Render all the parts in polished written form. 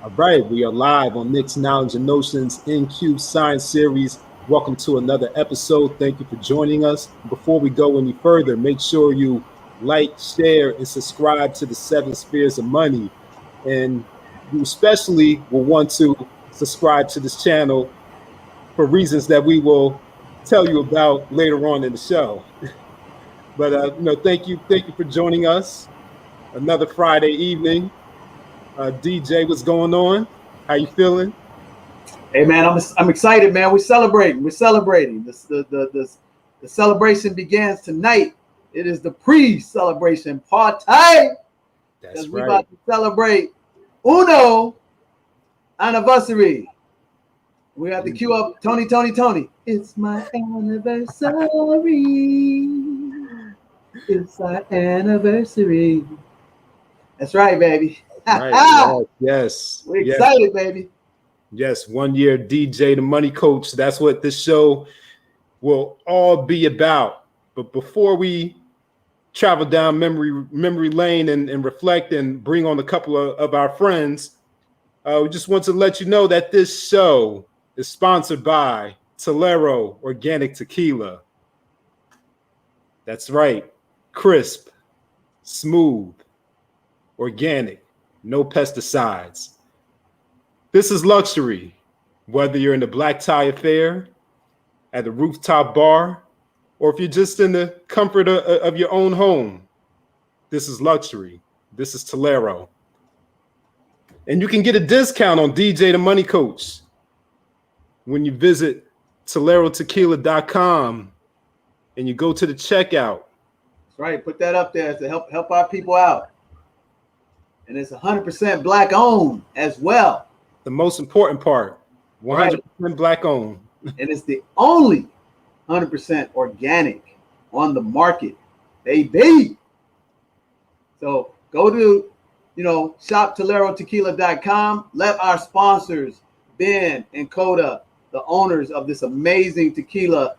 All right, we are live on Nick's Knowledge and Notions in Cube Science Series. Welcome to another episode. Thank you for joining us. Before we go any further, make sure you like, share, and subscribe to the 7 Spheres of Money. And you especially will want to subscribe to this channel for reasons that we will tell you about later on in the show. But thank you for joining us. Another Friday evening. DJ, what's going on? How you feeling? Hey man, I'm excited, man. We're celebrating. The celebration begins tonight. It is the pre-celebration party. That's we're right. about to celebrate Uno anniversary. We have to cue up Tony. It's my anniversary. It's our anniversary. That's right, baby. Right. Yes. We're excited, baby. Yes, 1 year DJ, the Money Coach. That's what this show will all be about. But before we travel down memory lane and reflect and bring on a couple of our friends, we just want to let you know that this show is sponsored by Tolero Organic Tequila. That's right. Crisp, smooth, organic, no pesticides. This is luxury, whether you're in the Black Tie Affair, at a rooftop bar, or if you're just in the comfort of your own home. This is luxury. This is Tolero. And you can get a discount on DJ the Money Coach when you visit ToleroTequila.com and you go to the checkout. That's right. Put that up there to help our people out. And it's 100% Black owned as well. The most important part, 100% Black owned. And it's the only 100% organic on the market, baby. So go to, shop ToleroTequila.com. Let our sponsors, Ben and Coda, the owners of this amazing tequila,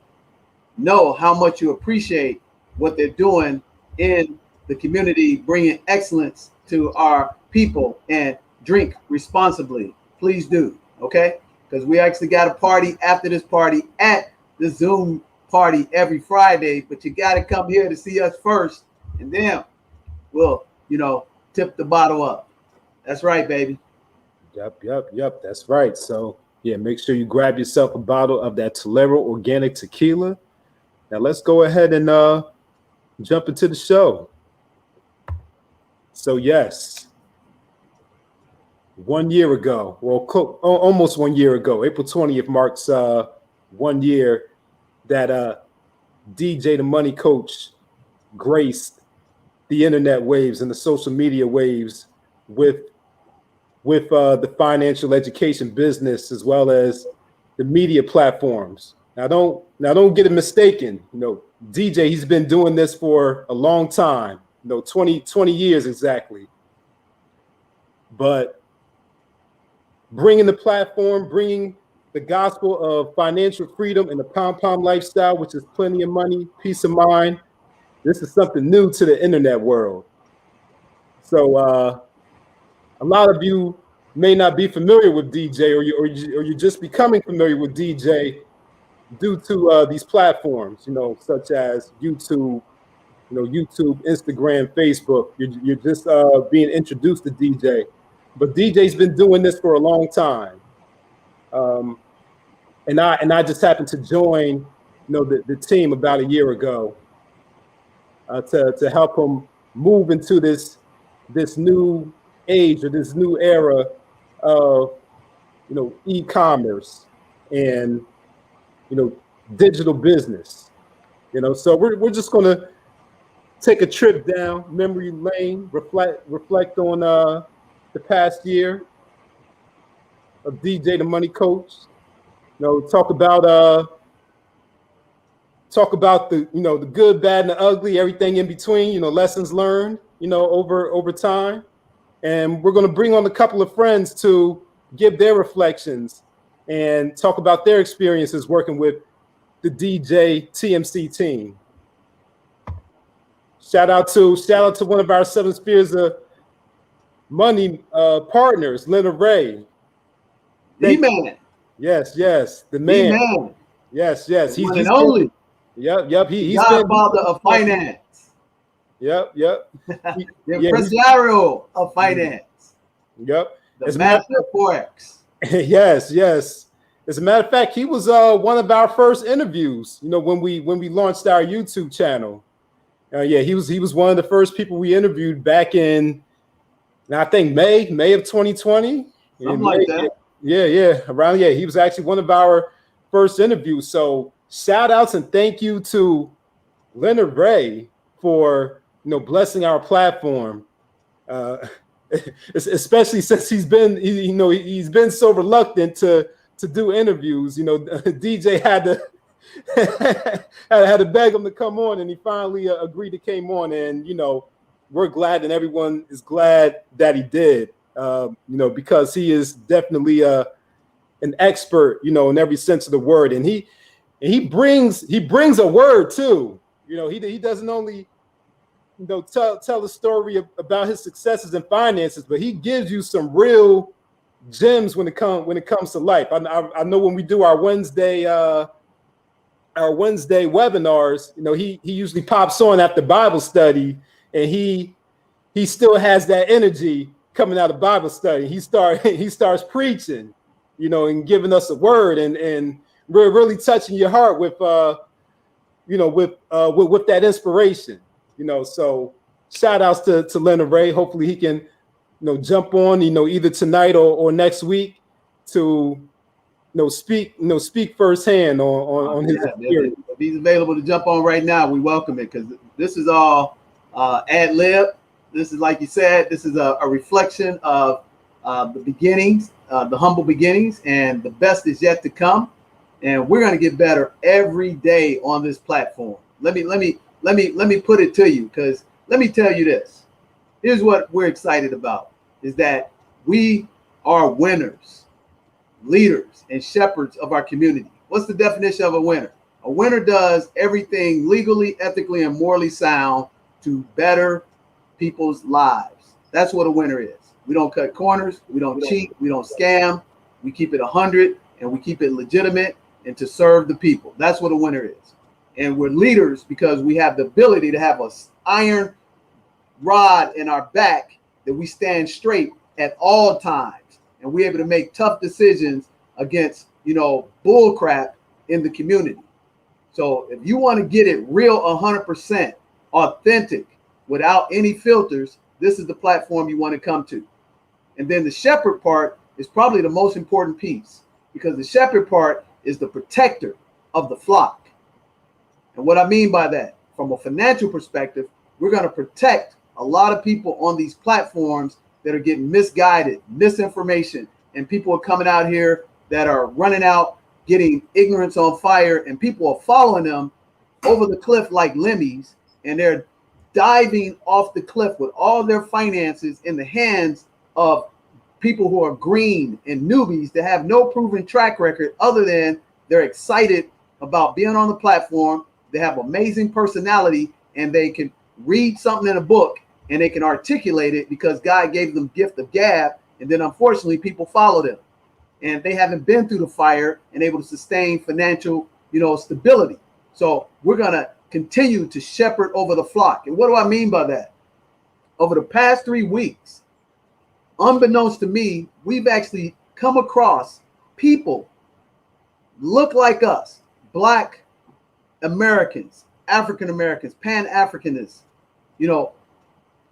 know how much you appreciate what they're doing in the community, bringing excellence to our people, and drink responsibly. Please do, okay? Because we actually got a party after this party at the Zoom party every Friday, but you got to come here to see us first, and then we'll, tip the bottle up. That's right, baby. Yep. That's right. So, yeah, make sure you grab yourself a bottle of that Tolero Organic Tequila. Now, let's go ahead and jump into the show. So, yes. 1 year ago, almost 1 year ago, April 20th marks 1 year that DJ the Money Coach graced the internet waves and the social media waves with the financial education business as well as the media platforms. Now don't get it mistaken. DJ, he's been doing this for a long time. 20 years exactly. But bringing the platform, bringing the gospel of financial freedom and the pom-pom lifestyle, which is plenty of money, peace of mind. This is something new to the internet world. So a lot of you may not be familiar with DJ, or you're just becoming familiar with DJ due to these platforms, such as YouTube, YouTube, Instagram, Facebook. You're just being introduced to DJ. But DJ's been doing this for a long time, and I just happened to join, the team about a year ago to help him move into this new age or this new era of e-commerce and digital business. So we're just gonna take a trip down memory lane, reflect on the past year of DJ the Money Coach. Talk about the the good, bad, and the ugly, everything in between. Lessons learned. Over time, and we're going to bring on a couple of friends to give their reflections and talk about their experiences working with the DJTMC team. Shout out to one of our 7 Spheres of Money Partners, Leonard Ray. D-Man. Yes, the man. D-Man. Yes. The He's one and been, only. Yep. The He's been godfather of finance. Yep. The impresario of finance. Yep. The master of Forex. Yes. As a matter of fact, he was one of our first interviews. When we launched our YouTube channel. He was one of the first people we interviewed back in, I think May of 2020. Something like that. Around he was actually one of our first interviews. So shout outs and thank you to Leonard Ray for blessing our platform. Especially since he's been so reluctant to do interviews. DJ had to had to beg him to come on, and he finally agreed to come on. And we're glad, and everyone is glad that he did. Because he is definitely an expert, in every sense of the word, and he brings a word too. He doesn't only tell a story about his successes and finances, but he gives you some real gems when it comes to life. I know when we do our Wednesday webinars, he usually pops on after Bible study, and he still has that energy coming out of Bible study. He starts preaching, and giving us a word, and really touching your heart with that inspiration. So shout outs to Leonard Ray. Hopefully he can jump on either tonight or next week to speak firsthand on his experience. If he's available to jump on right now, we welcome it, because this is all ad lib. This is, like you said, this is a reflection of the beginnings, the humble beginnings, and the best is yet to come. And we're going to get better every day on this platform. Let me put it to you, because let me tell you this. Here's what we're excited about, is that we are winners, leaders, and shepherds of our community. What's the definition of a winner? A winner does everything legally, ethically, and morally sound to better people's lives. That's what a winner is. We don't cut corners. We don't cheat. We don't scam. We keep it 100, and we keep it legitimate and to serve the people. That's what a winner is. And we're leaders because we have the ability to have an iron rod in our back that we stand straight at all times, and we're able to make tough decisions against bull crap in the community. So if you want to get it real, 100% authentic, without any filters, this is the platform you want to come to. And then the shepherd part is probably the most important piece, because the shepherd part is the protector of the flock. And what I mean by that, from a financial perspective, we're going to protect a lot of people on these platforms that are getting misguided, misinformation, and people are coming out here that are running out, getting ignorance on fire, and people are following them over the cliff like lemmings, and they're diving off the cliff with all their finances in the hands of people who are green and newbies that have no proven track record other than they're excited about being on the platform. They have amazing personality, and they can read something in a book and they can articulate it because God gave them gift of gab. And then unfortunately people follow them, and they haven't been through the fire and able to sustain financial, stability. So we're going to continue to shepherd over the flock. And what do I mean by that? Over the past 3 weeks, unbeknownst to me, we've actually come across people look like us, Black Americans, African Americans, Pan-Africanists,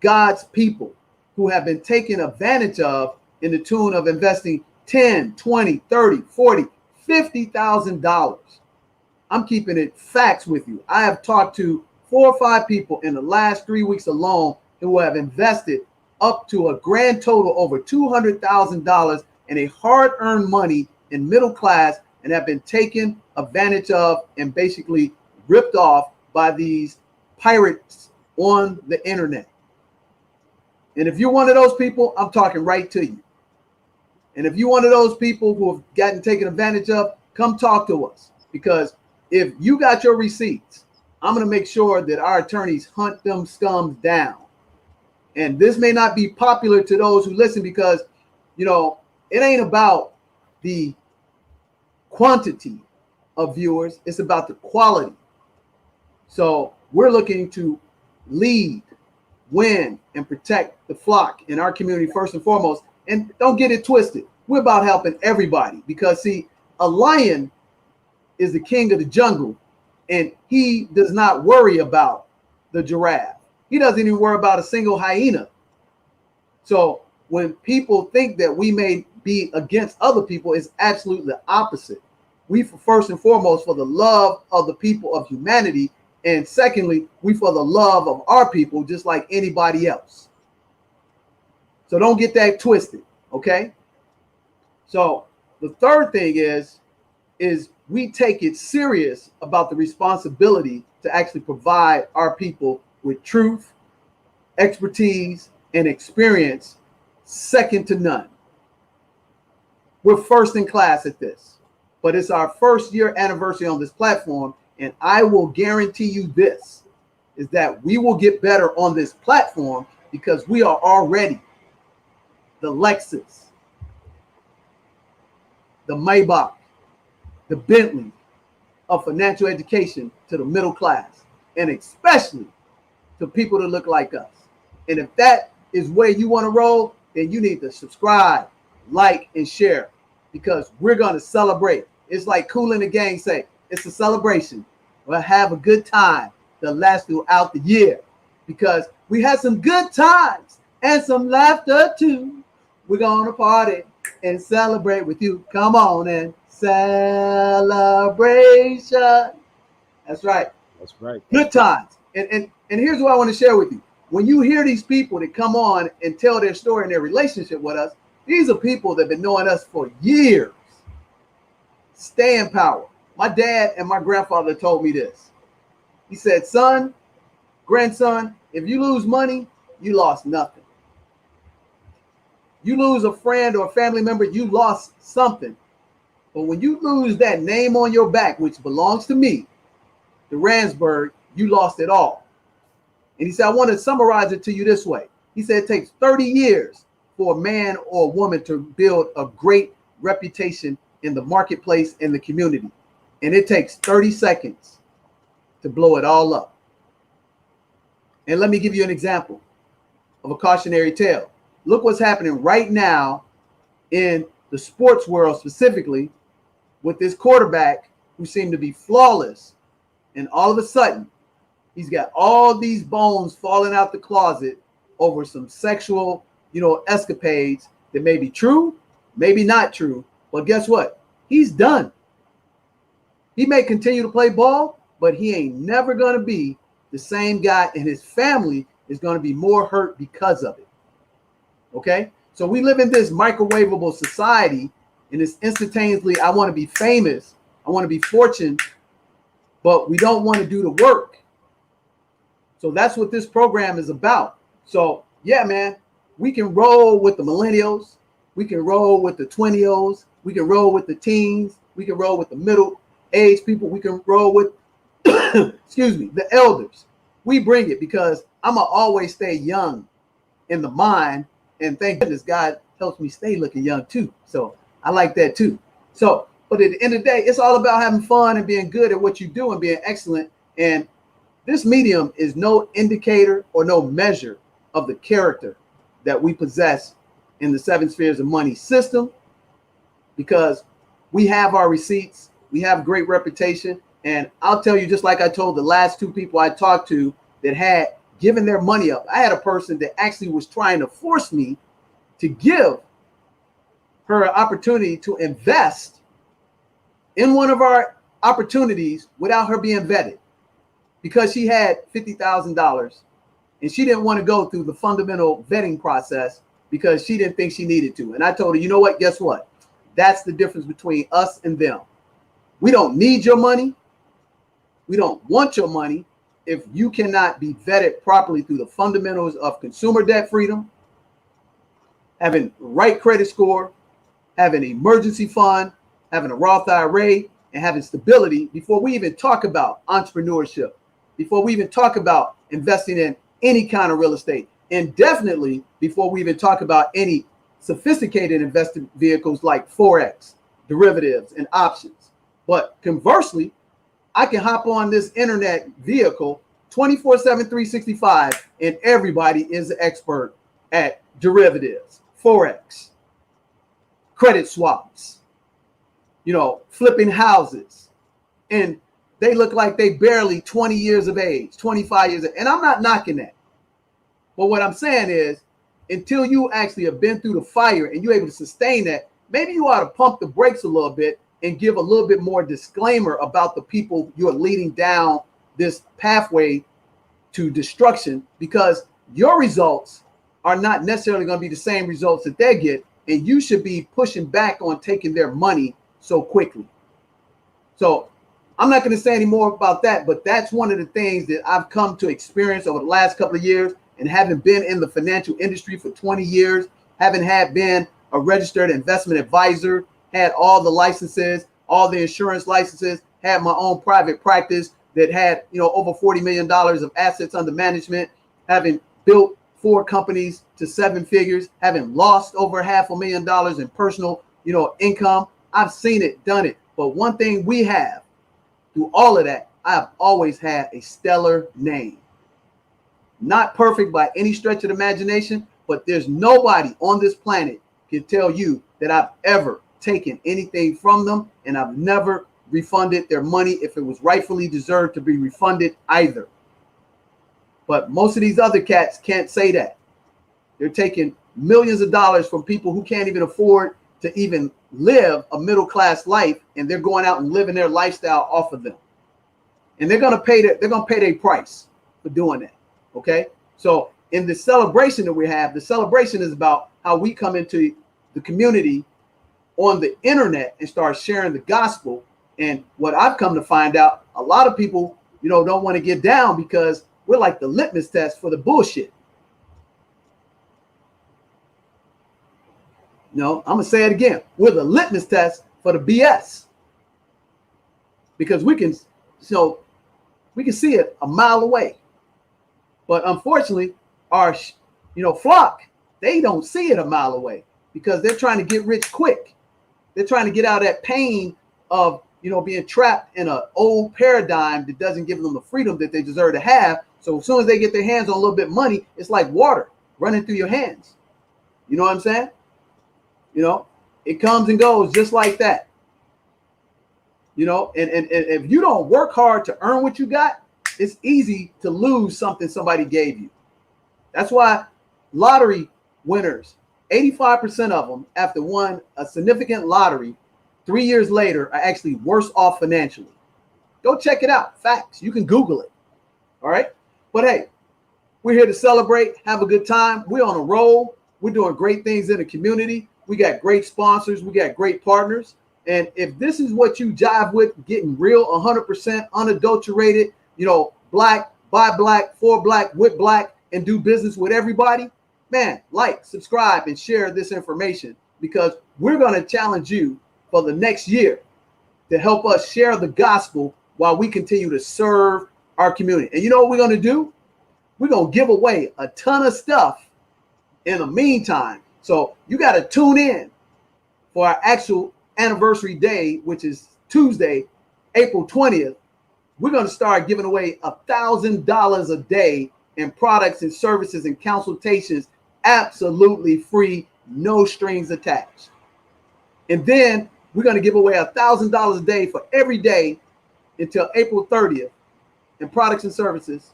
God's people, who have been taken advantage of in the tune of investing $10, $20, $30, $40, $50,000. I'm keeping it facts with you. I have talked to 4 or 5 people in the last 3 weeks alone who have invested up to a grand total over $200,000 in a hard-earned money in middle class, and have been taken advantage of and basically ripped off by these pirates on the internet. And if you're one of those people, I'm talking right to you. And if you're one of those people who have gotten taken advantage of, come talk to us. Because if you got your receipts, I'm going to make sure that our attorneys hunt them scums down. And this may not be popular to those who listen because, you know, it ain't about the quantity of viewers, it's about the quality. So we're looking to lead, win, and protect the flock in our community first and foremost. And don't get it twisted. We're about helping everybody because, see, a lion is the king of the jungle, and he does not worry about the giraffe. He doesn't even worry about a single hyena. So when people think that we may be against other people, it's absolutely the opposite. We, first and foremost, for the love of the people of humanity. And secondly, we for the love of our people, just like anybody else. So don't get that twisted, okay? So the third thing is we take it serious about the responsibility to actually provide our people with truth, expertise, and experience second to none. We're first in class at this, but it's our first year anniversary on this platform. And I will guarantee you this, is that we will get better on this platform because we are already the Lexus, the Maybach, the Bentley of financial education to the middle class, and especially to people that look like us. And if that is where you want to roll, then you need to subscribe, like, and share, because we're going to celebrate. It's like Kool and the Gang say, it's a celebration. We'll have a good time that lasts throughout the year because we had some good times and some laughter too. We're going to party and celebrate with you. Come on and celebration. That's right. That's right. Good times. And here's what I want to share with you. When you hear these people that come on and tell their story and their relationship with us, these are people that have been knowing us for years. Stay in power. My dad and my grandfather told me this. He said, son, grandson, if you lose money, you lost nothing. You lose a friend or a family member, you lost something. But when you lose that name on your back, which belongs to me, the Ransburg, you lost it all. And he said, I want to summarize it to you this way. He said it takes 30 years for a man or a woman to build a great reputation in the marketplace and the community. And it takes 30 seconds to blow it all up. And let me give you an example of a cautionary tale. Look what's happening right now in the sports world, specifically with this quarterback who seemed to be flawless. And all of a sudden, he's got all these bones falling out the closet over some sexual, escapades that may be true, maybe not true. But guess what? He's done. He may continue to play ball, but he ain't never going to be the same guy, and his family is going to be more hurt because of it. Okay? So we live in this microwavable society, and it's instantaneously, I want to be famous, I want to be fortunate, but we don't want to do the work. So that's what this program is about. So yeah, man, we can roll with the millennials, we can roll with the 20-olds, we can roll with the teens, we can roll with the middle age people, we can roll with excuse me, the elders. We bring it because I'm gonna always stay young in the mind, and thank goodness God helps me stay looking young too. So I like that too. So, but at the end of the day, it's all about having fun and being good at what you do and being excellent. And this medium is no indicator or no measure of the character that we possess in the 7 spheres of money system, because we have our receipts, we have great reputation. And I'll tell you, just like I told the last 2 people I talked to that had given their money up, I had a person that actually was trying to force me to give her an opportunity to invest in one of our opportunities without her being vetted, because she had $50,000 and she didn't want to go through the fundamental vetting process because she didn't think she needed to. And I told her, you know what? Guess what? That's the difference between us and them. We don't need your money. We don't want your money if you cannot be vetted properly through the fundamentals of consumer debt freedom, having the right credit score, having an emergency fund, having a Roth IRA, and having stability before we even talk about entrepreneurship, before we even talk about investing in any kind of real estate. And definitely, before we even talk about any sophisticated investment vehicles like Forex, derivatives, and options. But conversely, I can hop on this internet vehicle 24/7, 365, and everybody is an expert at derivatives, Forex, credit swaps, flipping houses. And they look like they barely 20 years of age, 25 years. And I'm not knocking that. But what I'm saying is, until you actually have been through the fire and you're able to sustain that, maybe you ought to pump the brakes a little bit and give a little bit more disclaimer about the people you're leading down this pathway to destruction, because your results are not necessarily going to be the same results that they get, and you should be pushing back on taking their money so quickly. So I'm not going to say any more about that, but that's one of the things that I've come to experience over the last couple of years. And having been in the financial industry for 20 years, having been a registered investment advisor, had all the licenses, all the insurance licenses, had my own private practice that had, over $40 million of assets under management, having built 4 companies to 7 figures, having lost over $500,000 in personal, income. I've seen it, done it. But one thing we have through all of that, I've always had a stellar name. Not perfect by any stretch of the imagination, but there's nobody on this planet can tell you that I've ever taken anything from them, and I've never refunded their money if it was rightfully deserved to be refunded either. But most of these other cats can't say that. They're taking millions of dollars from people who can't even afford to even live a middle-class life, and they're going out and living their lifestyle off of them. And they're going to pay their price for doing that. Okay, so in the celebration that we have, the celebration is about how we come into the community on the internet and start sharing the gospel. And what I've come to find out, a lot of people, don't want to get down because we're like the litmus test for the bullshit. I'm gonna say it again. We're the litmus test for the BS, because we can see it a mile away. But unfortunately, our, flock, they don't see it a mile away because they're trying to get rich quick. They're trying to get out of that pain of, being trapped in an old paradigm that doesn't give them the freedom that they deserve to have. So as soon as they get their hands on a little bit of money, it's like water running through your hands. You know what I'm saying? It comes and goes just like that. And if you don't work hard to earn what you got, it's easy to lose something somebody gave you. That's why lottery winners, 85% of them, after won a significant lottery, 3 years later are actually worse off financially. Go check it out. Facts. You can Google it. All right. But hey, we're here to celebrate, have a good time. We're on a roll. We're doing great things in the community. We got great sponsors. We got great partners. And if this is what you jive with, getting real, 100% unadulterated, black, buy black, for black, with black, and do business with everybody, man, like, subscribe, and share this information, because we're going to challenge you for the next year to help us share the gospel while we continue to serve our community. And you know what we're going to do? We're going to give away a ton of stuff in the meantime. So you got to tune in for our actual anniversary day, which is Tuesday, April 20th. We're going to start giving away $1,000 a day in products and services and consultations, absolutely free, no strings attached. And then we're going to give away $1,000 a day for every day until April 30th in products and services.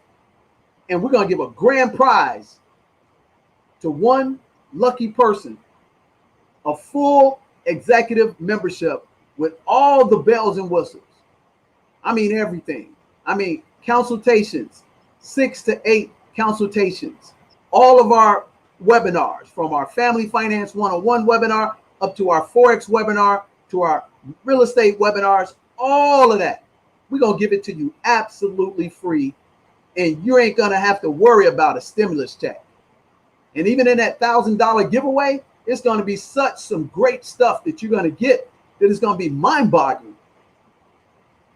And we're going to give a grand prize to one lucky person, a full executive membership with all the bells and whistles. I mean, everything. I mean, consultations, 6 to 8 consultations, all of our webinars, from our Family Finance 101 webinar up to our Forex webinar, to our real estate webinars, all of that. We're going to give it to you absolutely free. And you ain't going to have to worry about a stimulus check. And even in that $1,000 giveaway, it's going to be some great stuff that you're going to get that is going to be mind-boggling.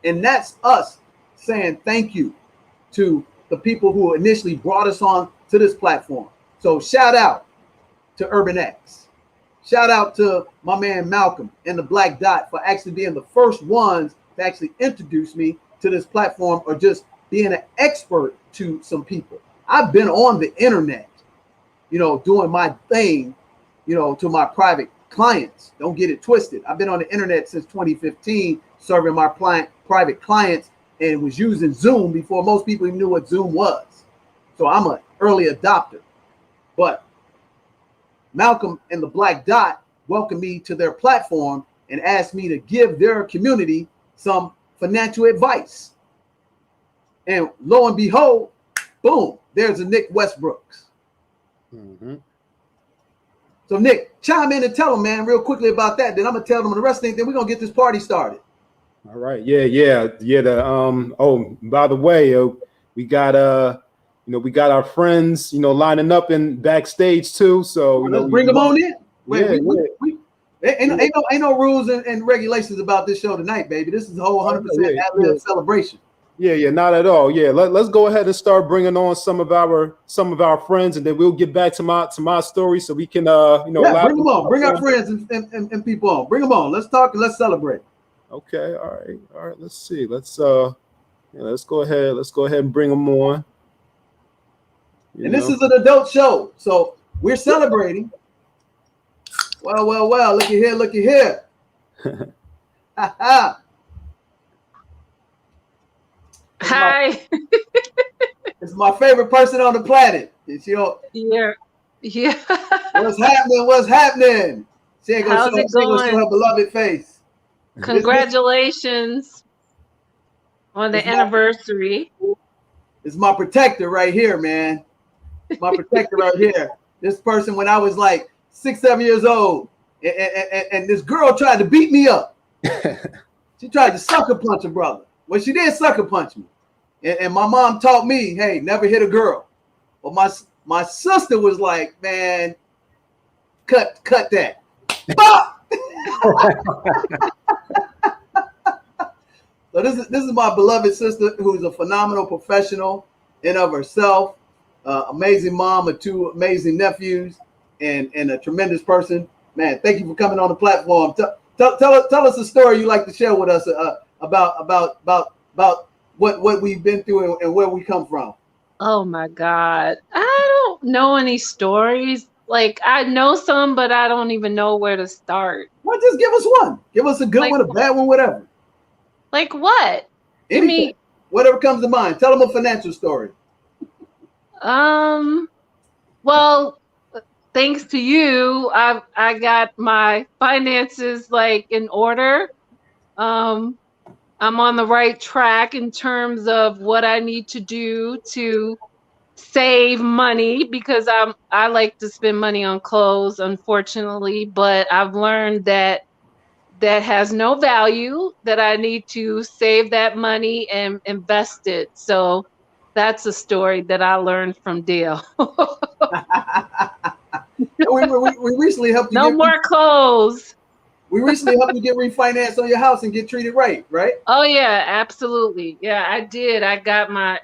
And that's us saying thank you to the people who initially brought us on to this platform. So shout out to Urban X. Shout out to my man Malcolm and the Black Dot for actually being the first ones to actually introduce me to this platform, or just being an expert to some people. I've been on the internet, doing my thing, to my private clients. Don't get it twisted. I've been on the internet since 2015, serving my private clients, and was using Zoom before most people even knew what Zoom was. So I'm an early adopter. But Malcolm and the Black Dot welcomed me to their platform and asked me to give their community some financial advice. And lo and behold, boom, there's a Nick Westbrooks. Mm-hmm. So Nick, chime in and tell them, man, real quickly about that. Then I'm gonna tell them the rest of the thing. Then we're gonna get this party started. All right. Yeah. Oh, by the way, we got we got our friends, lining up in backstage too. So let's bring them on in. Wait, ain't no rules and regulations about this show tonight, baby. This is a whole 100% ad-lib celebration. Yeah, not at all. Yeah, let's go ahead and start bringing on some of our friends, and then we'll get back to my story, so we can bring them on. Bring our friends and people on. Bring them on. Let's talk and let's celebrate. Okay. All right. Let's see. Let's go ahead. Let's go ahead and bring them on. This is an adult show, so we're celebrating. Well. Look at here. Look at here. Hi. It's my favorite person on the planet. It's Yeah. What's happening? She ain't gonna show her beloved face. Congratulations on the anniversary. It's my protector right here, man. It's my protector right here. This person, when I was like 6, 7 years old, and this girl tried to beat me up. She tried to sucker punch a brother. Well, she did sucker punch me. And my mom taught me, hey, never hit a girl. But my sister was like, man, cut that. So this is my beloved sister, who's a phenomenal professional in of herself, amazing mom of 2 amazing nephews, and a tremendous person. Man, thank you for coming on the platform. Tell us a story you like to share with us about what we've been through and where we come from. Oh my God. I don't know any stories. Like, I know some, but I don't even know where to start. Well, just give us one. Give us a good one, a bad one, whatever. Like what? Anything. Whatever comes to mind. Tell them a financial story. Well, thanks to you, I got my finances in order. I'm on the right track in terms of what I need to do to save money, because I like to spend money on clothes, unfortunately, but I've learned that has no value, that I need to save that money and invest it. So that's a story that I learned from Dale. we recently helped you. No more clothes. We recently helped you get refinanced on your house and get treated right? Oh yeah, absolutely. Yeah, I did. I got my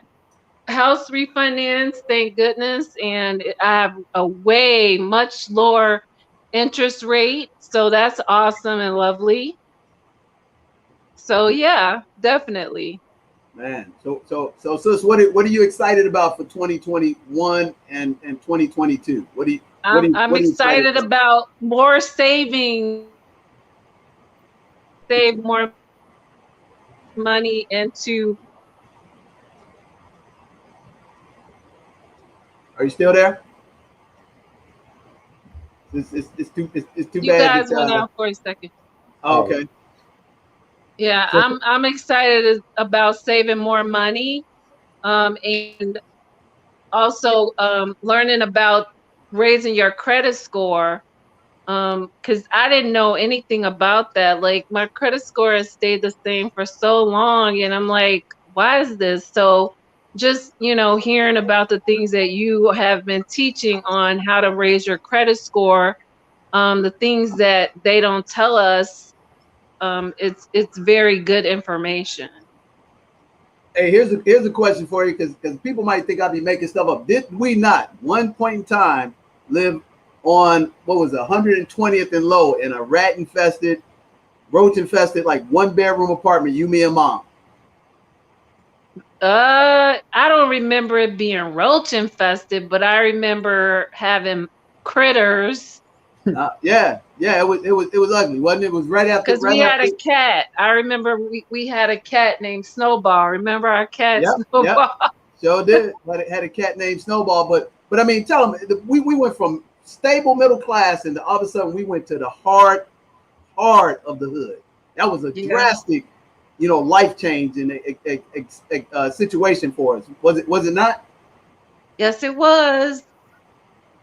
house refinanced, thank goodness, and I have a way much lower interest rate, so that's awesome and lovely. So yeah, definitely. Man, so sis, what are you excited about for 2021 and 2022? I'm excited about more saving. Save more money into. Are you still there? It's too bad. You guys went out for a second. Oh, okay. Yeah, I'm excited about saving more money, and also learning about raising your credit score. Because I didn't know anything about that. Like, my credit score has stayed the same for so long, and I'm like, why is this? So just, hearing about the things that you have been teaching on how to raise your credit score, the things that they don't tell us, it's very good information. Hey, here's a question for you, because people might think I'd be making stuff up. Did we not one point in time live on what was it, 120th and Low in a rat infested, roach infested, like 1-bedroom apartment, you, me, and mom? I don't remember it being roach infested, but I remember having critters. Yeah, it was ugly, wasn't it? It was Because we had a cat. I remember we had a cat named Snowball. Remember our cat Snowball? Yep. Sure did. But it had a cat named Snowball. But I mean, tell them, we went from stable middle class, and all of a sudden we went to the heart of the hood. That was a drastic, life change in a situation for us. Was it not? Yes, it was.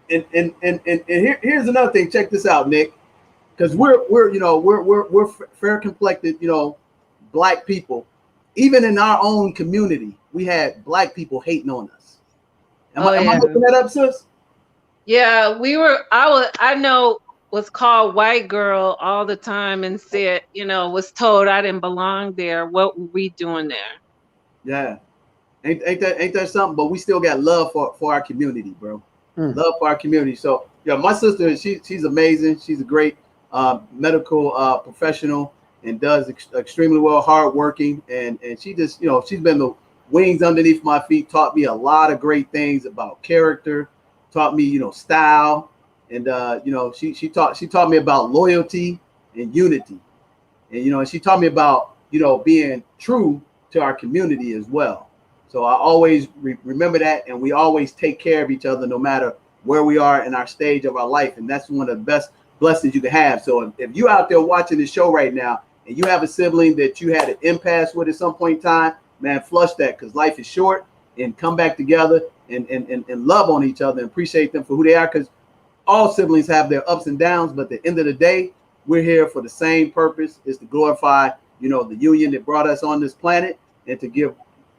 And here's another thing. Check this out, Nick. Because we're fair complected, Black people. Even in our own community, we had Black people hating on us. Am I looking that up, sis? Yeah, I know was called white girl all the time and said, was told I didn't belong there. What were we doing there? Yeah. Ain't that something? But we still got love for our community, bro. Love for our community. So my sister, she's amazing. She's a great medical professional and does extremely well, hardworking, and she just, she's been the wings underneath my feet, taught me a lot of great things about character, taught me, style, and she taught me about loyalty and unity, and she taught me about being true to our community as well. So I always remember that, and we always take care of each other no matter where we are in our stage of our life, and that's one of the best blessings you can have. So if you out there watching this show right now and you have a sibling that you had an impasse with at some point in time, man, flush that, because life is short, and come back together and love on each other and appreciate them for who they are, because all siblings have their ups and downs, but at the end of the day, we're here for the same purpose, is to glorify, the union that brought us on this planet, and to give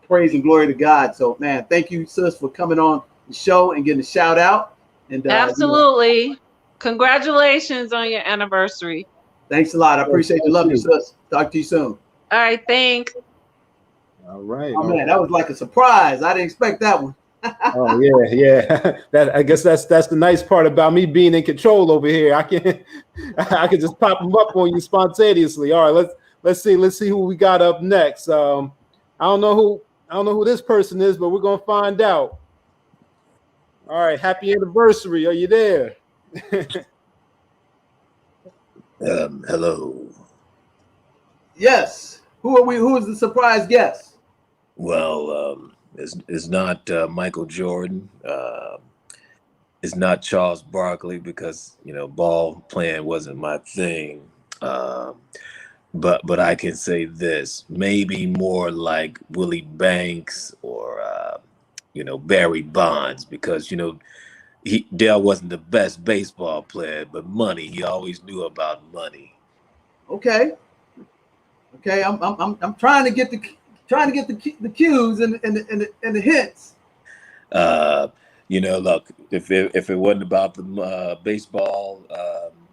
praise and glory to God. So, man, thank you, sis, for coming on the show and getting a shout out. And absolutely. Congratulations on your anniversary. Thanks a lot. I appreciate you. Love you, sis. Talk to you soon. All right, thanks. All right. Oh, man, that was like a surprise. I didn't expect that one. Oh yeah. I guess that's the nice part about me being in control over here. I can just pop them up on you spontaneously. All right, let's see who we got up next. I don't know who this person is, but we're gonna find out. All right, happy anniversary. Are you there? Hello. Yes. Who are we? Who is the surprise guest? Well, it's not Michael Jordan. It's not Charles Barkley, because ball playing wasn't my thing. But I can say this: maybe more like Willie Banks or Barry Bonds, because Dale wasn't the best baseball player, but money. He always knew about money. Okay. I'm trying to get the cues and the hints. Look, if it wasn't about the baseball,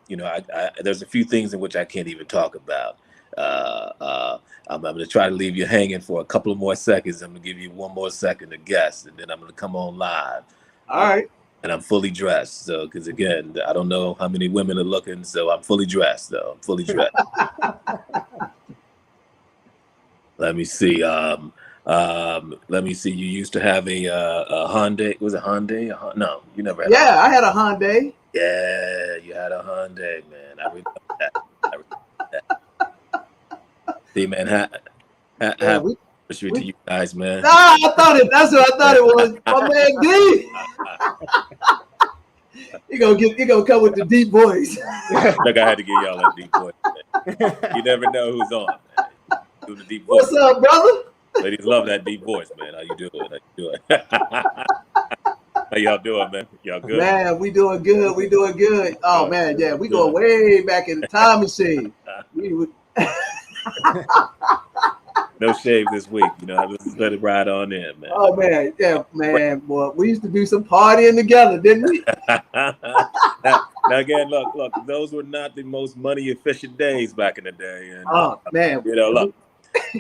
there's a few things in which I can't even talk about. I'm going to try to leave you hanging for a couple of more seconds. I'm going to give you one more second to guess, and then I'm going to come on live. All right. And I'm fully dressed. So, because again, I don't know how many women are looking, so I'm fully dressed, though. I'm fully dressed. Let me see. Let me see. You used to have a Hyundai. Was it Hyundai? No, you never had. Yeah, I had a Hyundai. Yeah, you had a Hyundai, man. I remember that. See, man, happy anniversary to you guys, man. Nah, that's what I thought it was. My man D. You gonna come with the deep voice. Look, I had to give y'all that deep voice, man. You never know who's on, man. Do the deep voice. What's up, brother? Ladies love that deep voice, man. How you doing? How y'all doing, man? Y'all good? Man, we doing good. Oh man, yeah, we going way back in the time machine. No shave this week, I just let it ride on in, man. Oh man, yeah, man. Boy, we used to do some partying together, didn't we? now again, look, those were not the most money efficient days back in the day. And, oh man, look,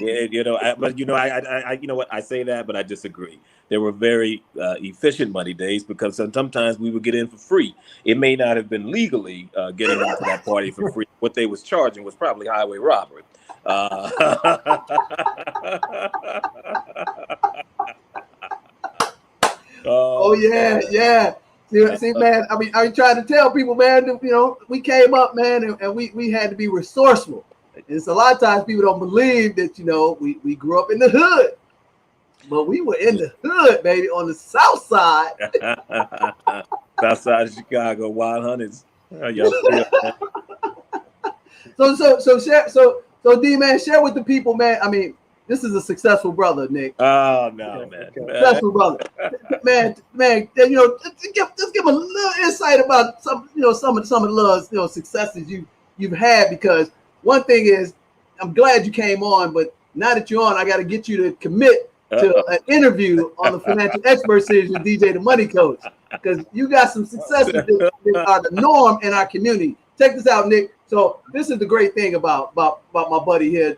You know, but you know, I, you know what, I say that, but I disagree. There were very efficient money days because sometimes we would get in for free. It may not have been legally getting into that party for free. What they was charging was probably highway robbery. Oh yeah, yeah. See, man. I mean, trying to tell people, man. You know, we came up, man, and we had to be resourceful. And it's a lot of times people don't believe that, you know, we grew up in the hood, but we were in the hood, baby, on the south side. South side of Chicago, Wild Hunters. So D, man, share with the people, man. I mean, this is a successful brother, Nick. Oh no, man. Successful brother, man. You know, just give a little insight about some of the successes you've had, because one thing is, I'm glad you came on, but now that you're on, I got to get you to commit to an interview on the Financial Expert Series with DJ the Money Coach, because you got some successes that are the norm in our community. Check this out, Nick. So this is the great thing about my buddy here,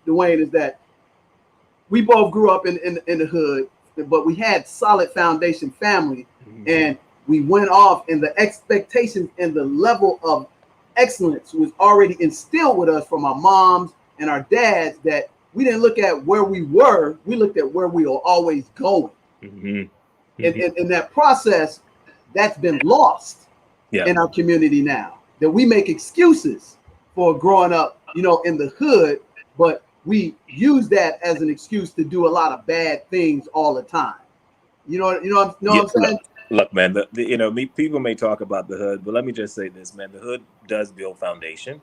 Dwayne, is that we both grew up in the hood, but we had solid foundation family, and we went off, and the expectations and the level of excellence was already instilled with us from our moms and our dads, that we didn't look at where we were, we looked at where we were always going. And in that process, that's been lost in our community now, that we make excuses for growing up, you know, in the hood, but we use that as an excuse to do a lot of bad things all the time. You know what I'm saying? Look, man, you know, people may talk about the hood, but let me just say this, man. The hood does build foundation.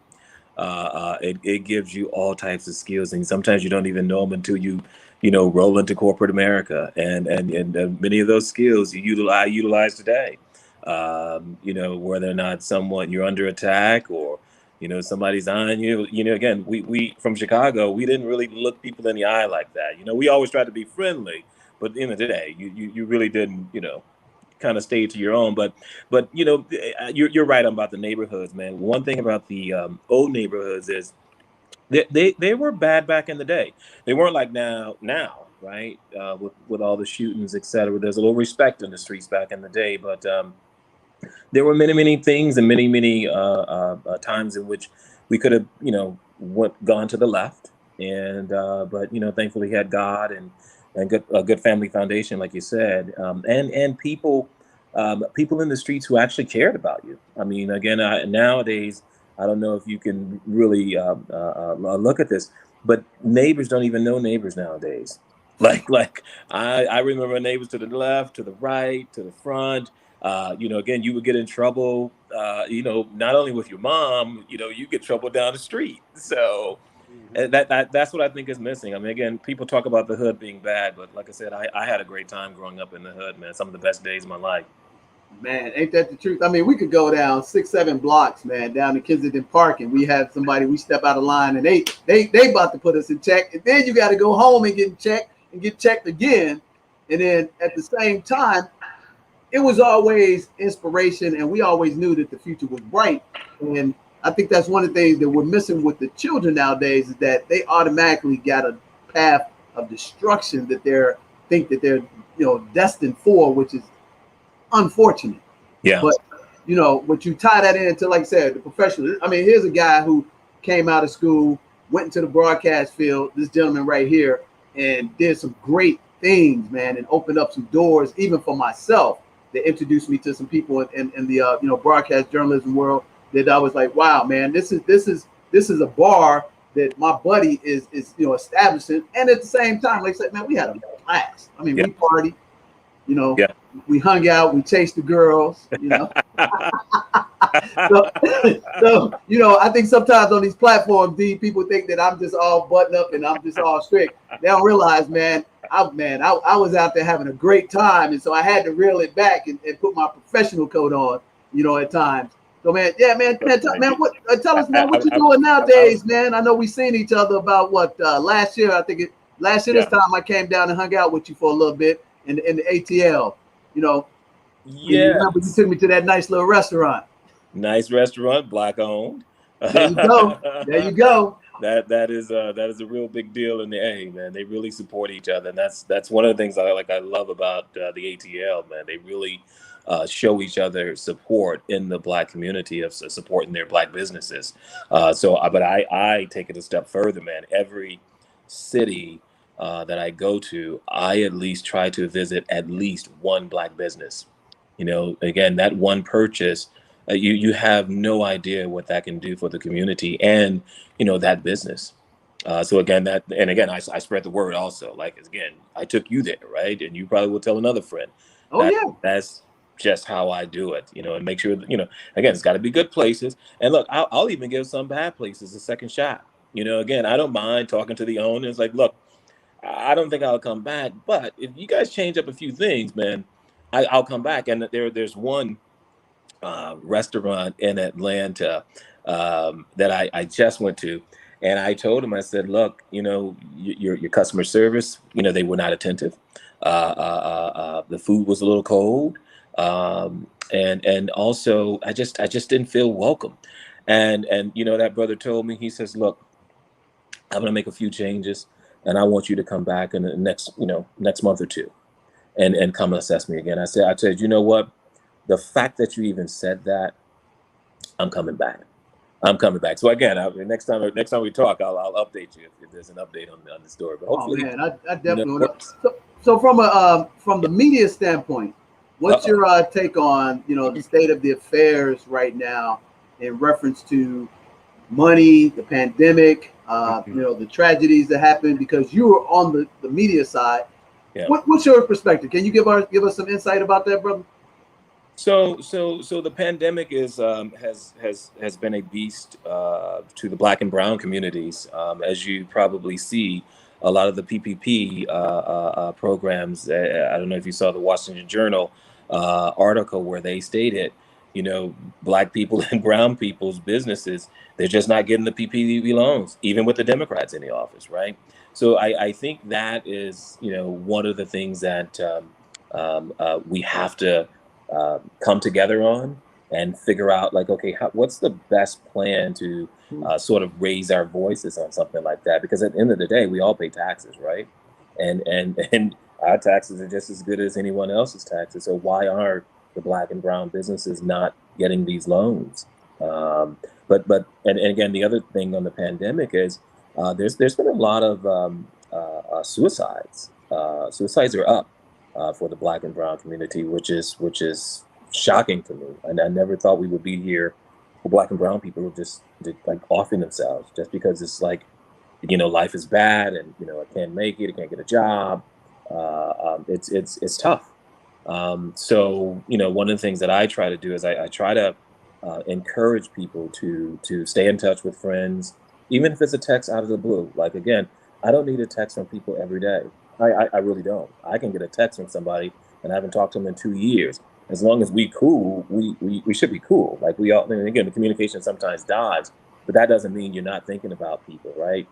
It gives you all types of skills, and sometimes you don't even know them until you know, roll into corporate America. And many of those skills you utilize today. You know, whether or not you're under attack, or you know, somebody's on you. You know, again, we from Chicago, we didn't really look people in the eye like that. You know, we always tried to be friendly, but at the end of the day, you really didn't, you know, kind of stay to your own. But you know, you're right about the neighborhoods, man. One thing about the old neighborhoods is they were bad back in the day. They weren't like now, right? With all the shootings, etc. There's a little respect in the streets back in the day, but there were many things and many times in which we could have, you know, gone to the left, and but you know, thankfully had God and a good family foundation, like you said, and people in the streets who actually cared about you. I mean, again, nowadays, I don't know if you can really look at this, but neighbors don't even know neighbors nowadays. Like I remember neighbors to the left, to the right, to the front. You know, again, you would get in trouble, you know, not only with your mom, you know, you get trouble down the street. So and that's what I think is missing. I mean, again, people talk about the hood being bad, but like I said, I had a great time growing up in the hood, man. Some of the best days of my life. Man, ain't that the truth? I mean, we could go down 6-7 blocks, man, down to Kensington Park, and we have somebody, we step out of line, and they about to put us in check, and then you got to go home and get checked again. And then at the same time, it was always inspiration, and we always knew that the future was bright. And I think that's one of the things that we're missing with the children nowadays, is that they automatically got a path of destruction that they're you know, destined for, which is unfortunate. Yeah. But you know, but you tie that into, like I said, the professional. I mean, here's a guy who came out of school, went into the broadcast field, this gentleman right here, and did some great things, man, and opened up some doors even for myself, that introduced me to some people in the you know, broadcast journalism world, that I was like, wow, man, this is a bar that my buddy is you know, establishing. And at the same time, like I said, man, we had a blast. I mean, we partied, you know, we hung out, we chased the girls, you know. so you know, I think sometimes on these platforms, people think that I'm just all buttoned up and I'm just all strict. They don't realize, man, I was out there having a great time, and so I had to reel it back and put my professional coat on, you know, at times. So man, tell us, man, what you doing nowadays, man? I know we seen each other about last year. I think last year this time I came down and hung out with you for a little bit in the ATL, you know. Yeah. You took me to that nice little restaurant. Nice restaurant, Black owned. There you go. There you go. that is a real big deal in the A, man. They really support each other, and that's one of the things I love about the ATL, man. They really show each other support in the Black community of supporting their Black businesses. But I take it a step further, man. Every city that I go to, I at least try to visit at least one Black business. You know, again, that one purchase, you have no idea what that can do for the community and that business. So again, I spread the word also. Like again, I took you there, right? And you probably will tell another friend. Oh yeah. That's just how I do it, and make sure that, again, it's got to be good places. And look, I'll even give some bad places a second shot. Again, I don't mind talking to the owners. Like, look, I don't think I'll come back, but if you guys change up a few things, man, I'll come back. And there's one restaurant in Atlanta that I just went to, and I told him, I said, look, your customer service, they were not attentive. The food was a little cold, and also I just didn't feel welcome. And that brother told me, he says, look, I'm gonna make a few changes, and I want you to come back in the next month or two, and come and assess me again. I said, you know what? The fact that you even said that, I'm coming back. I'm coming back. So again, next time we talk, I'll update you if there's an update on the story. But hopefully, man, I definitely want to. So from the media standpoint, what's your take on the state of the affairs right now in reference to money, the pandemic, the tragedies that happened? Because you were on the media side. Yeah. What's your perspective? Can you give us some insight about that, brother? So the pandemic has been a beast to the Black and brown communities. As you probably see, a lot of the PPP programs. I don't know if you saw the Washington Journal article where they stated, Black people and brown people's businesses, they're just not getting the PPP loans, even with the Democrats in the office, right? So I think that is, one of the things that we have to come together on and figure out, like, okay, what's the best plan to sort of raise our voices on something like that? Because at the end of the day, we all pay taxes, right? And our taxes are just as good as anyone else's taxes. So why are the Black and brown businesses not getting these loans? But again, the other thing on the pandemic is there's been a lot of suicides. Suicides are up for the Black and brown community, which is shocking to me. And I never thought we would be here for Black and brown people just like offing themselves just because it's like, life is bad and, I can't make it, I can't get a job. It's tough. So, one of the things that I try to do is I try to encourage people to stay in touch with friends, even if it's a text out of the blue. Like, again, I don't need a text from people every day. I really don't. I can get a text from somebody and I haven't talked to them in 2 years. As long as we cool, we should be cool. Like, we all, and again, the communication sometimes dies, but that doesn't mean you're not thinking about people, right?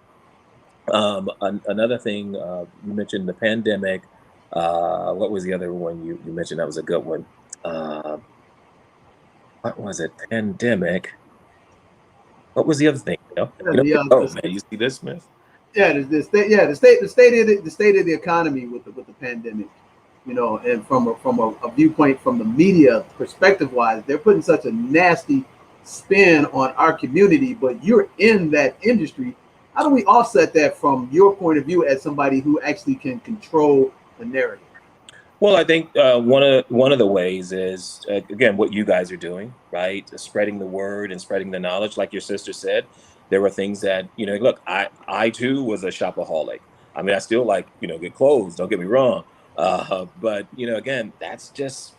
Another thing, you mentioned the pandemic. What was the other one you mentioned? That was a good one. What was it? Pandemic. What was the other thing? Man, you see this, Smith? Yeah, the state of the economy with the pandemic, and from a viewpoint from the media perspective wise, they're putting such a nasty spin on our community. But you're in that industry. How do we offset that from your point of view as somebody who actually can control the narrative? Well, I think one of the ways is, again, what you guys are doing, right? Spreading the word and spreading the knowledge. Like your sister said, there were things that, look, I too was a shopaholic. I mean, I still get clothes, don't get me wrong. But, again, that's just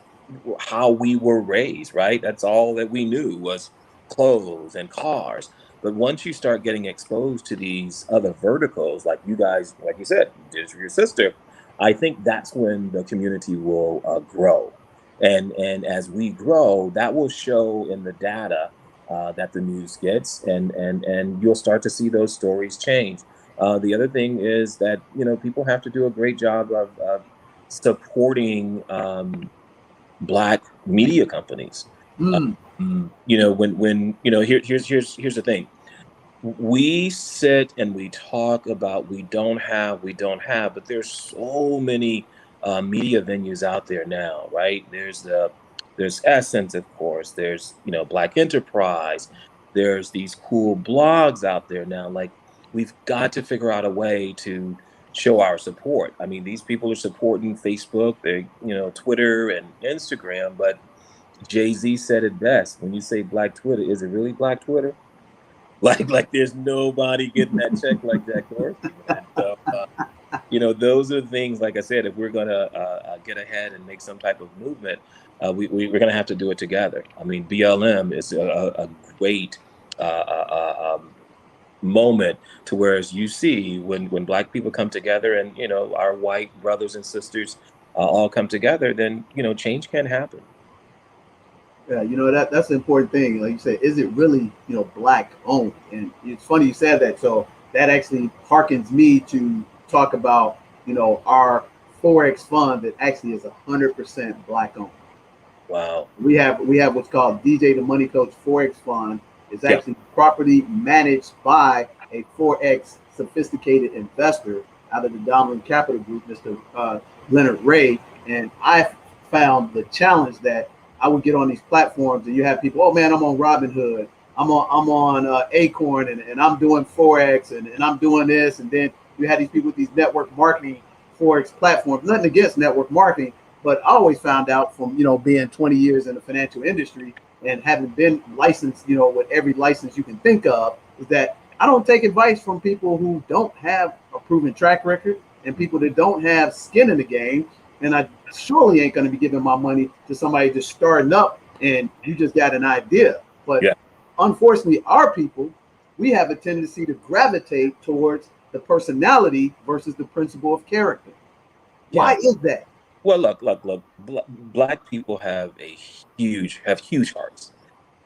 how we were raised, right? That's all that we knew was clothes and cars. But once you start getting exposed to these other verticals, like you guys, like you said, you did it for your sister, I think that's when the community will grow. And as we grow, that will show in the data that the news gets, and you'll start to see those stories change. The other thing is that, people have to do a great job of supporting Black media companies. When here's the thing. we sit and we talk about we don't have, but there's so many media venues out there now, right? There's Essence, of course. There's Black Enterprise. There's these cool blogs out there now. Like we've got to figure out a way to show our support. I mean, these people are supporting Facebook, they Twitter and Instagram, but Jay-Z said it best. When you say Black Twitter, is it really Black Twitter? Like there's nobody getting that check like Jack Dorsey, man. So, those are the things, like I said, if we're going to get ahead and make some type of movement, we're going to have to do it together. I mean, BLM is a great moment to where, as you see, when Black people come together and, our white brothers and sisters all come together, then, change can happen. Yeah, that's the important thing. Like you said, is it really, Black owned? And it's funny you said that. So that actually harkens me to talk about, our Forex fund that actually is 100% Black owned. Wow. We have what's called DJ the Money Coach Forex Fund. It's actually property managed by a Forex sophisticated investor out of the Dominant Capital Group, Mr. Leonard Ray. And I found the challenge that I would get on these platforms and you have people, oh man, I'm on Robinhood, I'm on Acorn, and I'm doing Forex and I'm doing this. And then you had these people with these network marketing Forex platforms. Nothing against network marketing, but I always found out from, being 20 years in the financial industry and having been licensed, with every license you can think of, is that I don't take advice from people who don't have a proven track record and people that don't have skin in the game. And I surely ain't going to be giving my money to somebody just starting up and you just got an idea. But unfortunately, our people, we have a tendency to gravitate towards the personality versus the principle of character. Why is that? Well, look. Black people have huge hearts.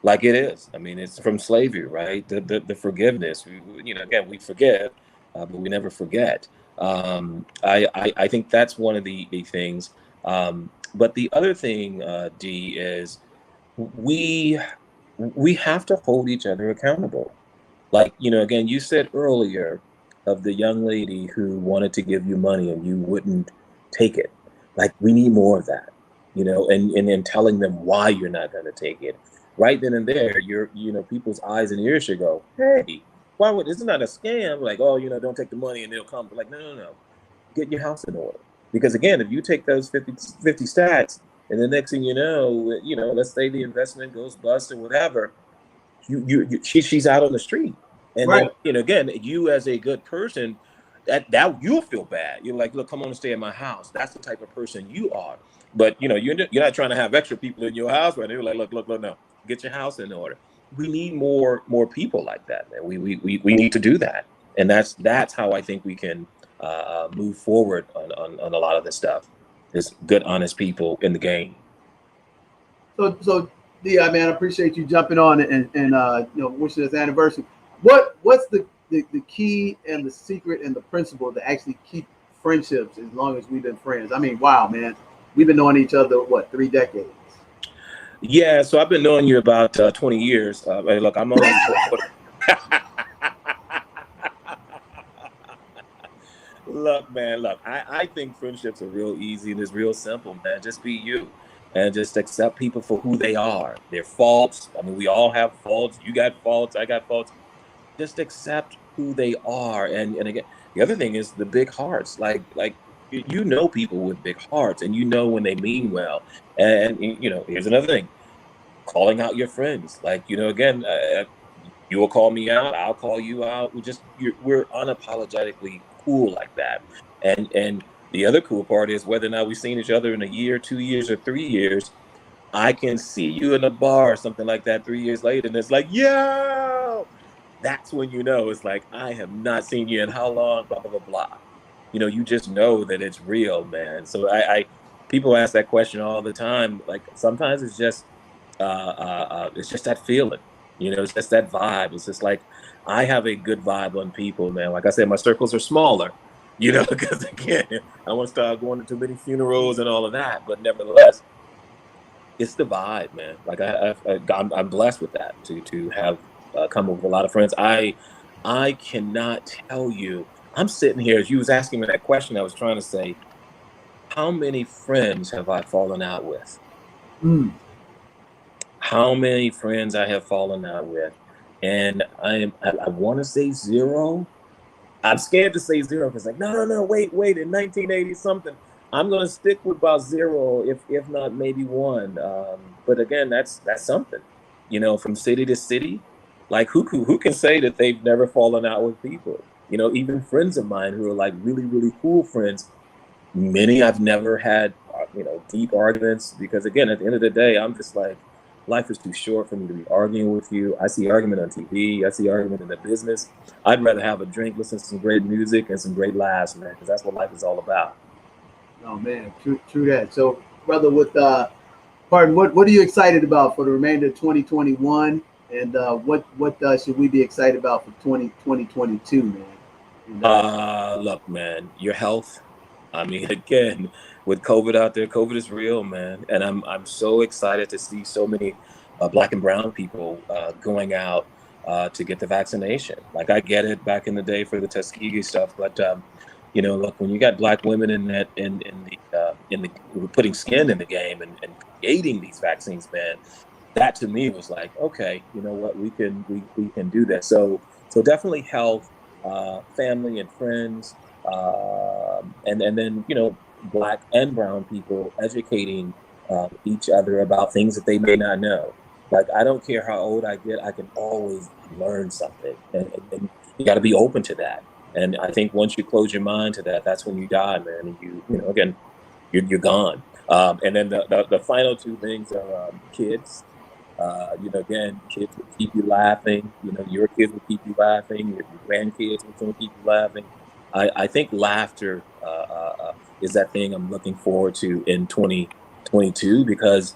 Like it is. I mean, it's from slavery, right? The forgiveness. Again, we forgive, but we never forget. I think that's one of the things. But the other thing, D, is we have to hold each other accountable. Like, again, you said earlier of the young lady who wanted to give you money and you wouldn't take it. Like, we need more of that, and then telling them why you're not going to take it. Right then and there, people's eyes and ears should go, hey, why would, isn't that a scam? Like, oh, don't take the money and they'll come. But like, no. Get your house in order. Because again, if you take those 50 stacks and the next thing you know, let's say the investment goes bust or whatever, she's out on the street. And then, again, you as a good person, that you'll feel bad. You're like, look, come on and stay in my house. That's the type of person you are. But you're not trying to have extra people in your house, right? They're like, look, no, get your house in order. We need more people like that, man. We need to do that, and that's how I think we can move forward on a lot of this stuff. There's good, honest people in the game. So D.I., man, I appreciate you jumping on and wishing us anniversary. What's the key and the secret and the principle to actually keep friendships as long as we've been friends? I mean, wow, man, we've been knowing each other, 3 decades? Yeah, so I've been knowing you about 20 years. Hey, look, I'm on. Look, man, I think friendships are real easy and it's real simple, man. Just be you and just accept people for who they are. Their faults. I mean, we all have faults. You got faults. I got faults. Just accept who they are. And again, the other thing is the big hearts. Like people with big hearts and when they mean well. And here's another thing. Calling out your friends. Like, again, you will call me out. I'll call you out. We're unapologetically cool like that. And the other cool part is whether or not we've seen each other in a year, 2 years, or 3 years, I can see you in a bar or something like that 3 years later. And it's like, yo, that's when it's like, I have not seen you in how long, blah, blah, blah, blah. You just know that it's real, man. So people ask that question all the time. Like sometimes it's just that feeling, it's just that vibe. It's just like, I have a good vibe on people, man. Like I said, my circles are smaller, because again, I want to start going to too many funerals and all of that. But nevertheless, it's the vibe, man. Like I'm blessed with that to have come with a lot of friends. I I cannot tell you. I'm sitting here, as you was asking me that question, I was trying to say, how many friends have I fallen out with? Mm. How many friends I have fallen out with? And I want to say zero. I'm scared to say zero because like, no, wait, in 1980 something. I'm gonna stick with about zero, if not maybe one. But again, that's something, from city to city. Like who can say that they've never fallen out with people? Even friends of mine who are like really really cool friends. Many I've never had, deep arguments because again, at the end of the day, I'm just like, life is too short for me to be arguing with you. I see argument on TV. I see argument in the business. I'd rather have a drink, listen to some great music and some great laughs, man, because that's what life is all about. Oh man, true that. So, brother, what are you excited about for the remainder of 2021, and what should we be excited about for 2022, man? Look, man, your health. I mean, again, with COVID out there, COVID is real, man, and I'm so excited to see so many Black and Brown people going out to get the vaccination. Like I get it back in the day for the Tuskegee stuff, but look, when you got Black women in the putting skin in the game and creating these vaccines, man, that to me was like, okay, you know what, we can do that. So definitely health, family and friends, and then Black and Brown people educating each other about things that they may not know. Like I don't care how old I get, I can always learn something, and you got to be open to that. And I think once you close your mind to that, that's when you die, man. And again, you're gone. And then the final two things are kids. Again, kids will keep you laughing. Your kids will keep you laughing. Your grandkids will keep you laughing. I think laughter is that thing I'm looking forward to in 2022 because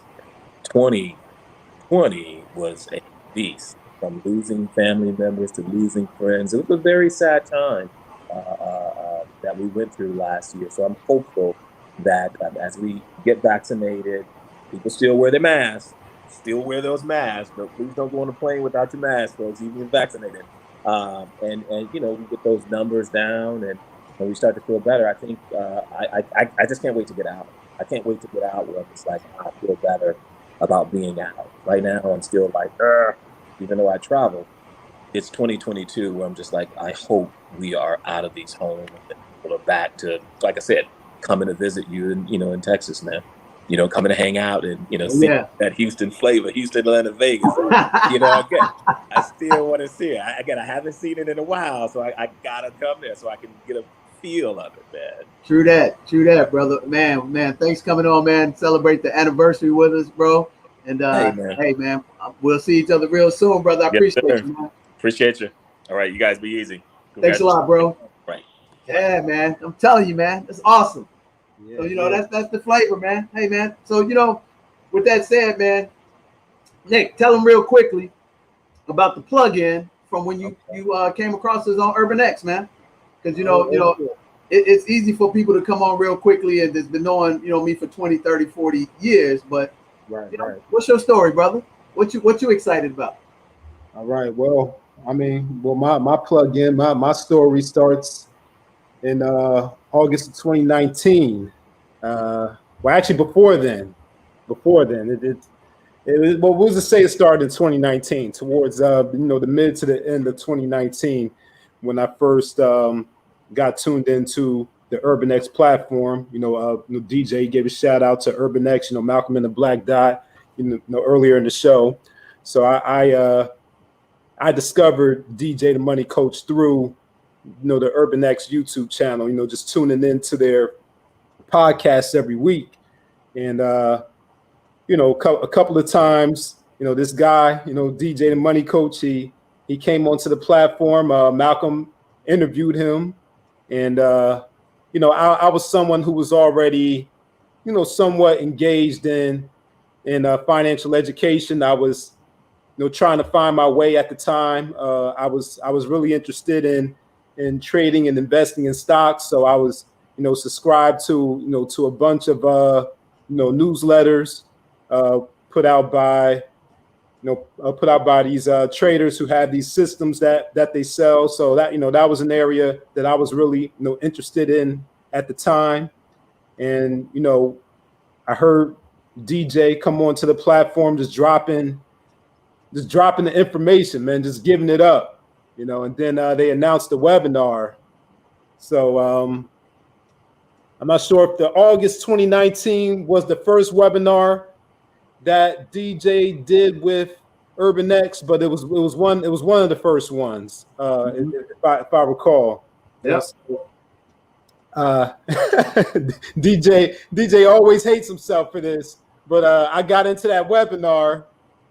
2020 was a beast. From losing family members to losing friends, it was a very sad time that we went through last year. So I'm hopeful that as we get vaccinated, people still wear their masks. Still wear those masks, but please don't go on a plane without your mask, folks, even if vaccinated. And we get those numbers down and we start to feel better. I think I just can't wait to get out. I can't wait to get out where it's like I feel better about being out. Right now, I'm still like, even though I travel, it's 2022 where I'm just like, I hope we are out of these homes and people are back to, like I said, coming to visit you in Texas, man. Coming to hang out and, see that Houston flavor, Houston, Atlanta, Vegas. Again, I still want to see it. I haven't seen it in a while, so I gotta come there so I can get a feel of it, man. True that, brother. Man, thanks coming on, man. Celebrate the anniversary with us, bro. And hey, man, we'll see each other real soon, brother. I appreciate you, man. Appreciate you. All right, you guys be easy. Thanks a lot, bro. Right. Yeah, man. I'm telling you, man, it's awesome. Yeah, so that's the flavor, man. Hey, man. So with that said, man, Nick, tell them real quickly about the plug-in from when you came across us on Urban X, man. Because it's easy for people to come on real quickly and just been knowing me for 20, 30, 40 years. But right. What's your story, brother? What you excited about? All right. Well, my plug-in, my story starts in August of 2019. Well, actually, before then, it was to say it started in 2019, towards the mid to the end of 2019, when I first got tuned into the Urban X platform. DJ gave a shout out to Urban X. Malcolm and the Black Dot. Earlier in the show, so I discovered DJ the Money Coach through the Urban X YouTube channel. Just tuning into their podcasts every week, and a couple of times, this guy, DJ the Money Coach, he came onto the platform. Malcolm interviewed him, and I was someone who was already somewhat engaged in financial education. I was trying to find my way at the time. I was really interested in trading and investing in stocks. So I was subscribed to to a bunch of newsletters put out by put out by these traders who had these systems that they sell. So that that was an area that I was really interested in at the time. And I heard DJ come onto the platform, just dropping the information, man, just giving it up, and then they announced the webinar. So I'm not sure if the August 2019 was the first webinar that DJ did with UrbanX, but it was one of the first ones, if I recall. Yes. DJ always hates himself for this, but I got into that webinar,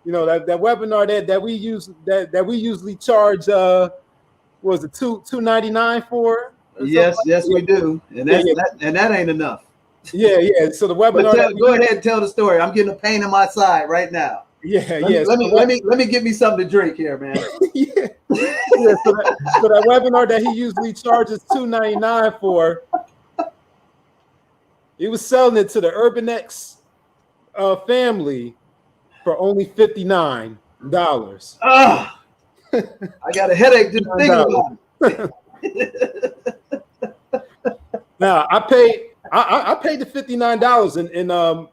that webinar that we usually charge was it $2.99 for? Yes, we do, and that ain't enough. Yeah. So the webinar. Go ahead and tell the story. I'm getting a pain in my side right now. Yeah. Let me get me something to drink here, man. Yeah. So that webinar that he usually charges $2.99 for, he was selling it to the UrbanX family for only $59. I got a headache just thinking about it. Now I paid the $59,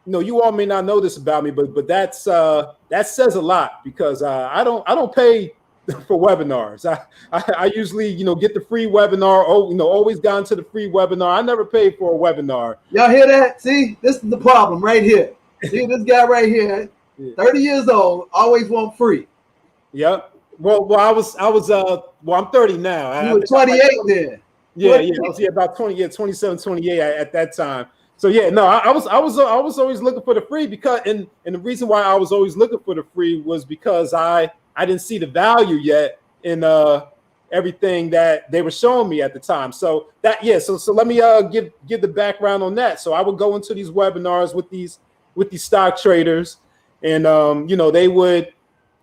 and you all may not know this about me, but that says a lot, because I don't pay for webinars. I usually get the free webinar. Always gone to the free webinar. I never paid for a webinar. Y'all hear that? See, this is the problem right here. See this guy right here, 30 years old, always want free. Yep. Well, I'm 30 now. You were 28 then. Yeah, I was about 27, 28 at that time. So I was always looking for the free, because and the reason why I was always looking for the free was because I didn't see the value yet in everything that they were showing me at the time. So so let me give the background on that. So I would go into these webinars with these stock traders, and they would,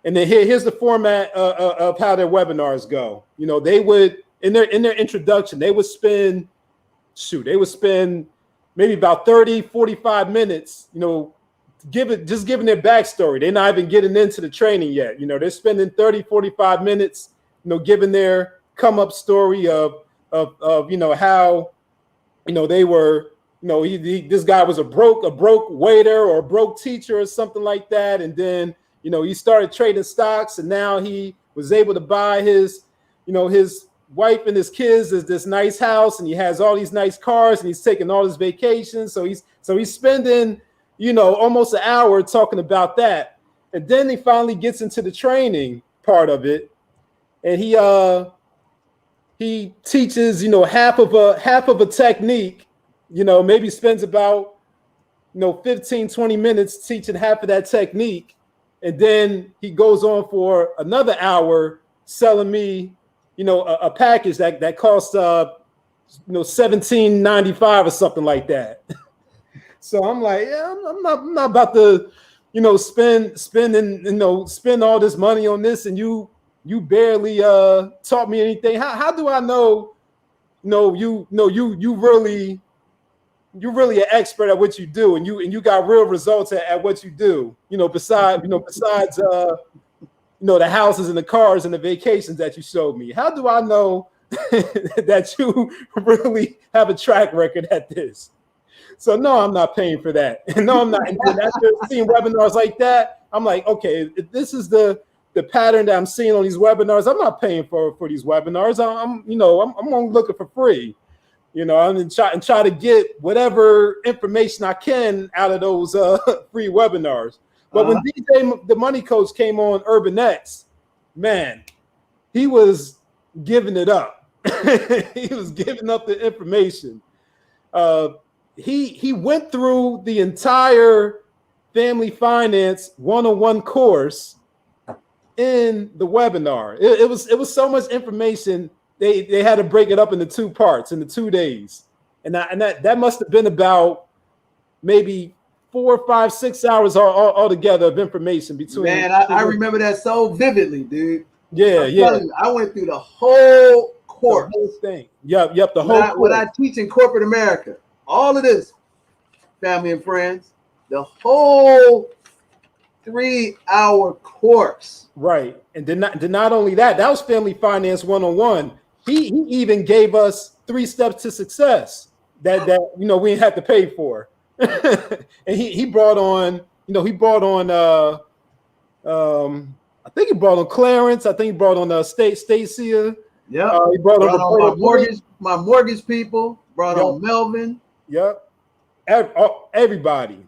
and then here's the format of how their webinars go. They would, in their introduction, they would spend maybe about 30-45 minutes, just giving their backstory. They're not even getting into the training yet. They're spending 30-45 minutes, giving their come up story of how, they were, this guy was a broke waiter or a broke teacher or something like that. And then, he started trading stocks, and now he was able to buy his wife and his kids this nice house, and he has all these nice cars, and he's taking all his vacations. So he's spending, almost an hour talking about that. And then he finally gets into the training part of it. And he teaches, half of a technique, maybe spends about, 15-20 minutes teaching half of that technique. And then he goes on for another hour selling me, a package that costs $17.95 or something like that. So I'm like, I'm not about to, spend all this money on this, and you barely taught me anything. How do I know? You really an expert at what you do, and you got real results at what you do. Besides the houses and the cars and the vacations that you showed me. How do I know that you really have a track record at this? So no, I'm not paying for that. No, I'm not. And after seeing webinars like that, I'm like, okay, if this is the pattern that I'm seeing on these webinars, I'm not paying for these webinars. I'm only looking for free. I'm try to get whatever information I can out of those free webinars. But when DJ the Money Coach came on UrbanX, man, he was giving it up. He was giving up the information. He went through the entire family finance 101 course in the webinar. It was so much information. They had to break it up into 2 parts in the 2 days, and that must have been about maybe 4, 5, 6 hours all together of information between. Man, I remember that so vividly, dude. Yeah. I went through the whole course. The whole thing. Yep. The whole. What I teach in corporate America, all of this, family and friends, the whole 3-hour course. Right. And then not only that, that was Family Finance 101. He even gave us 3 steps to success that we didn't have to pay for. And he brought on, I think he brought on Clarence. I think he brought on Stacia. Yeah. He brought on my mortgage people. Brought on Melvin. Yep. Everybody.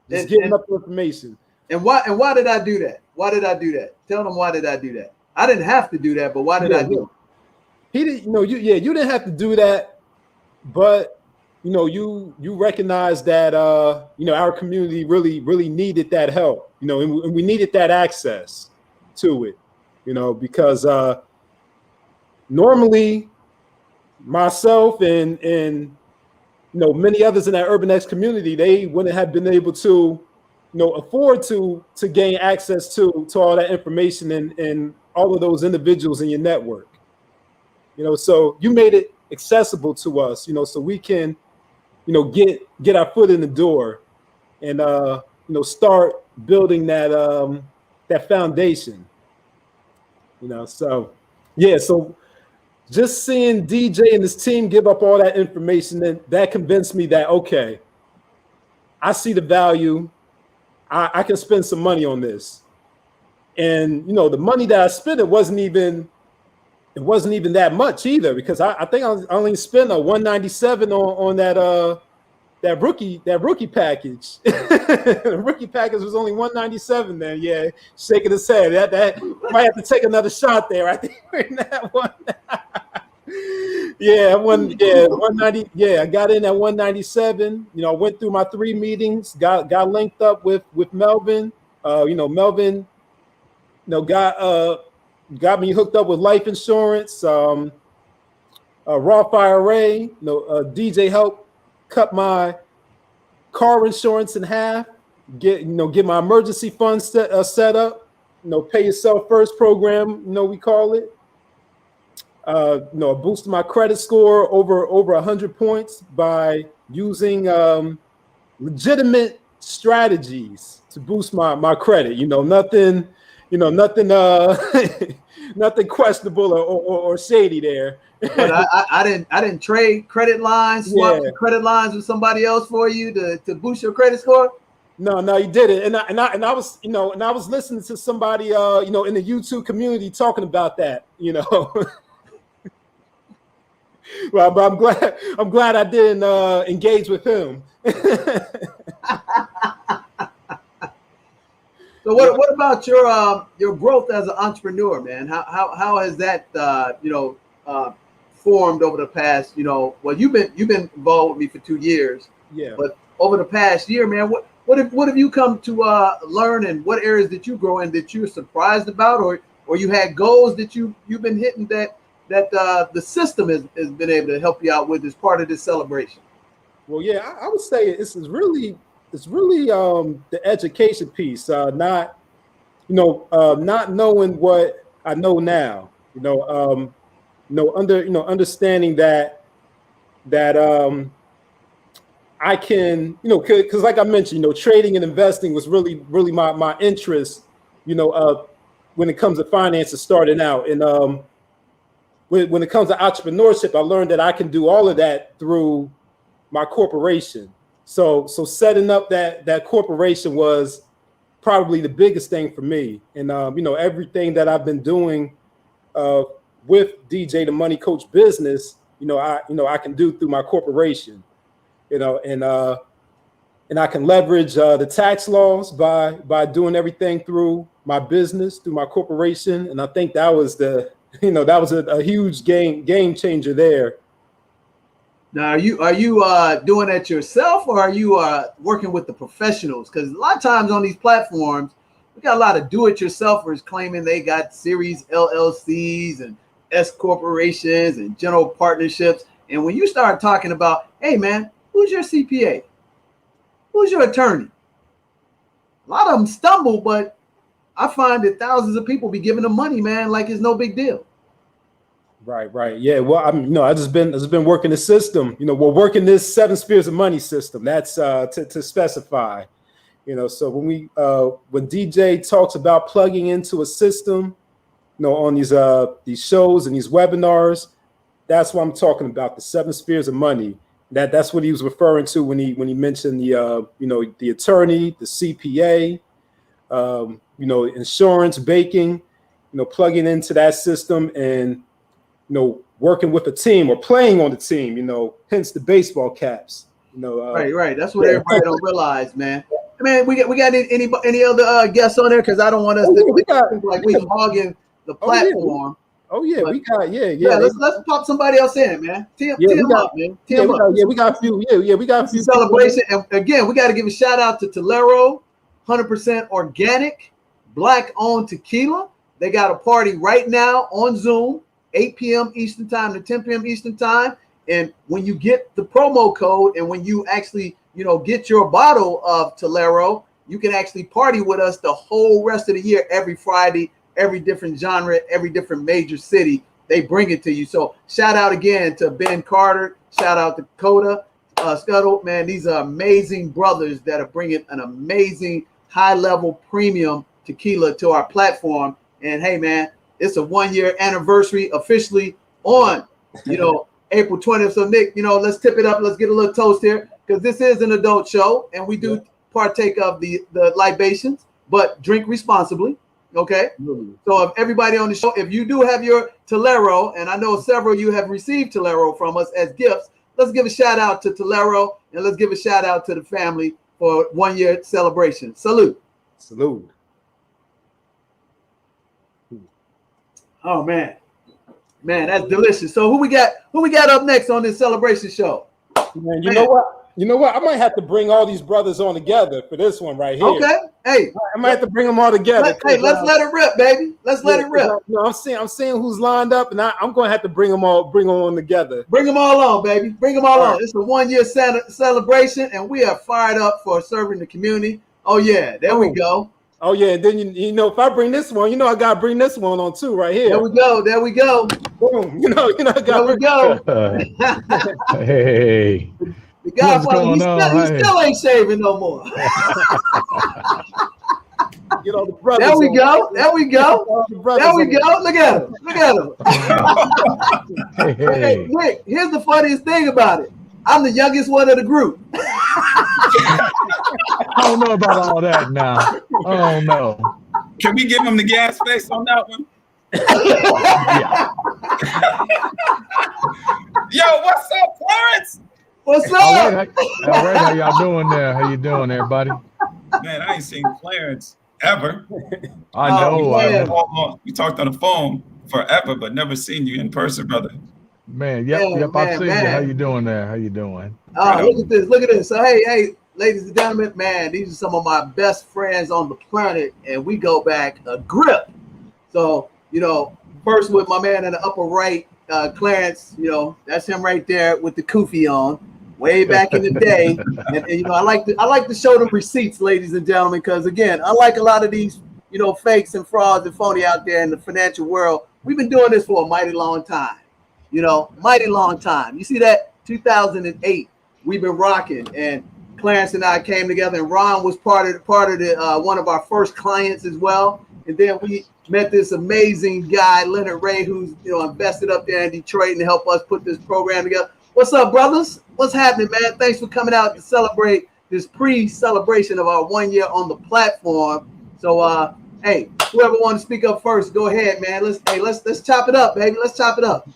Just giving up information. And why did I do that? Why did I do that? Tell them, why did I do that? I didn't have to do that, but why did I do it? He didn't, you didn't have to do that, but you recognize that our community really needed that help, and we needed that access to it, because normally myself and many others in that Urban X community, they wouldn't have been able to afford to gain access to all that information and all of those individuals in your network. So you made it accessible to us, so we can, get our foot in the door and start building that foundation. So yeah, so just seeing DJ and his team give up all that information, that convinced me that, okay, I see the value. I can spend some money on this. And the money that I spent, it wasn't even that much either, because I think I only spent a $197 on that rookie package. The rookie package was only $197 then. Yeah, shaking his head. That might have to take another shot there. I think in that one. Yeah, 190. Yeah, I got in at 197. I went through my 3 meetings, got linked up with Melvin. Melvin, got me hooked up with life insurance, Roth IRA. DJ helped cut my car insurance in half. Get my emergency fund set up. Pay yourself first program. We call it. Boosted my credit score over 100 points by using legitimate strategies to boost my credit. Nothing nothing questionable or shady there. But I didn't trade credit lines, swap credit lines with somebody else for you to boost your credit score. No, you didn't. And I was, and I was listening to somebody, in the YouTube community talking about that, Well, but I'm glad I didn't engage with him. So what about your growth as an entrepreneur, man? How has that formed over the past, well, you've been involved with me for 2 years. Yeah. But over the past year, man, what have you come to learn, and what areas did you grow in that you're surprised about, or you had goals that you've been hitting that the system has been able to help you out with as part of this celebration? Well, yeah, I would say it's really the education piece, not knowing what I know now, understanding that I can, because like I mentioned, trading and investing was really my interest, when it comes to finances starting out. And when it comes to entrepreneurship, I learned that I can do all of that through my corporation. So setting up that corporation was probably the biggest thing for me. And everything that I've been doing with DJ the Money Coach business, I can do through my corporation. And I can leverage the tax laws by doing everything through my business, through my corporation. And I think that was a huge game changer there. Now, are you doing that yourself, or are you working with the professionals? Because a lot of times on these platforms, we got a lot of do-it-yourselfers claiming they got series LLCs and S corporations and general partnerships. And when you start talking about, hey, man, who's your CPA? Who's your attorney? A lot of them stumble, but I find that thousands of people be giving them money, man, like it's no big deal. Right. Yeah. Well, I just been working the system. We're working this 7 spheres of money system. That's to specify. So when DJ talks about plugging into a system, on these shows and these webinars, that's what I'm talking about, the 7 spheres of money. That's what he was referring to when he mentioned the attorney, the CPA, insurance, banking, plugging into that system and working with a team or playing on the team, hence the baseball caps. Right. That's what everybody don't realize, man. Man, we got any other guests on there? Because I don't want us to we hogging the platform. We got. Let's pop somebody else in, man. Tee them up, man. We got a few. We got a few celebration. And again, we got to give a shout out to Tolero, 100% organic, black-owned tequila. They got a party right now on Zoom, 8 p.m. Eastern time to 10 p.m. Eastern time. And when you get the promo code and when you actually, get your bottle of Tolero, you can actually party with us the whole rest of the year, every Friday, every different genre, every different major city. They bring it to you. So shout out again to Ben Carter. Shout out to Coda, Scuttle. Man, these are amazing brothers that are bringing an amazing high-level premium tequila to our platform. And hey, man, it's a 1-year anniversary officially on, April 20th. So Nick, let's tip it up. Let's get a little toast here because this is an adult show and we do partake of the libations, but drink responsibly. Okay. Mm-hmm. So if everybody on the show, if you do have your Tolero, and I know several of you have received Tolero from us as gifts, let's give a shout out to Tolero and let's give a shout out to the family for 1-year celebration. Salute. Oh man, that's delicious. So who we got up next on this celebration show? Man, you know what? I might have to bring all these brothers on together for this one right here. Okay. Hey, I might have to bring them all together. Let's let it rip, baby. Let's let it rip. I'm seeing who's lined up, and I'm going to have to bring them on together. Bring them all on, baby. Bring them all on. It's a 1-year celebration, and we are fired up for serving the community. Oh yeah, there we go. Oh yeah, and then if I bring this one, I gotta bring this one on too, right here. There we go. Boom. I got. There we go. Hey. The guy he still ain't shaving no more. Get all the brothers. There we go. Look at him. Hey, Nick, here's the funniest thing about it. I'm the youngest one of the group. I don't know about all that now. I don't know. Can we give him the gas face on that one? Yo, what's up, Clarence? What's up? All right, how y'all doing there? How you doing, everybody? Man, I ain't seen Clarence ever. I know. We talked on the phone forever, but never seen you in person, brother. Man, yep, I've seen you. How you doing there? How you doing? Oh, look at this. So hey, ladies and gentlemen, man, these are some of my best friends on the planet, and we go back a grip. So, first with my man in the upper right, Clarence, that's him right there with the kufi on, way back in the day. And I like to show them receipts, ladies and gentlemen, because again, unlike a lot of these, fakes and frauds and phony out there in the financial world, we've been doing this for a mighty long time. Mighty long time. You see that 2008, we've been rocking, and Clarence and I came together, and Ron was part of the one of our first clients as well. And then we met this amazing guy, Leonard Ray, who's invested up there in Detroit and helped us put this program together. What's up, brothers? What's happening, man? Thanks for coming out to celebrate this pre-celebration of our 1 year on the platform. So, hey, whoever wants to speak up first, go ahead, man. Let's chop it up, baby. Let's chop it up.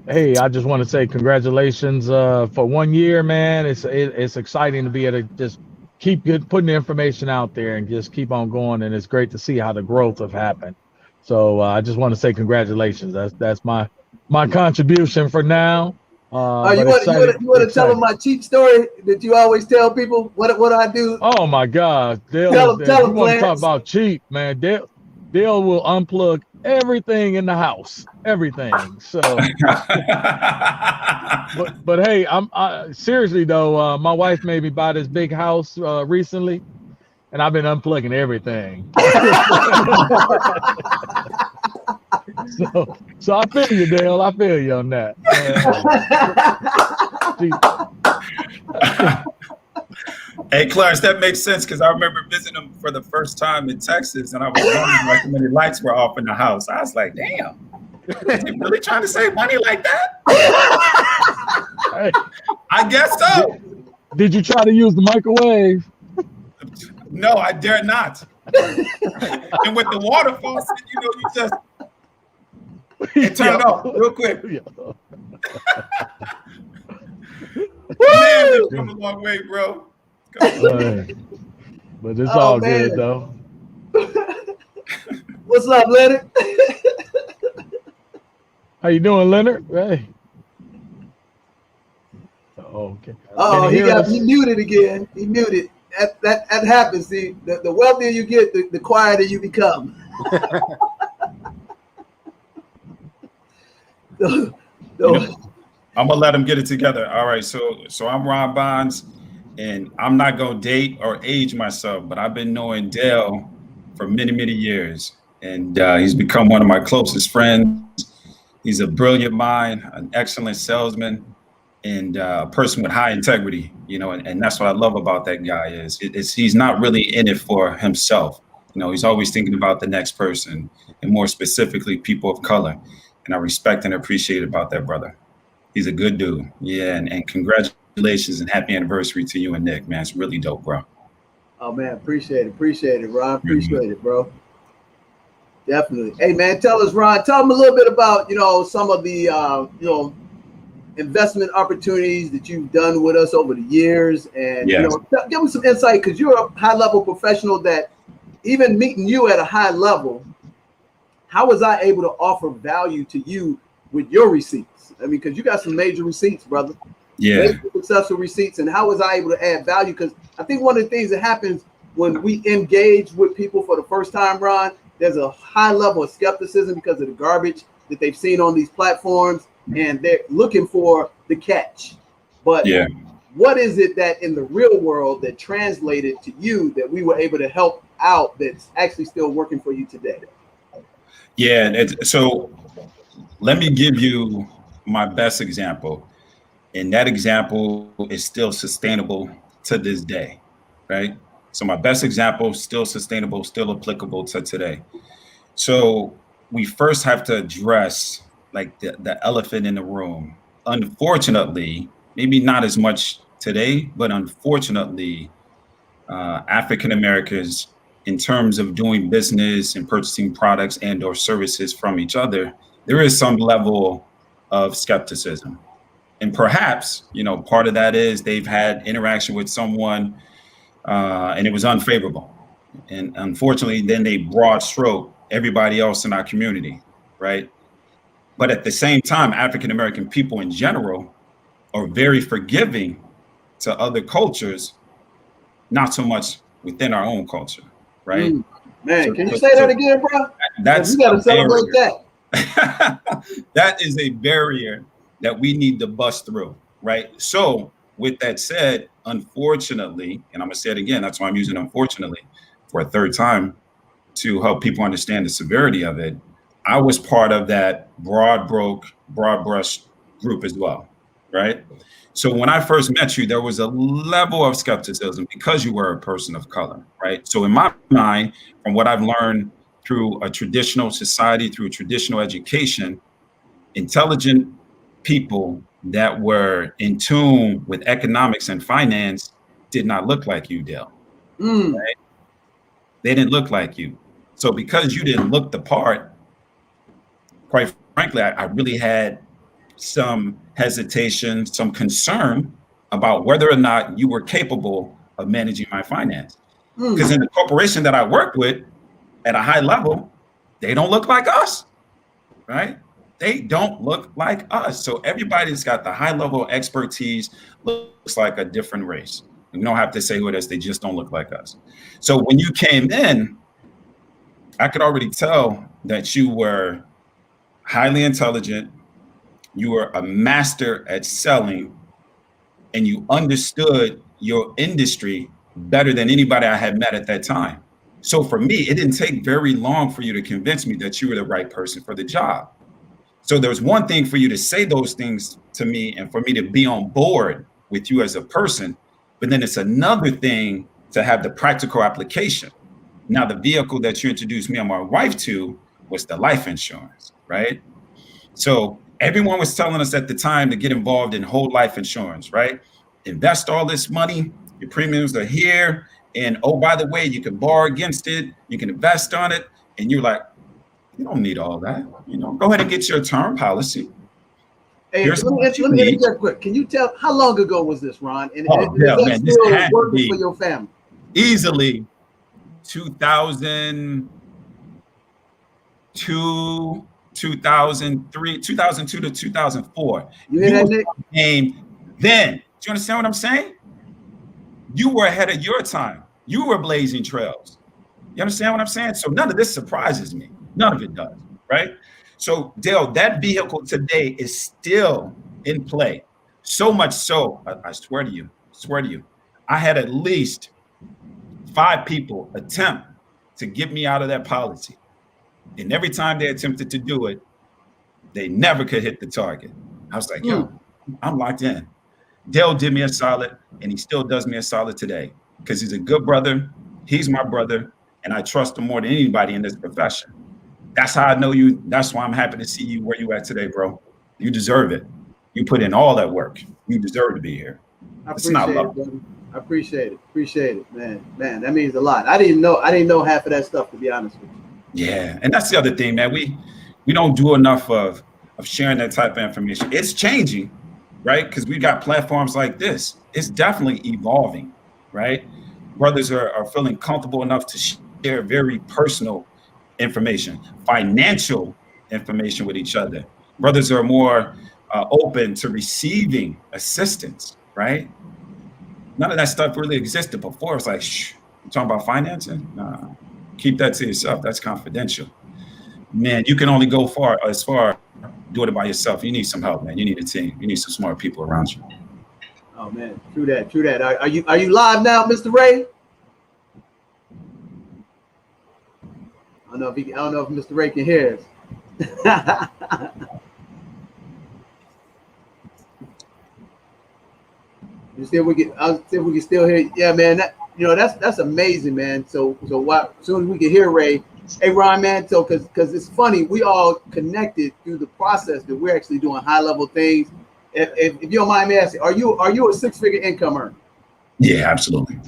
Hey, I just want to say congratulations for 1 year, man. It's exciting to be able to just keep putting the information out there and just keep on going. And it's great to see how the growth have happened. So I just want to say congratulations. That's my contribution for now. You want to tell them my cheat story that you always tell people? What do I do? Oh my God, Dale! Tell them, want to talk about cheat, man? Dale will unplug everything in the house, everything. So, but hey, I'm seriously though. My wife made me buy this big house recently, and I've been unplugging everything. So I feel you, Dale. I feel you on that. Hey, Clarence, that makes sense because I remember visiting him for the first time in Texas, and I was wondering like how many lights were off in the house. I was like, damn, is he really trying to save money like that? Hey, I guess so. did you try to use the microwave? No, I dare not. And with the water faucet, you know, you just it turned off real quick. Man, we've come a long way, bro. But it's all good though. What's up, Leonard? How you doing, Leonard? Hey. Oh, okay. Oh, he muted again. He muted. That happens. See, the wealthier you get, the quieter you become. I'm gonna let him get it together. All right, so I'm Ron Bonds, and I'm not gonna date or age myself, but I've been knowing Dale for many years, and he's become one of my closest friends. He's a brilliant mind, an excellent salesman, and a person with high integrity. You know, and that's what I love about that guy is he's not really in it for himself. You know, he's always thinking about the next person, and more specifically, people of color. And I respect and appreciate about that brother. He's a good dude. Yeah, and congratulations and happy anniversary to you and Nick, man. It's really dope, bro. Oh man, appreciate it, Ron. Appreciate it, bro. Definitely. Hey man, tell us, Ron. Tell them a little bit about some of the investment opportunities that you've done with us over the years, and give us some insight because you're a high-level professional. That even meeting you at a high level, how was I able to offer value to you with your receipts? I mean, because you got some major receipts, brother. Yeah. Major successful receipts. And how was I able to add value? Because I think one of the things that happens when we engage with people for the first time, Ron, there's a high level of skepticism because of the garbage that they've seen on these platforms, and they're looking for the catch. But what is it that in the real world that translated to you that we were able to help out that's actually still working for you today? Yeah, so let me give you my best example. And that example is still sustainable to this day, right? So my best example, still sustainable, still applicable to today. So we first have to address like the elephant in the room. Unfortunately, maybe not as much today, but unfortunately, African Americans, in terms of doing business and purchasing products and or services from each other, there is some level of skepticism. And perhaps, part of that is they've had interaction with someone and it was unfavorable. And unfortunately, then they broad stroke everybody else in our community, right? But at the same time, African American people in general are very forgiving to other cultures, not so much within our own culture, right? Man, can you say that again, bro? That's you got to celebrate that. That is a barrier that we need to bust through, right? So with that said, unfortunately, and I'm gonna say it again, that's why I'm using unfortunately for a third time to help people understand the severity of it. I was part of that broad brush group as well, right? So when I first met you, there was a level of skepticism because you were a person of color, right? So in my mind, from what I've learned through a traditional society, through traditional education, intelligent people that were in tune with economics and finance did not look like you, Dale. Right? They didn't look like you. So because you didn't look the part, quite frankly, I really had some hesitation, some concern about whether or not you were capable of managing my finance. Because in the corporation that I worked with at a high level, they don't look like us, right? They don't look like us. So everybody that's got the high level of expertise looks like a different race. You don't have to say who it is, they just don't look like us. So when you came in, I could already tell that you were highly intelligent, you were a master at selling, and you understood your industry better than anybody I had met at that time. So for me, it didn't take very long for you to convince me that you were the right person for the job. So there's one thing for you to say those things to me and for me to be on board with you as a person. But then it's another thing to have the practical application. Now, the vehicle that you introduced me and my wife to was the life insurance, right? So everyone was telling us at the time to get involved in whole life insurance, right? Invest all this money, your premiums are here. And oh, by the way, you can borrow against it, you can invest on it. And you're like, you don't need all that. Go ahead and get your term policy. Hey, let me interject quick. Can you tell how long ago was this, Ron? And yeah, man, this had working to be for your family? Easily 2002, 2003, 2002 to 2004. You hear that, Nick? Then, do you understand what I'm saying? You were ahead of your time. You were blazing trails. You understand what I'm saying? So none of this surprises me. None of it does, right? So, Dale, that vehicle today is still in play. So much so, I swear to you, I had at least 5 people attempt to get me out of that policy. And every time they attempted to do it, they never could hit the target. I was like, yo, I'm locked in. Dale did me a solid, and he still does me a solid today because he's a good brother. He's my brother, and I trust him more than anybody in this profession. That's how I know you. That's why I'm happy to see you where you at today, bro. You deserve it. You put in all that work. You deserve to be here. I appreciate it, brother. I appreciate it. Appreciate it, man. Man, that means a lot. I didn't know half of that stuff, to be honest with you. Yeah, and that's the other thing, man. We don't do enough of sharing that type of information. It's changing, right? Because we got platforms like this. It's definitely evolving, right? Brothers are feeling comfortable enough to share very personal information, financial information with each other. Brothers are more open to receiving assistance, right? None of that stuff really existed before. It's like, shh, you talking about financing? Nah, keep that to yourself. That's confidential. Man, you can only go as far doing it by yourself. You need some help, man. You need a team. You need some smart people around you. Oh man, true that. Are you live now, Mr. Ray? I don't know if Mr. Ray can hear us. I'll see if we can still hear. Yeah, man. That's amazing, man. So as soon as we can hear Ray, hey Ron, man. So because it's funny, we all connected through the process that we're actually doing high level things. If you don't mind me asking, are you a 6-figure income earner? Yeah, absolutely.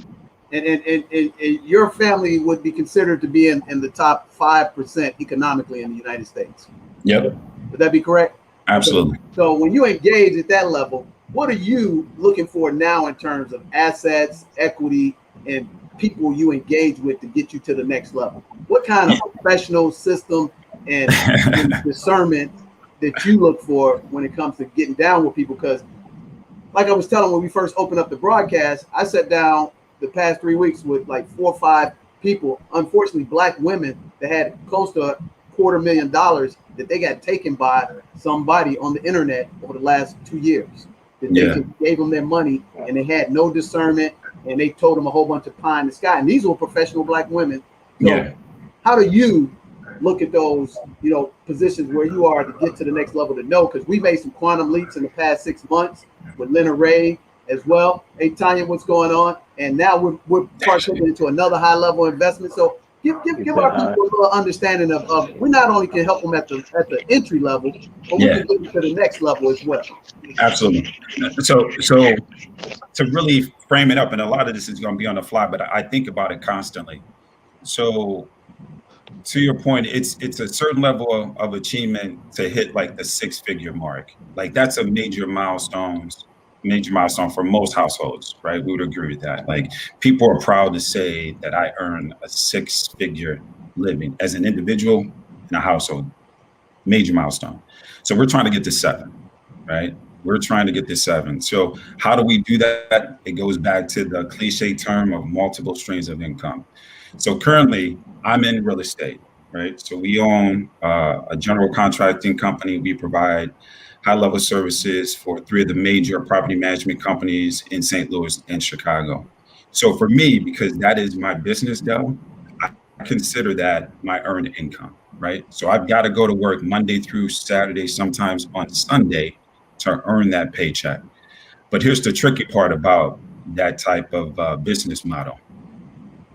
And your family would be considered to be in the top 5% economically in the United States. Yep. Would that be correct? Absolutely. So when you engage at that level, what are you looking for now in terms of assets, equity, and people you engage with to get you to the next level? What kind of professional system and discernment that you look for when it comes to getting down with people? Because like I was telling when we first opened up the broadcast, I sat down the past 3 weeks with like 4 or 5 people, unfortunately Black women that had close to $250,000 that they got taken by somebody on the internet over the last 2 years. That they just gave them their money and they had no discernment and they told them a whole bunch of pie in the sky. And these were professional Black women. So how do you look at those, positions where you are to get to the next level to know? Because we made some quantum leaps in the past 6 months with Leonard Ray as well. Hey, Tanya, what's going on? And now we're partaking into another high level investment. So give our people a little understanding of we not only can help them at the entry level, but we can get them to the next level as well. Absolutely. So to really frame it up, and a lot of this is going to be on the fly, but I think about it constantly. So to your point, it's a certain level of achievement to hit like the 6-figure mark. Like that's a major milestone for most households, right? We would agree with that. Like people are proud to say that I earn a 6-figure living as an individual in a household. Major milestone. So we're trying to get to 7, right? We're trying to get to 7. So how do we do that? It goes back to the cliche term of multiple streams of income. So currently I'm in real estate, right? So we own a general contracting company. We provide high-level services for 3 of the major property management companies in St. Louis and Chicago. So for me, because that is my business though, I consider that my earned income, right? So I've got to go to work Monday through Saturday, sometimes on Sunday, to earn that paycheck. But here's the tricky part about that type of business model.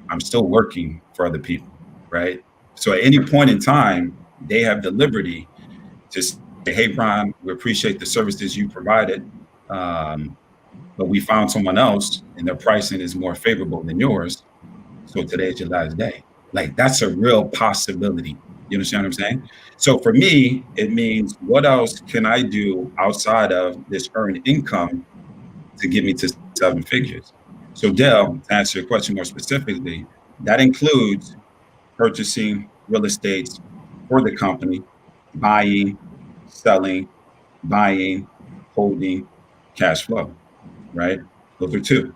I'm still working for other people, right? So at any point in time, they have the liberty to say, hey, Ron, we appreciate the services you provided, but we found someone else and their pricing is more favorable than yours. So today's your last day. Like, that's a real possibility. You understand what I'm saying? So for me, it means, what else can I do outside of this earned income to get me to 7 figures? So Dale, to answer your question more specifically, that includes purchasing real estate for the company, buying, selling, buying, holding, cash flow, right? Those are 2.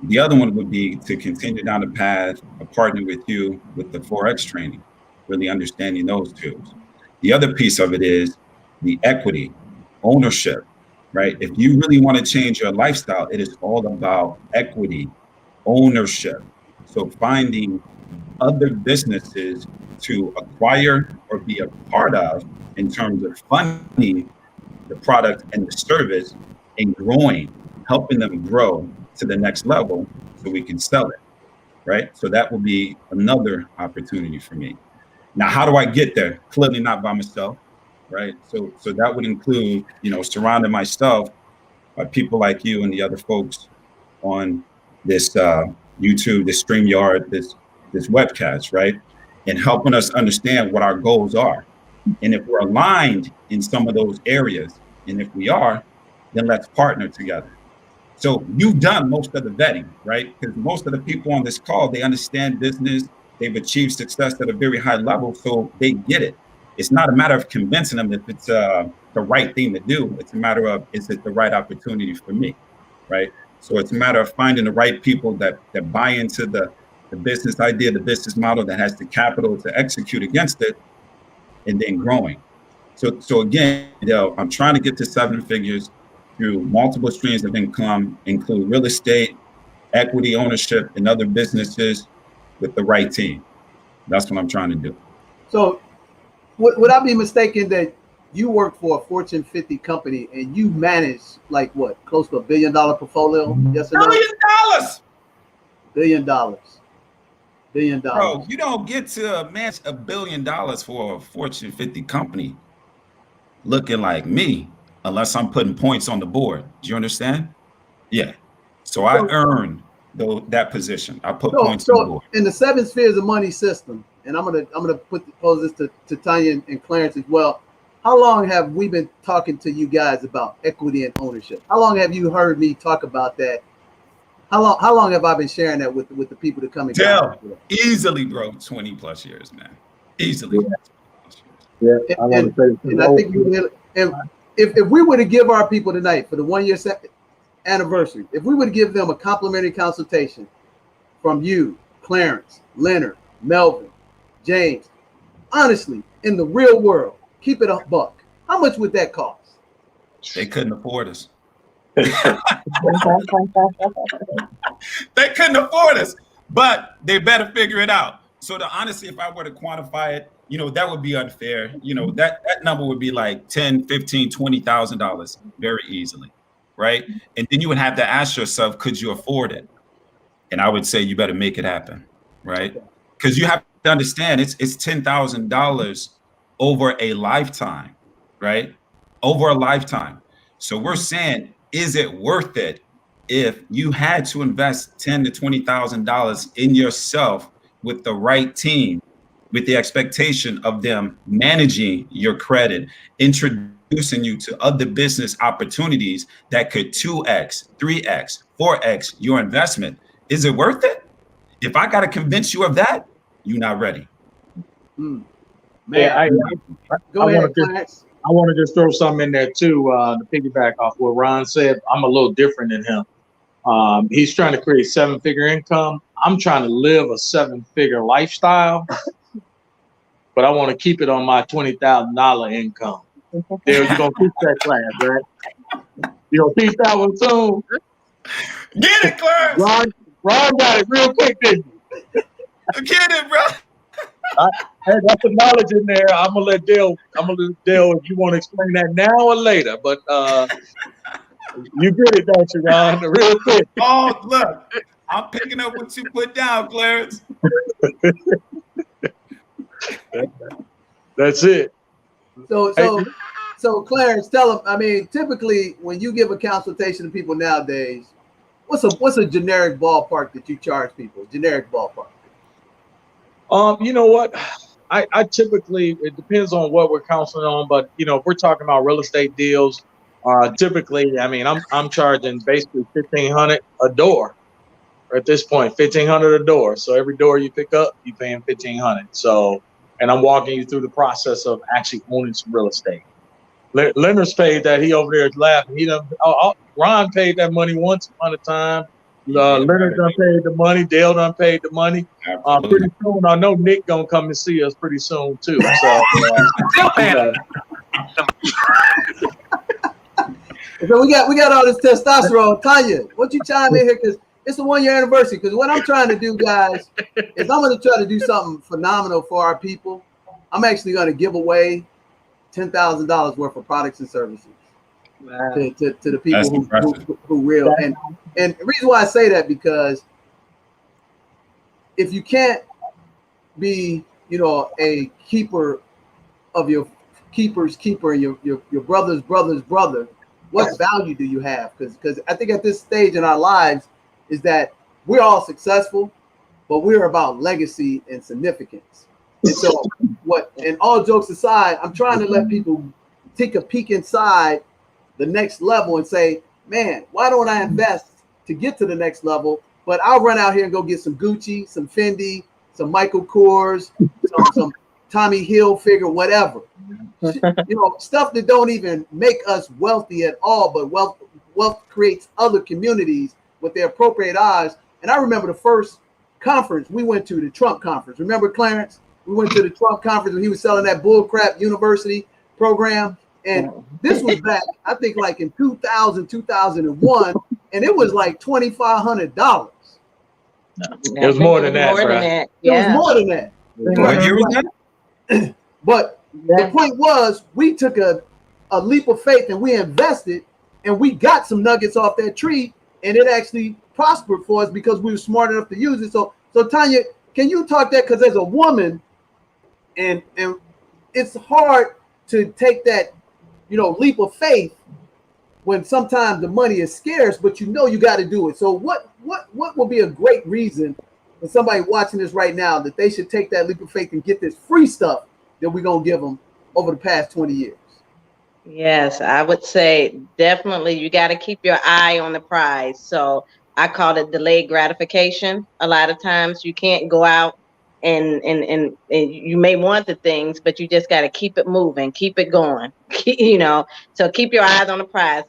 The other one would be to continue down the path of partnering with you with the Forex training, really understanding those tools. The other piece of it is the equity, ownership, right? If you really want to change your lifestyle, it is all about equity, ownership. So finding other businesses to acquire or be a part of in terms of funding the product and the service and growing, helping them grow to the next level so we can sell it, right? So that will be another opportunity for me. Now, how do I get there? Clearly not by myself, right? So that would include, surrounding myself by people like you and the other folks on this YouTube, this StreamYard, this webcast, right? And helping us understand what our goals are. And if we're aligned in some of those areas, and if we are, then let's partner together. So you've done most of the vetting, right? Because most of the people on this call, they understand business. They've achieved success at a very high level, so they get it. It's not a matter of convincing them if it's the right thing to do. It's a matter of, is it the right opportunity for me, right? So it's a matter of finding the right people that buy into the business idea, the business model, that has the capital to execute against it, and then growing. So again, I'm trying to get to 7 figures through multiple streams of income, include real estate, equity ownership, and other businesses with the right team. That's what I'm trying to do. So would I be mistaken that you work for a Fortune 50 company and you manage like what, close to $1 billion portfolio? Yes or no? $1 billion. $1 billion. Bro, you don't get to manage $1 billion for a Fortune 50 company looking like me unless I'm putting points on the board. Do you understand? Yeah. So I earned that position. I put points on the board. In the 7 spheres of money system, and I'm gonna pose this to Tanya and Clarence as well. How long have we been talking to you guys about equity and ownership? How long have you heard me talk about that? How long have I been sharing that with the people that come and go? Easily, bro, 20 plus years, man. Easily. Yeah. And I think if we were to give our people tonight for the 1 year anniversary, if we would give them a complimentary consultation from you, Clarence, Leonard, Melvin, James, honestly, in the real world, keep it a buck, how much would that cost? They couldn't afford us. They couldn't afford us, but they better figure it out. So honestly, if I were to quantify it, that would be unfair. That number would be like $10,000, $15,000, $20,000 very easily, right? And then you would have to ask yourself, could you afford it? And I would say you better make it happen, right? Because you have to understand it's $10,000 over a lifetime, right? Over a lifetime. So we're saying, is it worth it if you had to invest $10,000 to $20,000 in yourself with the right team, with the expectation of them managing your credit, introducing you to other business opportunities that could 2x, 3x, 4x your investment? Is it worth it? If I got to convince you of that, you're not ready. Man, yeah, go ahead, Clarence. I want to just throw something in there too, to piggyback off what Ron said. I'm a little different than him. He's trying to create 7-figure income. I'm trying to live a 7-figure lifestyle, but I want to keep it on my $20,000 income. There, you're gonna keep that class, right? You gonna keep that one soon? Get it, Clarence. Ron got it real quick, didn't he? Get it, bro. Hey, that's some knowledge in there. I'm gonna let Dale if you want to explain that now or later. But You get it, don't you, Ron? Real quick. Oh, look, I'm picking up what you put down, Clarence. That's it. So Clarence, tell them. I mean, typically when you give a consultation to people nowadays, what's a generic ballpark that you charge people? Generic ballpark. You know what? I typically, it depends on what we're counseling on, but if we're talking about real estate deals, typically, I mean, I'm charging basically $1,500 a door at this point, $1,500 a door. So every door you pick up, you're paying $1,500. So, and I'm walking you through the process of actually owning some real estate. Leonard's paid that. He over there is laughing. Ron paid that money once upon a time. Leonard done paid the money. Dale done paid the money. Pretty soon, I know Nick gonna come and see us pretty soon too. So, so we got all this testosterone. Tanya, what you chime in here because it's a 1 year anniversary. Because what I'm trying to do, guys, is I'm going to try to do something phenomenal for our people. I'm actually going to give away $10,000 worth of products and services. Wow. To the people who real. And the reason why I say that, because if you can't be, a keeper of your keeper's keeper and your brother's brother's brother, what value do you have? Because I think at this stage in our lives is that we're all successful, but we're about legacy and significance. And so and all jokes aside, I'm trying to let people take a peek inside the next level and say, man, why don't I invest to get to the next level? But I'll run out here and go get some Gucci, some Fendi, some Michael Kors, some Tommy Hilfiger, whatever. Stuff that don't even make us wealthy at all, but wealth creates other communities with their appropriate eyes. And I remember the first conference we went to, the Trump conference. Remember, Clarence? We went to the Trump conference when he was selling that bullcrap university program. And this was back, I think, like in 2000, 2001, and it was like $2,500. It was more than that, bro. It was more than that. What year was that? But the point was, we took a leap of faith and we invested, and we got some nuggets off that tree, and it actually prospered for us because we were smart enough to use it. So Tanya, can you talk that? Because as a woman, and it's hard to take that, leap of faith when sometimes the money is scarce, but you got to do it. So what would be a great reason for somebody watching this right now that they should take that leap of faith and get this free stuff that we're going to give them over the past 20 years? Yes, I would say definitely you got to keep your eye on the prize. So I call it delayed gratification. A lot of times you can't go out and you may want the things, but you just got to keep it moving, keep it going, so keep your eyes on the prize.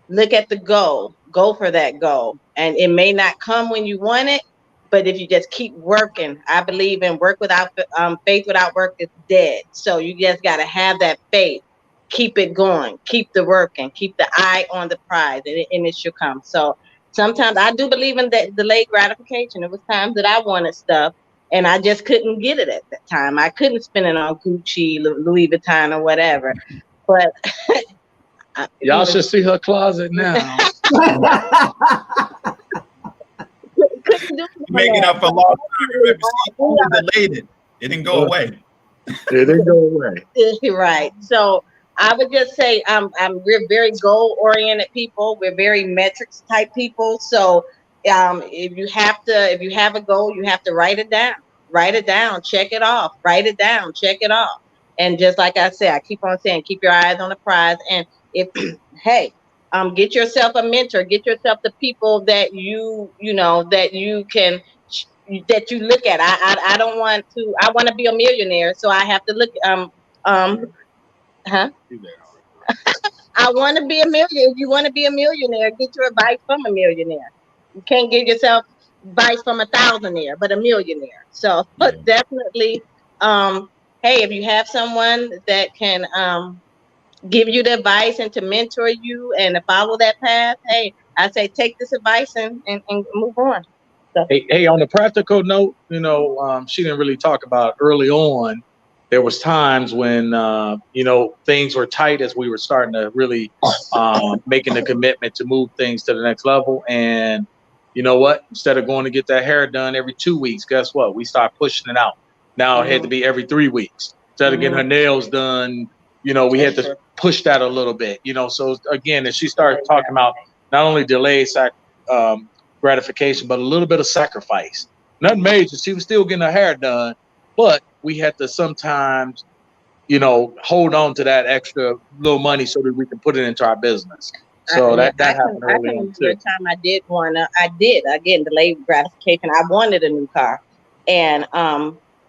Look at the goal, go for that goal. And it may not come when you want it, but if you just keep working, I believe in work without faith without work is dead. So you just got to have that faith, keep it going, keep the working, keep the eye on the prize, and it should come. So sometimes I do believe in that delayed gratification. It was times that I wanted stuff and I just couldn't get it at that time. I couldn't spend it on Gucci, Louis Vuitton, or whatever. But y'all should see her closet now. Making up for lost time. Remember, she delayed it. It didn't go away. It didn't go away. Right. So I would just say we're very goal oriented people. We're very metrics type people. So if you have a goal, you have to write it down, check it off, write it down, check it off. And just like I said, I keep on saying, keep your eyes on the prize. And if, hey, get yourself a mentor, get yourself the people that you look at. I want to be a millionaire. So I have to look, I want to be a millionaire. If you want to be a millionaire, get your advice from a millionaire. You can't give yourself advice from a thousandaire, but a millionaire. So definitely, hey, if you have someone that can give you the advice and to mentor you and to follow that path, hey, I say take this advice and move on. So. Hey, on a practical note, she didn't really talk about early on. there was times when, things were tight as we were starting to really making the commitment to move things to the next level. And you know what? Instead of going to get that hair done every 2 weeks, guess what? We start pushing it out. Now it had to be every 3 weeks. Instead of getting her nails done, we had to push that a little bit, So again, as she started talking about not only delayed gratification, but a little bit of sacrifice. Nothing major. She was still getting her hair done, but we had to sometimes, hold on to that extra little money so that we can put it into our business. So that happened early on too. Time I did again, delayed gratification. I wanted a new car, and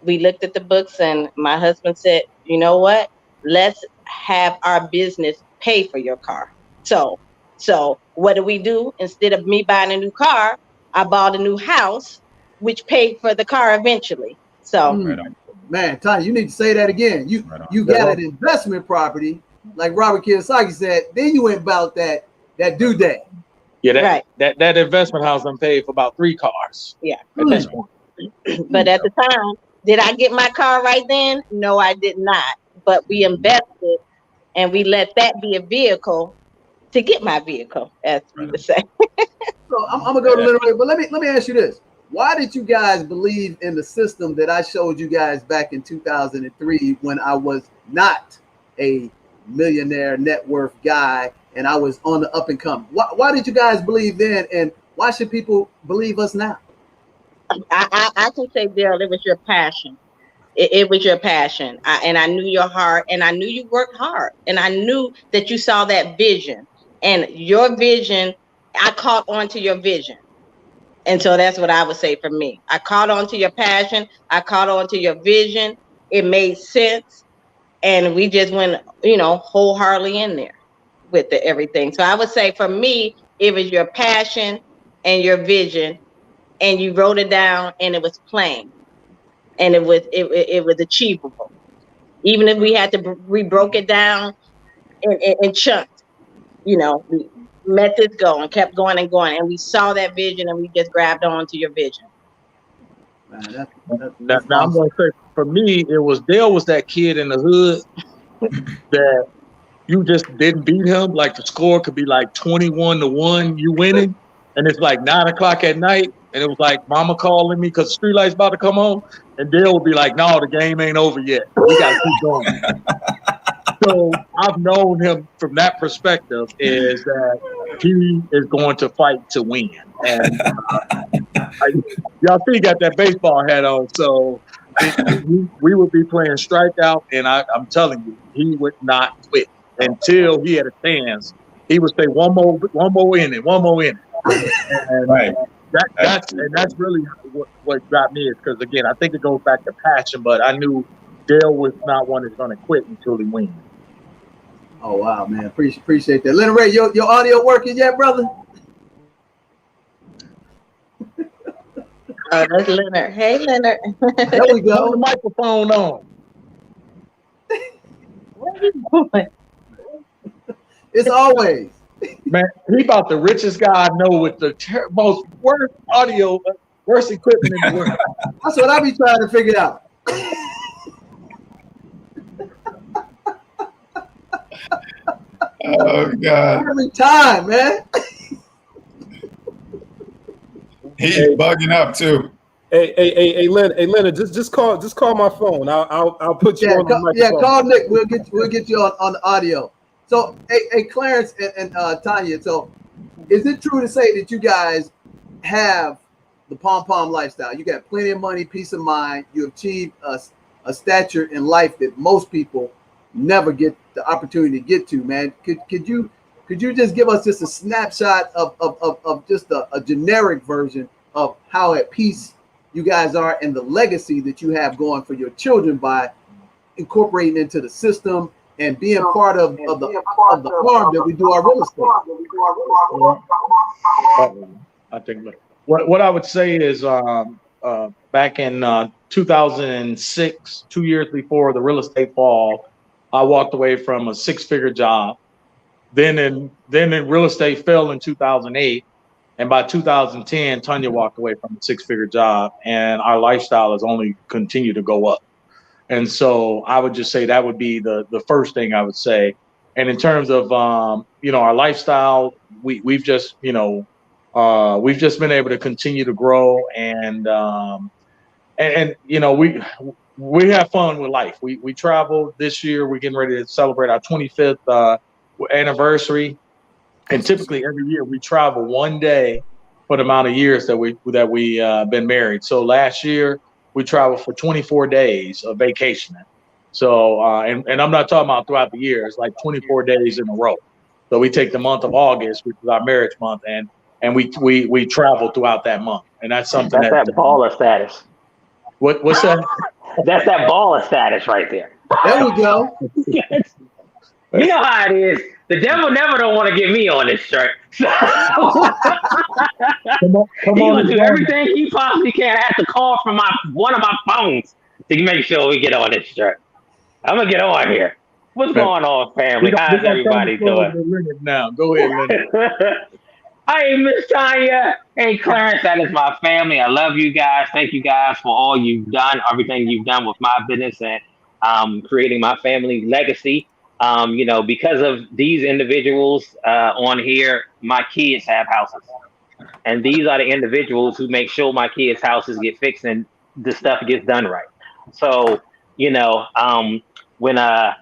we looked at the books, and my husband said, "You know what? Let's have our business pay for your car." So what do we do? Instead of me buying a new car, I bought a new house, which paid for the car eventually. So, man, Tanya, you need to say that again. You got an investment property, like Robert Kiyosaki said. Then you went about that due date. Yeah, that investment house I'm paid for about 3 cars. Yeah. At this point. But at the time, did I get my car right then? No, I did not. But we invested, and we let that be a vehicle to get my vehicle, as we would say. So I'm gonna go to Leonard Ray, but let me ask you this: why did you guys believe in the system that I showed you guys back in 2003 when I was not a millionaire net worth guy and I was on the up and come? Why did you guys believe then, and why should people believe us now? I can say, Daryl, it was your passion. It was your passion, and I knew your heart, and I knew you worked hard, and I knew that you saw that vision, and your vision. I caught on to your vision, and so that's what I would say for me. I caught on to your passion. I caught on to your vision. It made sense, and we just went, wholeheartedly in there with everything. So I would say for me, it was your passion and your vision, and you wrote it down, and it was plain. And it was achievable, even if we broke it down in chunks. We let this go and kept going and going, and we saw that vision, and we just grabbed on to your vision. Man, now awesome. I'm gonna say for me, Dale was that kid in the hood that you just didn't beat him. Like the score could be like 21-1, you winning, and it's like 9 o'clock at night. And it was like mama calling me because the street light's about to come on. And Dale would be like, no, the game ain't over yet. We got to keep going. So I've known him from that perspective is that he is going to fight to win. And y'all see he got that baseball hat on. So we would be playing strikeout. And I'm telling you, he would not quit until he had a chance. He would say one more inning. And right. That's really what got me is because, again, I think it goes back to passion, but I knew Dale was not one that's going to quit until he wins. Oh, wow, man. Appreciate that. Leonard Ray, your audio working yet, brother? That's Leonard. Hey, Leonard. There we go. Turn the microphone on. What are you doing? It's always. Man, he about the richest guy I know with the most worst audio, worst equipment in the world. That's what I be trying to figure out. Oh God! Every time, man. He's bugging up too. Hey, Leonard, just call my phone. I'll put you on the microphone. Yeah, call Nick. We'll get you on the audio. So, hey, Clarence and Tanya. So, is it true to say that you guys have the pom-pom lifestyle? You got plenty of money, peace of mind. You achieved a stature in life that most people never get the opportunity to get to. Man, could you just give us just a snapshot of just a generic version of how at peace you guys are and the legacy that you have going for your children by incorporating into the system and being part of the farm that we do our real estate? I think what I would say is back in 2006, 2 years before the real estate fall, I walked away from a 6-figure job. Then in real estate fell in 2008. And by 2010, Tanya walked away from a 6-figure job, and our lifestyle has only continued to go up. And so I would just say that would be the first thing I would say. And in terms of our lifestyle, we've just been able to continue to grow, and we have fun with life. We travel this year. We're getting ready to celebrate our 25th anniversary, and typically every year we travel one day for the amount of years that we been married. So last year we traveled for 24 days of vacationing. So and I'm not talking about throughout the year. It's like 24 days in a row. So we take the month of August, which is our marriage month, and we travel throughout that month, and that's something That's that baller status. What's that? That's that baller status right there. There we go. You know how it is. The devil never don't want to get me on this shirt. So Come he on, gonna do everything he possibly can. I have to call from one of my phones to make sure we get on this shirt. I'm gonna get on here. What's going on, family? How's everybody doing? Now, go ahead, Leonard. Hey, Miss Tanya. Hey, Clarence. That is my family. I love you guys. Thank you guys for all you've done, everything you've done with my business and creating my family legacy. Because of these individuals on here, my kids have houses. And these are the individuals who make sure my kids' houses get fixed and the stuff gets done right. So, when I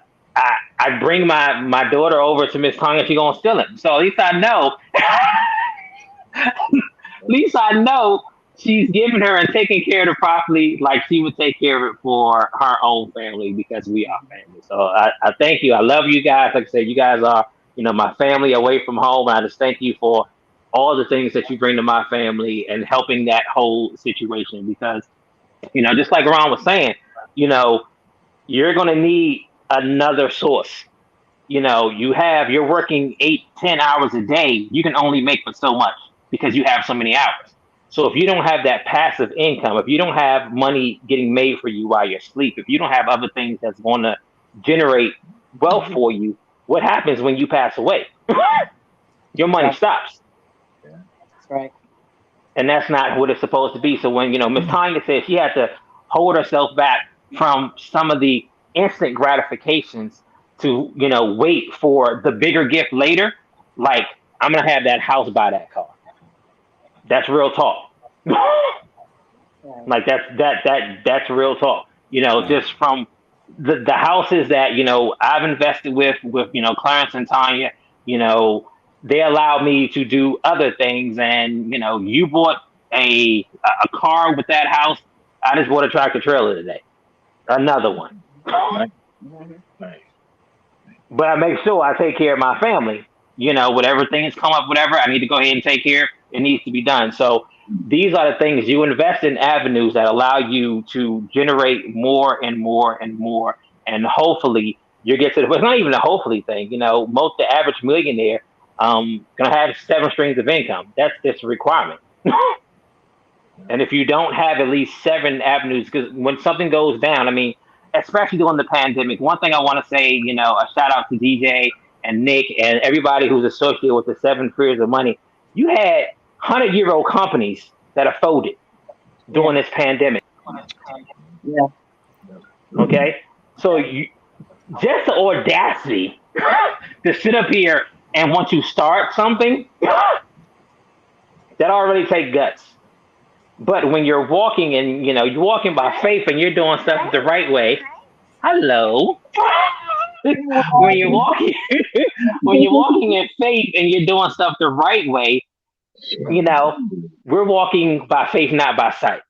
bring my daughter over to Miss Tanya, she's gonna steal it. So at least I know. At least I know she's giving her and taking care of her properly, like she would take care of it for her own family, because we are family. So I thank you. I love you guys. Like I said, you guys are, my family away from home. I just thank you for all the things that you bring to my family and helping that whole situation, because, just like Ron was saying, you're going to need another source. You're working 8-10 hours a day. You can only make but so much because you have so many hours. So if you don't have that passive income, if you don't have money getting made for you while you're asleep, if you don't have other things that's going to generate wealth for you, what happens when you pass away? Your money stops. That's right. And that's not what it's supposed to be. So when, Miss Tanya said she had to hold herself back from some of the instant gratifications to, wait for the bigger gift later, like, I'm going to have that house buy that car. That's real talk. Like that's real talk. Just from the houses that, I've invested with, Clarence and Tanya, they allowed me to do other things. And, you bought a car with that house. I just bought a tractor trailer today. Another one. Right. But I make sure I take care of my family. Whatever things come up, whatever, I need to go ahead and take care. It needs to be done. So these are the things you invest in, avenues that allow you to generate more and more and more. And hopefully you get to it's not even a hopefully thing. The average millionaire gonna have 7 streams of income. That's just a requirement. And if you don't have at least 7 avenues, because when something goes down, especially during the pandemic, one thing I want to say, a shout out to DJ and Nick and everybody who's associated with the 7 Spheres of Money. You had 100-year-old companies that are folded during this pandemic. Yeah. Okay, so just the audacity to sit up here and want to start something that already takes guts. But when you're walking and you're walking by faith and you're doing stuff the right way. Hello. when you're walking in faith and you're doing stuff the right way, we're walking by faith, not by sight.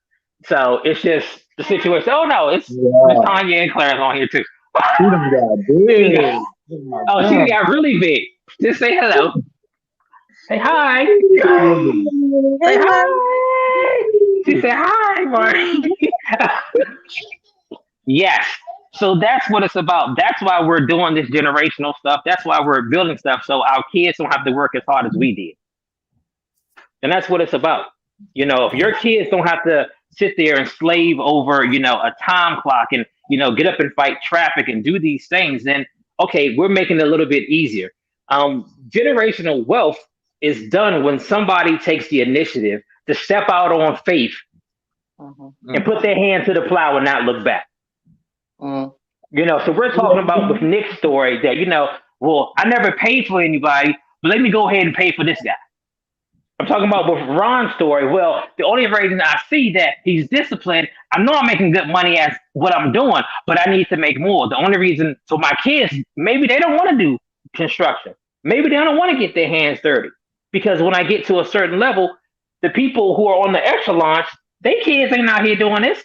So it's just the situation. Oh no, it's Miss Tanya and Clarence on here too. She done got big. Oh, she got really big. Just say hello. Say hi. Say hi. She said hi, Marty. Yes. So that's what it's about. That's why we're doing this generational stuff. That's why we're building stuff so our kids don't have to work as hard as we did. And that's what it's about. If your kids don't have to sit there and slave over, a time clock and, get up and fight traffic and do these things, then, okay, we're making it a little bit easier. Generational wealth is done when somebody takes the initiative to step out on faith and put their hand to the plow and not look back. You know, so we're talking about with Nick's story that, you know, well, I never paid for anybody, but let me go ahead and pay for this guy. I'm talking about with Ron's story. Well, the only reason I see that he's disciplined, I know I'm making good money as what I'm doing, but I need to make more. The only reason, so my kids, maybe they don't want to do construction. Maybe they don't want to get their hands dirty. Because when I get to a certain level, the people who are on the echelons, they kids ain't out here doing this.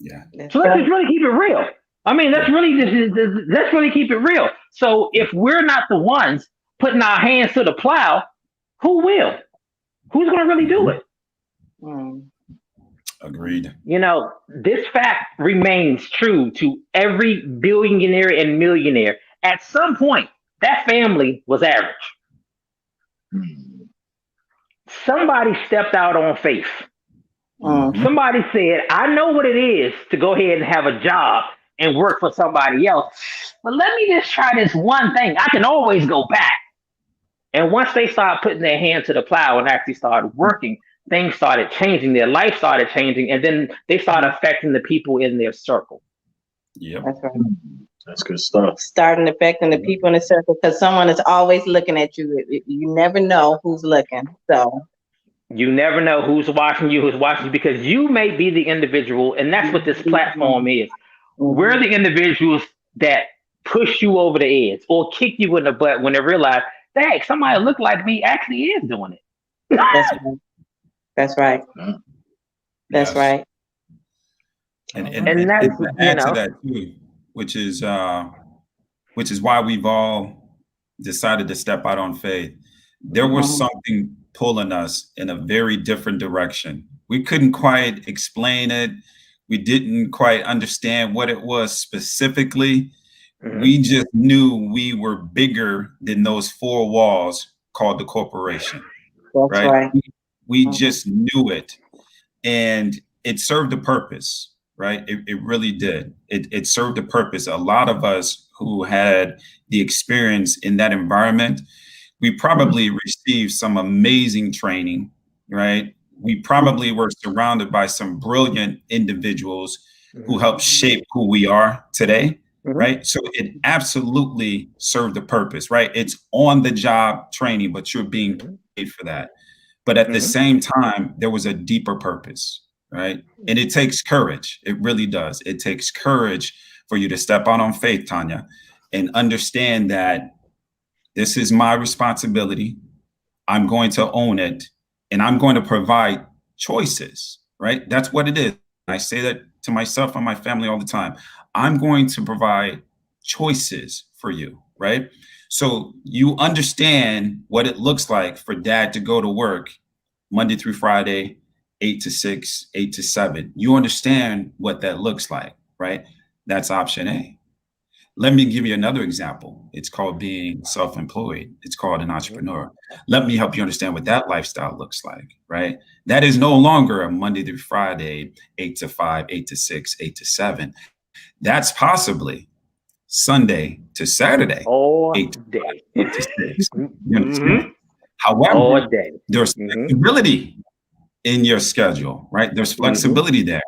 Yeah. So let's just really keep it real. I mean, let's really keep it real. So if we're not the ones putting our hands to the plow, who will? Who's going to really do it? Agreed. You know, this fact remains true to every billionaire and millionaire. At some point, that family was average. Somebody stepped out on faith. Somebody said, I know what it is to go ahead and have a job and work for somebody else, but let me just try this one thing. I can always go back. And once they started putting their hand to the plow and actually started working, things started changing. Their life started changing, and then they started affecting the people in their circle. Yep. That's right. That's good stuff. Starting affecting the people in the circle, because someone is always looking at you. You never know who's looking. So you never know who's watching you, because you may be the individual, and that's what this platform is. We're the individuals that push you over the edge or kick you in the butt when they realize, dang, somebody look like me actually is doing it. That's right. That's Yes. right. And that's, to add to that too, which is why we've all decided to step out on faith. There was something pulling us in a very different direction. We couldn't quite explain it. We didn't quite understand what it was specifically. We just knew we were bigger than those four walls called the corporation. That's right. We just knew it, and it served a purpose, right? It really did. It served a purpose. A lot of us who had the experience in that environment, we probably received some amazing training, right? We probably were surrounded by some brilliant individuals who helped shape who we are today, right? So it absolutely served a purpose, right? It's on the job training, but you're being paid for that. But at the same time, there was a deeper purpose, right? And it takes courage. It really does. It takes courage for you to step out on faith, Tanya, and understand that this is my responsibility. I'm going to own it, and I'm going to provide choices, right? That's what it is. I say that to myself and my family all the time. I'm going to provide choices for you, right? So you understand what it looks like for dad to go to work Monday through Friday, 8 to 6, 8 to 7. You understand what that looks like, right? That's option A. Let me give you another example. It's called being self-employed. It's called an entrepreneur. Let me help you understand what that lifestyle looks like, right? That is no longer a Monday through Friday, 8 to 5, 8 to 6, 8 to 7. That's possibly Sunday to Saturday, 8 to 5, 8 to 6. You understand? However, there's flexibility in your schedule, right? There's flexibility there.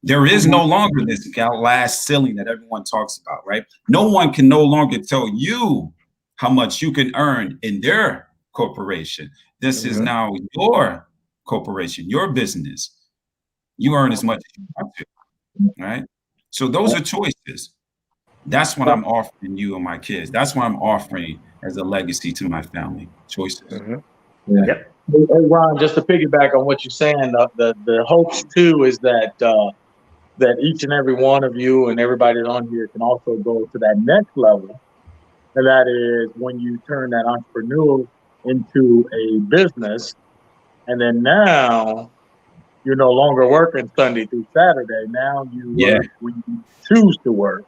There is no longer this glass ceiling that everyone talks about, right? No one can no longer tell you how much you can earn in their corporation. This is now your corporation, your business. You earn as much as you want to, right? So those are choices. That's what I'm offering you and my kids. That's what I'm offering as a legacy to my family. Choices. Hey, Ron, just to piggyback on what you're saying, the hopes too is that that each and every one of you and everybody on here can also go to that next level, and that is when you turn that entrepreneur into a business, and then now you're no longer working Sunday through Saturday. Now you work when you choose to work.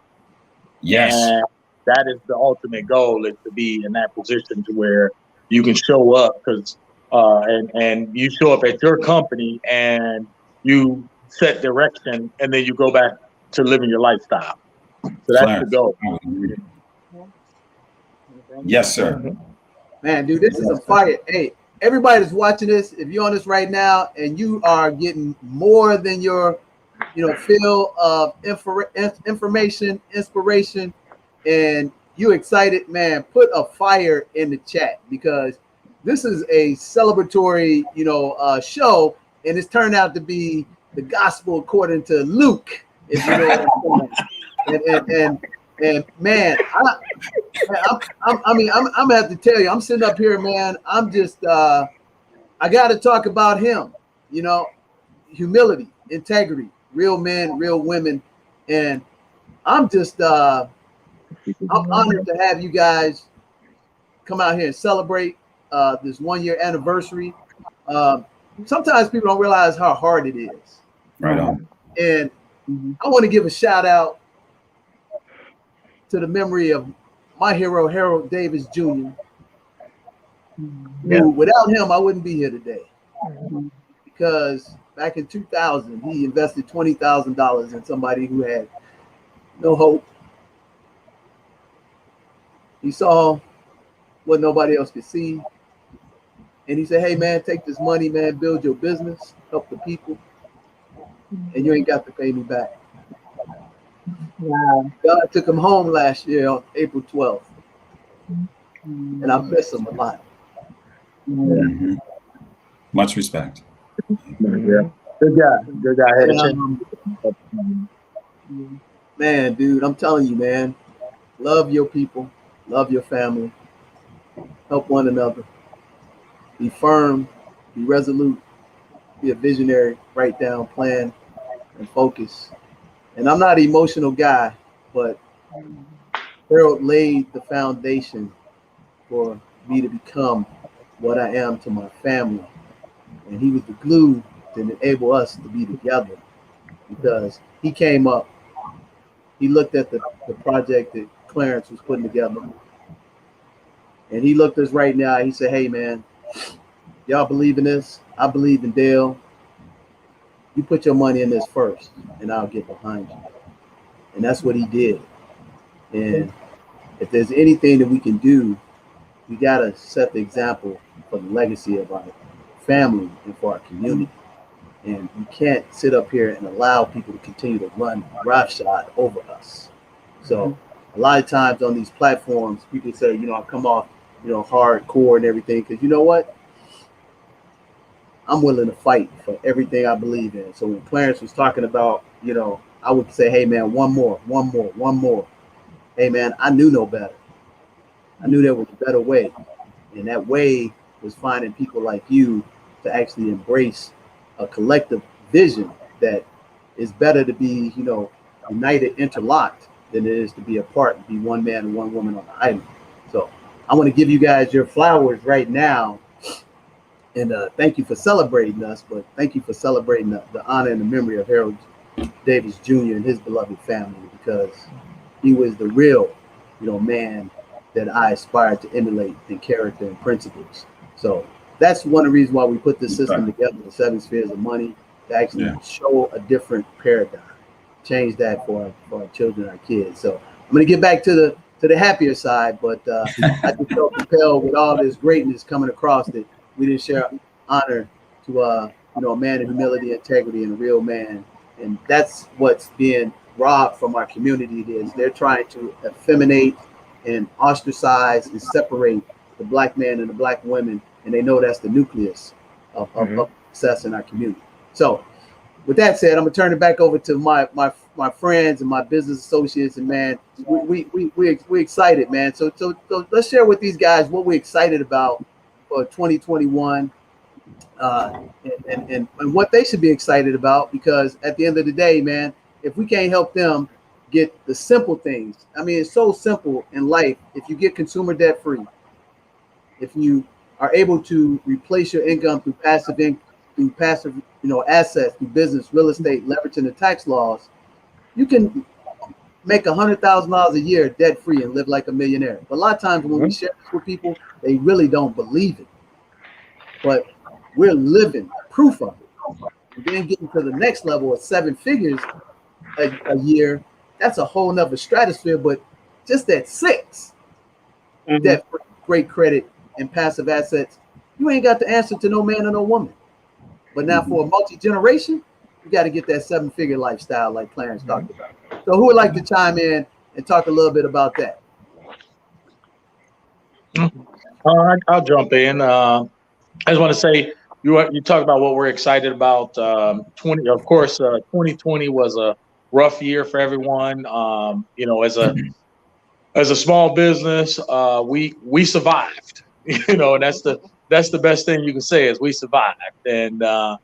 Yes. And that is the ultimate goal, is to be in that position to where you can show up, because and you show up at your company and you set direction, and then you go back to living your lifestyle. So that's the goal. Yes, sir. Man, dude, this is a fire. Hey, everybody that's watching this, if you're on this right now and you are getting more than your, fill of information, inspiration, and you excited, man, put a fire in the chat, because this is a celebratory, show, and it's turned out to be the gospel according to Luke, if you know what I'm saying. And man, I'm gonna have to tell you, I'm sitting up here, man. I'm just, I got to talk about him. Humility, integrity, real men, real women, and I'm just, I'm honored to have you guys come out here and celebrate this 1 year anniversary. Sometimes people don't realize how hard it is. Right on. And I want to give a shout out to the memory of my hero, Harold Davis Jr. Who, without him, I wouldn't be here today. Because back in 2000, he invested $20,000 in somebody who had no hope. He saw what nobody else could see. And he said, hey, man, take this money, man, build your business, help the people, and you ain't got to pay me back. Wow. God took him home last year on April 12th. And I miss him a lot. Mm-hmm. Much respect. Yeah. Good guy. Good guy. Had a chance. Man, dude, I'm telling you, man, love your people, love your family, help one another, be firm, be resolute, be a visionary, write down, plan, and focus. And I'm not an emotional guy, but Harold laid the foundation for me to become what I am to my family. And he was the glue to enable us to be together, because he came up, he looked at the project that Clarence was putting together, and he looked us right now. He said, hey, man, y'all believe in this? I believe in Dale. You put your money in this first, and I'll get behind you. And that's what he did. And if there's anything that we can do, we got to set the example for the legacy of our family and for our community. And you can't sit up here and allow people to continue to run roughshod over us. So a lot of times on these platforms, people say, I come off, hardcore and everything, because you know what? I'm willing to fight for everything I believe in. So when Clarence was talking about, I would say, hey, man, one more. Hey, man, I knew no better. I knew there was a better way. And that way was finding people like you to actually embrace a collective vision that is better to be, united, interlocked, than it is to be apart and be one man and one woman on the island. So I want to give you guys your flowers right now. And thank you for celebrating us, but thank you for celebrating the honor and the memory of Harold Davis Jr. and his beloved family, because he was the real, man that I aspired to emulate in character and principles. So that's one of the reasons why we put this system together, the 7 spheres of money, to actually show a different paradigm, change that for our children, our kids. So I'm going to get back to the happier side, but I just felt compelled with all this greatness coming across that we didn't share honor to a man of humility, integrity, and a real man. And that's what's being robbed from our community. Is they're trying to effeminate and ostracize and separate the black man and the black women, and they know that's the nucleus of success in our community. So with that said, I'm gonna turn it back over to my friends and my business associates, and man, we excited, man. So let's share with these guys what we're excited about for 2021, and what they should be excited about, because at the end of the day, man, if we can't help them get the simple things, I mean, it's so simple in life. If you get consumer debt free, if you are able to replace your income through passive assets, through business, real estate, leveraging the tax laws, you can make $100,000 a year debt free and live like a millionaire. But a lot of times when we share this with people, they really don't believe it. But we're living proof of it. And then getting to the next level of 7 figures a year, that's a whole nother stratosphere. But just at 6, debt, great credit, and passive assets, you ain't got the answer to no man or no woman. But now for a multi-generation, you got to get that 7-figure lifestyle like Clarence talked about. So who would like to chime in and talk a little bit about that? I'll jump in. I just want to say you talk about what we're excited about. 2020 was a rough year for everyone. As a small business, we survived. And that's the best thing you can say is we survived. And also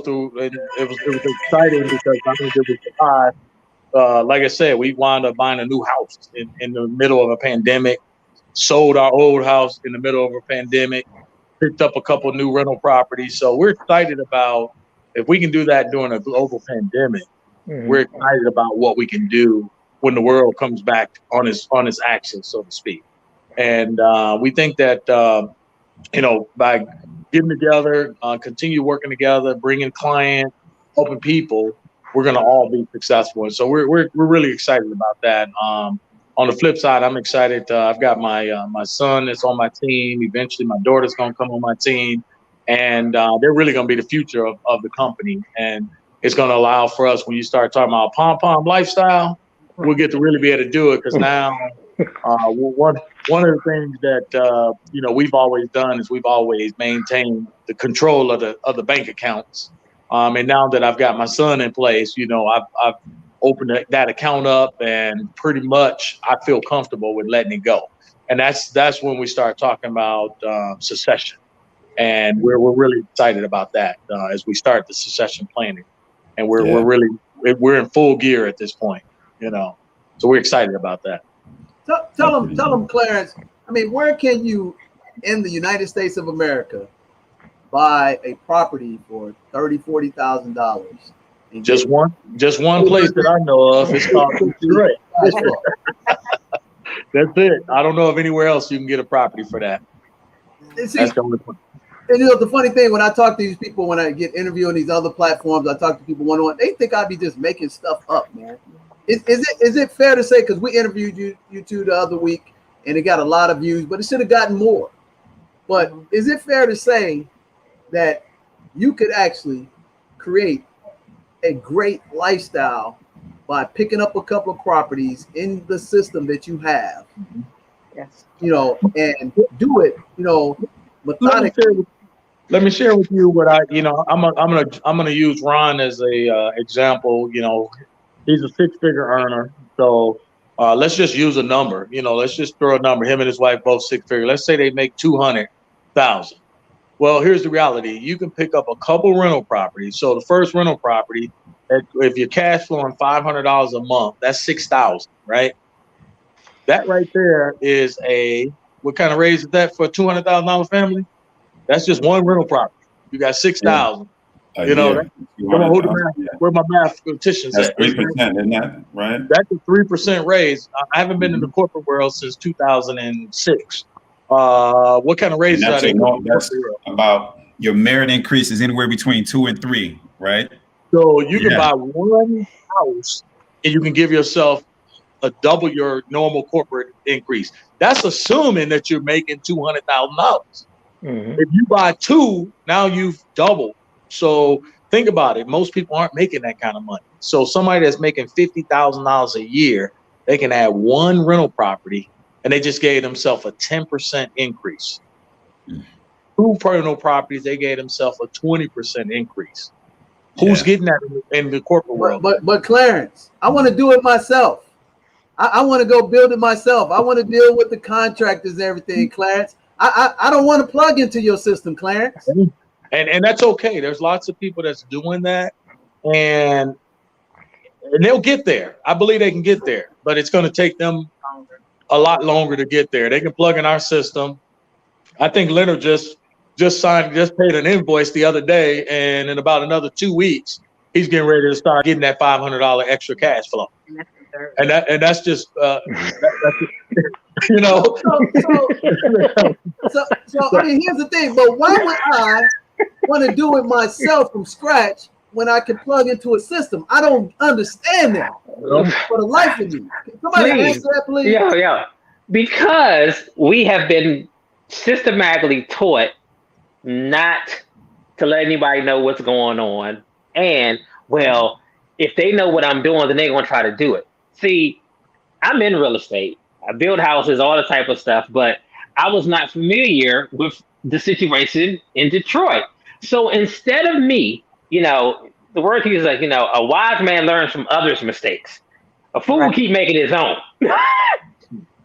it was exciting because not only did we survive, like I said, we wound up buying a new house in the middle of a pandemic, sold our old house in the middle of a pandemic, picked up a couple new rental properties. So we're excited about, if we can do that during a global pandemic, we're excited about what we can do when the world comes back on its axis, so to speak. And we think that, by getting together, continue working together, bringing clients, helping people, we're going to all be successful. And so we're really excited about that. On the flip side, I'm excited. I've got my son that's on my team. Eventually, my daughter's going to come on my team. And they're really going to be the future of the company. And it's going to allow for us, when you start talking about pom-pom lifestyle, we'll get to really be able to do it, because now one of the things that we've always done is we've always maintained the control of the bank accounts. And now that I've got my son in place, I've opened that account up, and pretty much I feel comfortable with letting it go. And that's when we start talking about succession, and we're really excited about that as we start the succession planning, and we're in full gear at this point. So we're excited about that. Tell them, Clarence. I mean, where can you, in the United States of America, buy a property for $30,000-$40,000? Just one place that I know of. It's called Detroit. That's it. I don't know of anywhere else you can get a property for that. That's the only point. And the funny thing, when I talk to these people, when I get interviewed on these other platforms, I talk to people one-on-one, they think I'd be just making stuff up, man. Is it fair to say, because we interviewed you two the other week and it got a lot of views, but it should have gotten more. But is it fair to say that you could actually create a great lifestyle by picking up a couple of properties in the system that you have? Yes. And do it, methodically. Let me share with you what I'm gonna use Ron as a example. He's a 6-figure earner. So let's just use a number. Let's just throw a number. Him and his wife both 6-figure. Let's say they make $200,000. Well, here's the reality. You can pick up a couple rental properties. So the first rental property, if you're cash flowing $500 a month, that's $6,000, right? That right there is what kind of raise is that for a $200,000 family? That's just one rental property. You got $6,000. Where my mathematicians that's at? 3%, isn't that right? That's a 3% raise. I haven't been in the corporate world since 2006. What kind of raises are they? That's about your merit increase is anywhere between 2 and 3, right? So you can buy one house and you can give yourself a double your normal corporate increase. That's assuming that you're making $200,000. If you buy 2, now you've doubled. So think about it. Most people aren't making that kind of money. So somebody that's making $50,000 a year, they can add one rental property and they just gave themselves a 10% increase. 2 rental properties, they gave themselves a 20% increase. Who's getting that in the corporate world? But Clarence, I want to do it myself. I want to go build it myself. I want to deal with the contractors and everything, Clarence. I don't want to plug into your system, Clarence. And that's okay. There's lots of people that's doing that, and they'll get there. I believe they can get there, but it's going to take them a lot longer to get there. They can plug in our system. I think Leonard just paid an invoice the other day, and in about another 2 weeks, he's getting ready to start getting that $500 extra cash flow. And that's just So I mean, here's the thing. But why would I want to do it myself from scratch when I can plug into a system? I don't understand that for the life of me. Can somebody answer that, please? Yeah. Because we have been systematically taught not to let anybody know what's going on. And, well, if they know what I'm doing, then they're going to try to do it. See, I'm in real estate. I build houses, all the type of stuff, but I was not familiar with the situation in Detroit. So instead of me, the word he is like, a wise man learns from others' mistakes. A fool will keep making his own.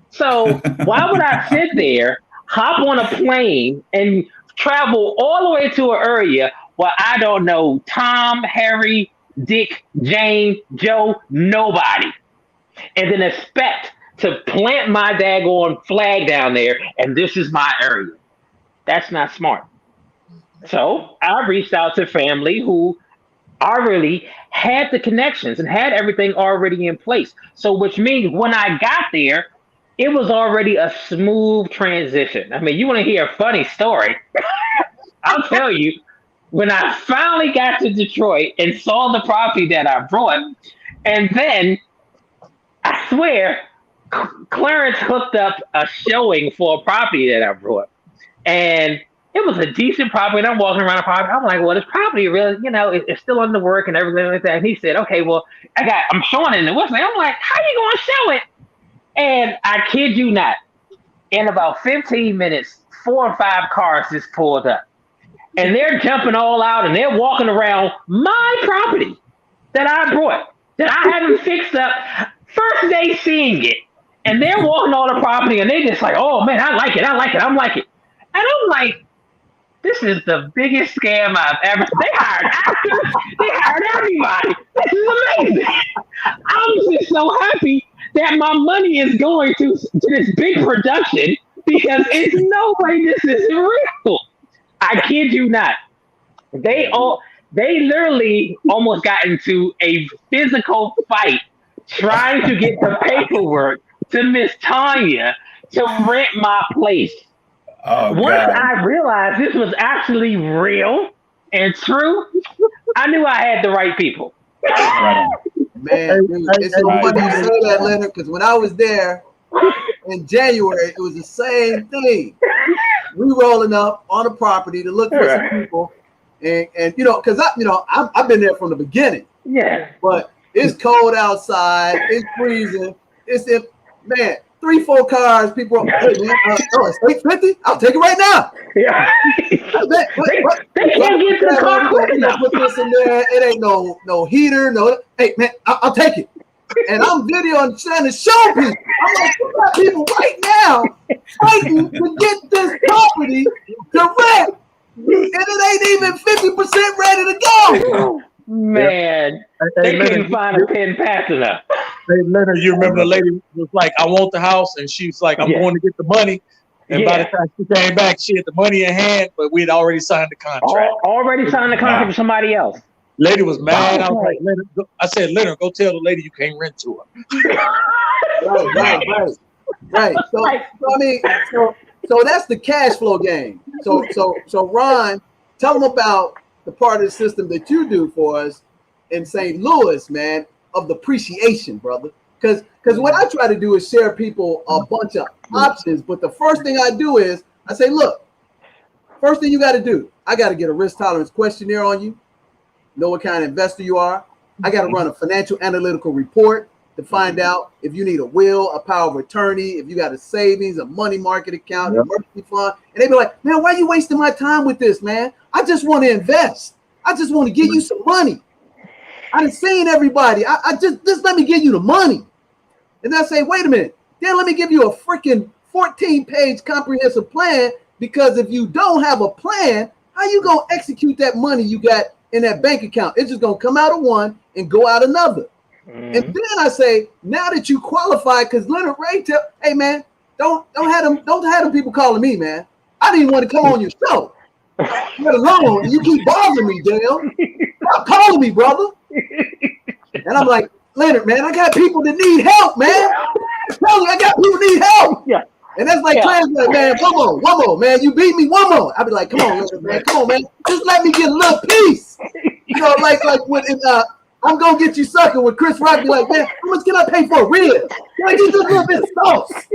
So why would I sit there, hop on a plane, and travel all the way to an area where I don't know Tom, Harry, Dick, Jane, Joe, nobody, and then expect to plant my daggone flag down there, and this is my area? That's not smart. So I reached out to family who already had the connections and had everything already in place. So which means when I got there, it was already a smooth transition. I mean, you want to hear a funny story? I'll tell you, when I finally got to Detroit and saw the property that I brought, and then I swear, Clarence hooked up a showing for a property that I brought. And it was a decent property. And I'm walking around the property. I'm like, well, this property really, it's still under work and everything like that. And he said, okay, well, I'm showing it in the website. I'm like, how you going to show it? And I kid you not, in about 15 minutes, 4 or 5 cars just pulled up. And they're jumping all out and they're walking around my property that I brought, that I haven't fixed up. First day seeing it. And they're walking all the property and they just like, oh man, I like it. I'm like it. And I'm like, this is the biggest scam I've ever. They hired actors. They hired everybody. This is amazing. I'm just so happy that my money is going to this big production because it's no way this is real. I kid you not. They literally almost got into a physical fight trying to get the paperwork to Miss Tanya to rent my place. Oh, Once God. I realized this was actually real and true, I knew I had the right people. Right on. Man, dude, it's so funny you say that, Leonard, because when I was there in January, it was the same thing. We rolling up on a property to look for some people, and because I've been there from the beginning. Yeah. But it's cold outside. It's freezing. Man, 3-4 cars. People are, hey man, it's 850. I'll take it right now. Yeah. They can't get to the car quick enough. Put this in there. It ain't no heater. No. Hey man, I'll take it. And I'm videoing trying to show people. I'm like, we got people right now fighting to get this property to rent, and it ain't even 50% ready to go. Man, they couldn't find a pen fast enough. Hey, Leonard, you remember the lady was like, I want the house, and she's like, I'm going to get the money. And by the time she came back, she had the money in hand, but we'd already signed the contract. Already signed the contract with somebody else. Lady was mad. I was like, Leonard, I said, Leonard, go tell the lady you can't rent to her. Right. So I mean, so that's the cash flow game. So Ron, tell them about the part of the system that you do for us in St. Louis, man, of the appreciation, brother. Because what I try to do is share people a bunch of options. But the first thing I do is I say, look, first thing you got to do, I got to get a risk tolerance questionnaire on you, know what kind of investor you are. I got to run a financial analytical report to find out if you need a will, a power of attorney, if you got a savings, a money market account, an emergency fund. And they be like, man, why are you wasting my time with this, man? I just want to invest. I just want to give you some money. I done seen everybody. I just let me give you the money. And I say, wait a minute. Then let me give you a freaking 14-page comprehensive plan, because if you don't have a plan, how you going to execute that money you got in that bank account? It's just going to come out of one and go out another. And then I say, now that you qualify, because Leonard Ray hey man, don't have them people calling me, man. I didn't want to come on your show. Let alone you keep bothering me, Dale. Stop calling me, brother. And I'm like, Leonard, man, I got people that need help, man. I'm telling you, I got people that need help. Yeah. And that's like translate, man. One more, man. You beat me, one more. I'll be like, come on, Leonard, man. Come on, man. Just let me get a little piece. Like when I'm gonna get you sucking with Chris Rock. Be like, man, how much can I pay for a rib? Can I get just a little bit of sauce?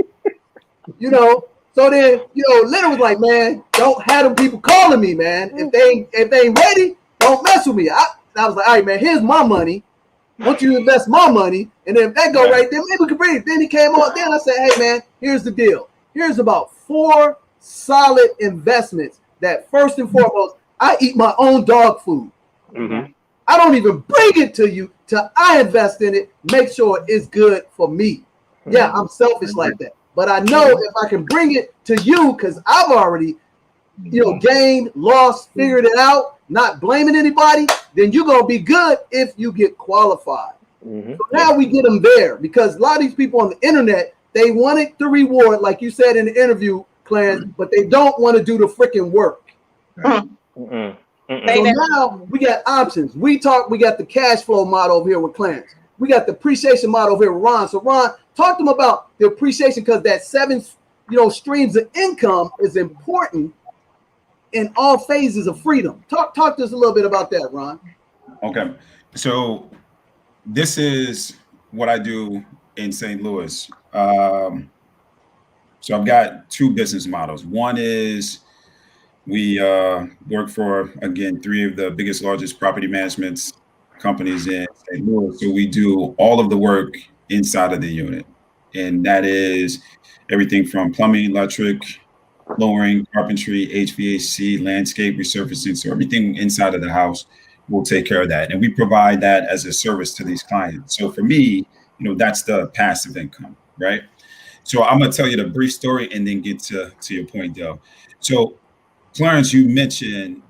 So then, Leonard was like, man, don't have them people calling me, man. If they ain't ready, don't mess with me. I was like, all right, man, here's my money. Once you invest my money, and then if that go right there, maybe we can bring it. Then he came on. Then I said, hey, man, here's the deal. Here's about 4 solid investments that first and foremost, I eat my own dog food. Mm-hmm. I don't even bring it to you till I invest in it, make sure it's good for me. Yeah, I'm selfish like that. But I know if I can bring it to you, because I've already, gained, lost, figured it out, not blaming anybody, then you're going to be good if you get qualified. Mm-hmm. So now we get them there, because a lot of these people on the internet, they wanted the reward, like you said in the interview, Clarence, but they don't want to do the freaking work. So now we got options. We got the cash flow model over here with Clarence. We got the appreciation model over here with Ron. So Ron, talk to them about the appreciation, because that 7 streams of income is important in all phases of freedom. Talk to us a little bit about that, Ron. Okay. So this is what I do in St. Louis. So I've got 2 business models. One is we work for, again, 3 of the biggest, largest property management companies in St. Louis. So we do all of the work inside of the unit. And that is everything from plumbing, electric, flooring, carpentry, HVAC, landscape, resurfacing. So everything inside of the house, we'll take care of that. And we provide that as a service to these clients. So for me, that's the passive income, right? So I'm going to tell you the brief story and then get to your point, Dale. So Clarence, you mentioned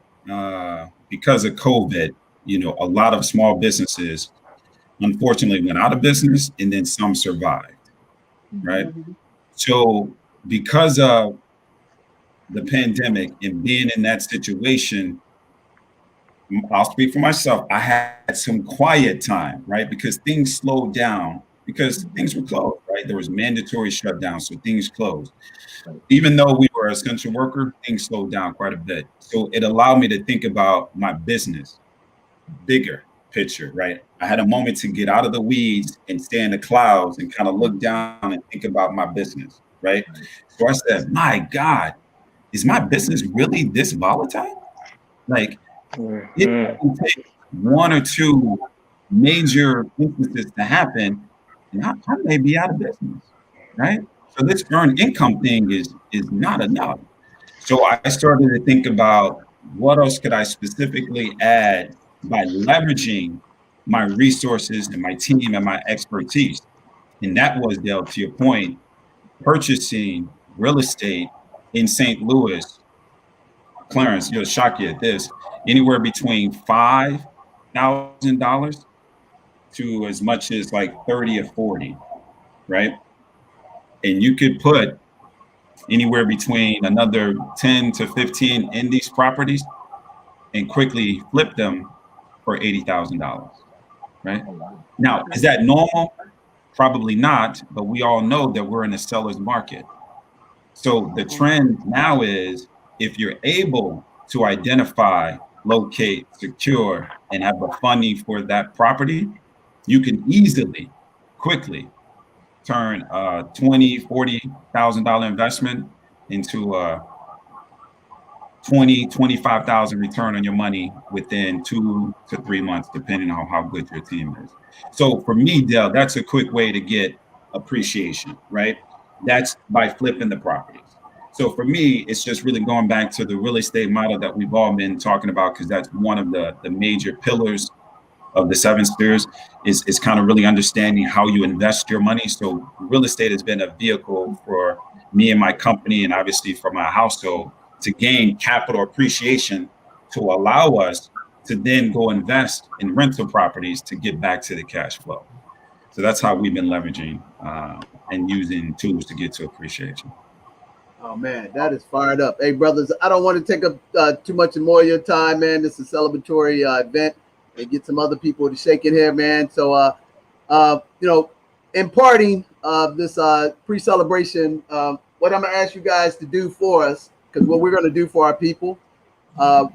because of COVID, a lot of small businesses, unfortunately, went out of business and then some survived, right? Mm-hmm. So because of the pandemic and being in that situation, I'll speak for myself. I had some quiet time, right? Because things slowed down because things were closed, right? There was mandatory shutdown, so things closed. Even though we were an essential worker, things slowed down quite a bit. So it allowed me to think about my business, bigger picture, right? I had a moment to get out of the weeds and stay in the clouds and kind of look down and think about my business, right? So I said, my God, is my business really this volatile? Like, it can take 1 or 2 major instances to happen, and I may be out of business, right? So this earned income thing is not enough. So I started to think about what else could I specifically add by leveraging my resources and my team and my expertise. And that was, Dale, to your point, purchasing real estate in St. Louis. Clarence, you'll shock you at this, anywhere between $5,000 to as much as like 30 or 40, right? And you could put anywhere between another 10 to 15 in these properties and quickly flip them for $80,000, right? Now, is that normal? Probably not, but we all know that we're in a seller's market. So the trend now is, if you're able to identify, locate, secure, and have the funding for that property, you can easily, quickly turn a $20,000, $40,000 investment into a $20,000, $25,000 return on your money within 2 to 3 months, depending on how good your team is. So for me, Dale, that's a quick way to get appreciation, right? That's by flipping the properties. So for me, it's just really going back to the real estate model that we've all been talking about, because that's one of the major pillars of the 7 spheres, is kind of really understanding how you invest your money. So real estate has been a vehicle for me and my company, and obviously for my household, to gain capital appreciation to allow us to then go invest in rental properties to get back to the cash flow. So that's how we've been leveraging and using tools to get to appreciation. Oh man, that is fired up. Hey brothers, I don't want to take up too much more of your time, man. This is a celebratory event, and get some other people to shake it here, man. So imparting this pre-celebration, what I'm gonna ask you guys to do for us, because what we're gonna do for our people,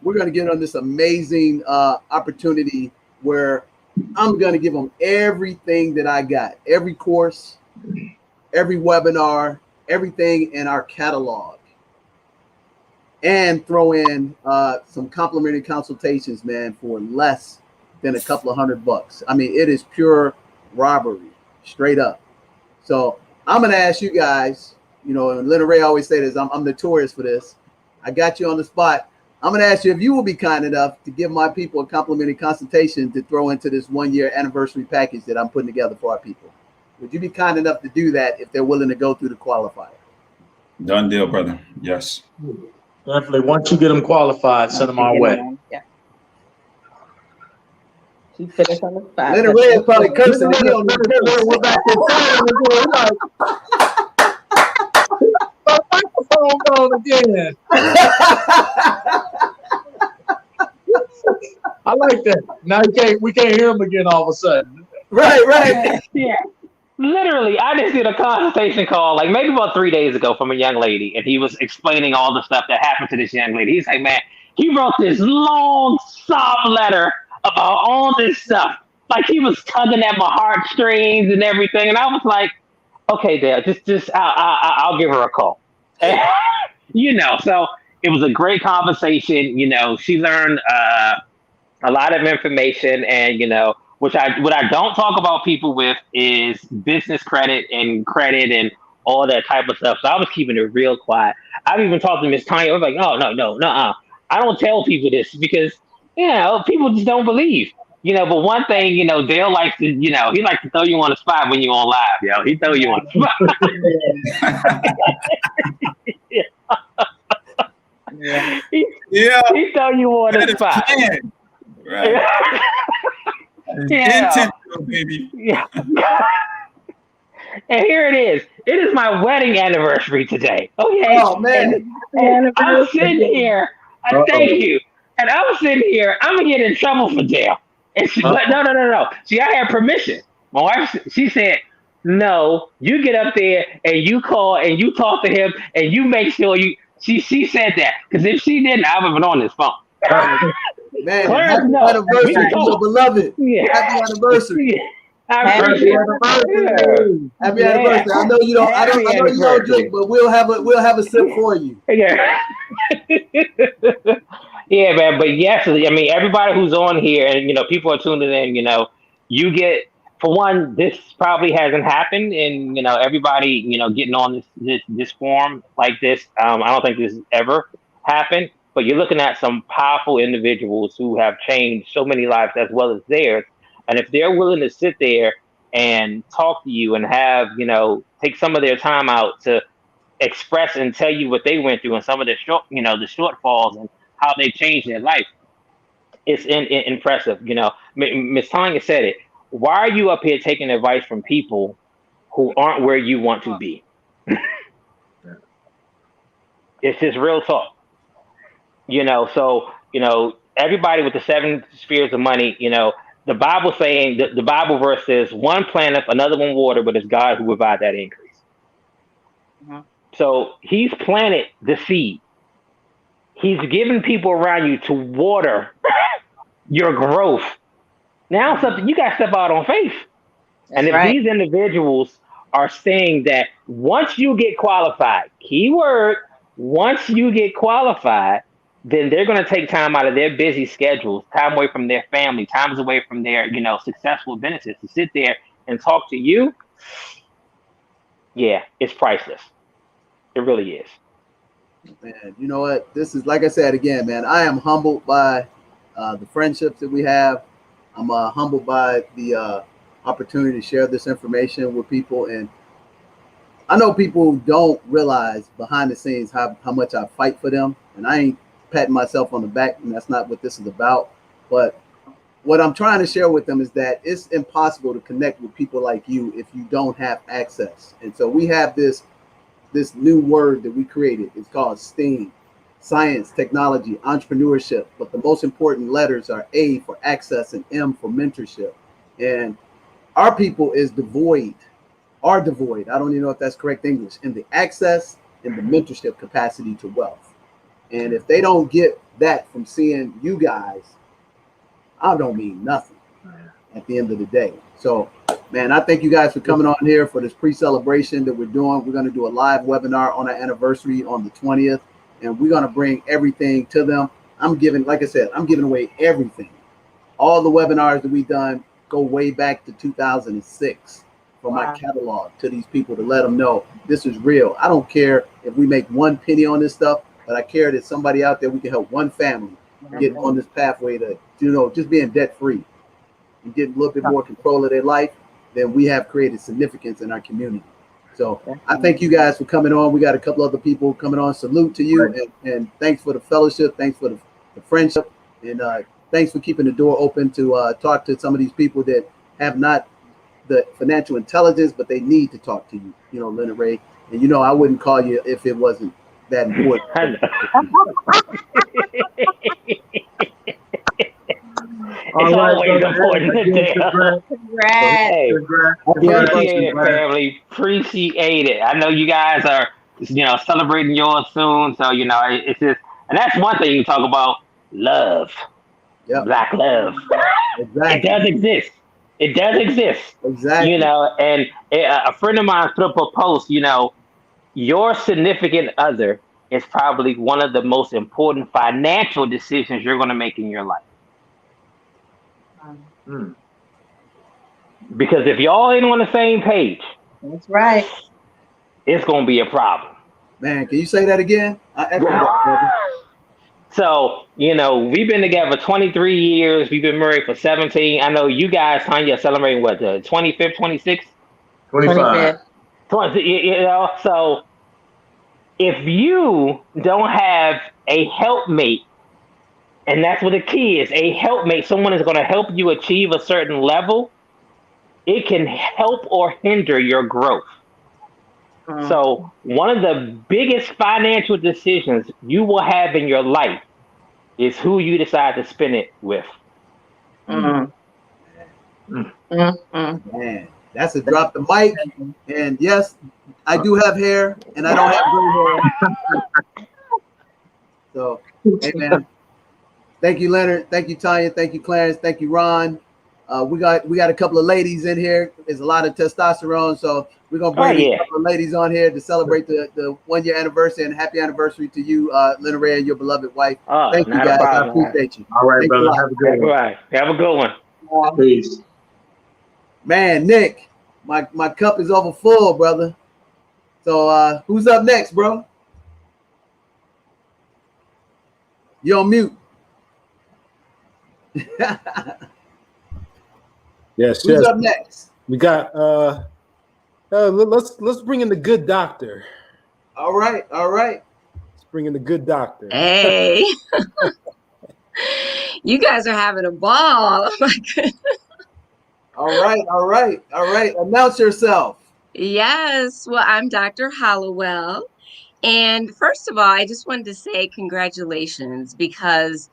we're gonna get on this amazing opportunity where I'm gonna give them everything that I got, every course, every webinar, everything in our catalog and throw in some complimentary consultations, man, for less than a couple of $100. I mean, it is pure robbery, straight up. So I'm going to ask you guys, you know, and Leonard Ray always say this, I'm notorious for this. I got you on the spot. I'm going to ask you if you will be kind enough to give my people a complimentary consultation to throw into this 1-year anniversary package that I'm putting together for our people. Would you be kind enough to do that if they're willing to go through the qualifier? Done deal, brother. Yes. Definitely. Once you get them qualified, send them our way. Yeah. She put us on the spot. Leonard Ray is probably cursing. He don't even curse. We're back to microphone again. I like that. Now we can't hear him again all of a sudden. Right. Yeah. Literally, I just did a consultation call like maybe about 3 days ago from a young lady, and he was explaining all the stuff that happened to this young lady. He's like, man, he wrote this long sob letter about all this stuff. Like he was tugging at my heartstrings and everything. And I was like, okay, Dale, I'll give her a call. And, you know, so it was a great conversation. You know, she learned a lot of information, and, you know, what I don't talk about people with is business credit and all that type of stuff. So I was keeping it real quiet. I've even talked to Miss Tanya. I was like, no. I don't tell people this because, you know, people just don't believe. You know, but one thing, you know, Dale likes to, you know, he likes to throw you on the spot when you're on live, yo. He throw you on the spot. Yeah. He throw you on the spot. Right. Yeah. Intentional, baby. Yeah. And here it is. It is my wedding anniversary today. Okay. Oh, man. And I'm sitting here. Thank you. And I'm sitting here. I'm gonna get in trouble for Dale. And she, but no. See, I had permission. My wife, she said, "No, you get up there and you call and you talk to him and you make sure you." She said that because if she didn't, I would have been on this phone. Man, Clarence, happy no. anniversary to the beloved. Yeah. Happy anniversary. I appreciate it. Happy anniversary. I know you don't. I know you don't drink, but we'll have a sip for you. Yeah. Yeah, man. But yes, I mean, everybody who's on here, and you know, people are tuning in. You know, you get, for one, this probably hasn't happened, and you know, everybody, you know, getting on this forum like this. I don't think this has ever happened. But you're looking at some powerful individuals who have changed so many lives as well as theirs. And if they're willing to sit there and talk to you and have, you know, take some of their time out to express and tell you what they went through and some of the the shortfalls and how they changed their life, it's impressive. You know, Miss Tanya said it. Why are you up here taking advice from people who aren't where you want to be? It's just real talk. You know, so, you know, everybody with the 7 spheres of money, you know, the Bible saying, the Bible verse says, one planteth, another one water, but it's God who provides that increase. Mm-hmm. So he's planted the seed. He's given people around you to water your growth. Now something you got to step out on faith. And if these individuals are saying that once you get qualified, keyword, once you get qualified, then they're going to take time out of their busy schedules, time away from their family, time away from their, you know, successful businesses to sit there and talk to you. Yeah, it's priceless. It really is. Man, you know what? This is, like I said again, man, I am humbled by the friendships that we have. I'm humbled by the opportunity to share this information with people. And I know people don't realize behind the scenes how much I fight for them. And I ain't patting myself on the back, and that's not what this is about. But what I'm trying to share with them is that it's impossible to connect with people like you if you don't have access. And so we have this new word that we created. It's called STEAM: science, technology, entrepreneurship. But the most important letters are A for access and M for mentorship. And our people are devoid. I don't even know if that's correct English, in the access and the mentorship capacity to wealth. And if they don't get that from seeing you guys, I don't mean nothing at the end of the day. So man, I thank you guys for coming on here for this pre-celebration that we're doing. We're going to do a live webinar on our anniversary on the 20th, and we're going to bring everything to them. I'm giving, like I said, I'm giving away everything. All the webinars that we've done go way back to 2006 for my catalog to these people to let them know this is real. I don't care if we make 1 penny on this stuff, but I care that somebody out there, we can help one family get on this pathway to, just being debt free and get a little bit more control of their life. Then we have created significance in our community. So I thank you guys for coming on. We got a couple other people coming on. Salute to you, and thanks for the fellowship. Thanks for the friendship, and thanks for keeping the door open to talk to some of these people that have not the financial intelligence, but they need to talk to you, Leonard Ray. And I wouldn't call you if it wasn't that important. It's always important to do. Hey, appreciate it, family. Appreciate it. I know you guys are, celebrating yours soon. So, it's just, and that's one thing you talk about, love. Yep. Black love. Exactly. It does exist. It does exist. Exactly. And a friend of mine put up a post, your significant other is probably one of the most important financial decisions you're going to make in your life. Because if y'all ain't on the same page, that's right, it's going to be a problem. Man, can you say that again? So, we've been together 23 years. We've been married for 17. I know you guys, Tanya, celebrating what, the 25th, 26th? 25. 20, so if you don't have a helpmate, and that's what the key is, a helpmate, someone is going to help you achieve a certain level, it can help or hinder your growth. So one of the biggest financial decisions you will have in your life is who you decide to spend it with. Man, that's a drop the mic. And yes, I do have hair, and I don't have gray hair. So, hey, man. Thank you, Leonard. Thank you, Tanya. Thank you, Clarence. Thank you, Ron. We got a couple of ladies in here. There's a lot of testosterone, so we're gonna bring a couple of ladies on here to celebrate the 1 year anniversary, and happy anniversary to you, Leonard Ray, and your beloved wife. Thank you guys. I appreciate you. All right, brother. Have a good one. Right. Have a good one. Peace. Man, Nick, my cup is over full, brother. So who's up next, bro? You're on mute. Yes, Who's up next? We got let's bring in the good doctor. All right. Let's bring in the good doctor. Hey. You guys are having a ball. Oh my goodness. All right. Announce yourself. Yes. Well, I'm Dr. Hollowell. And first of all, I just wanted to say congratulations because,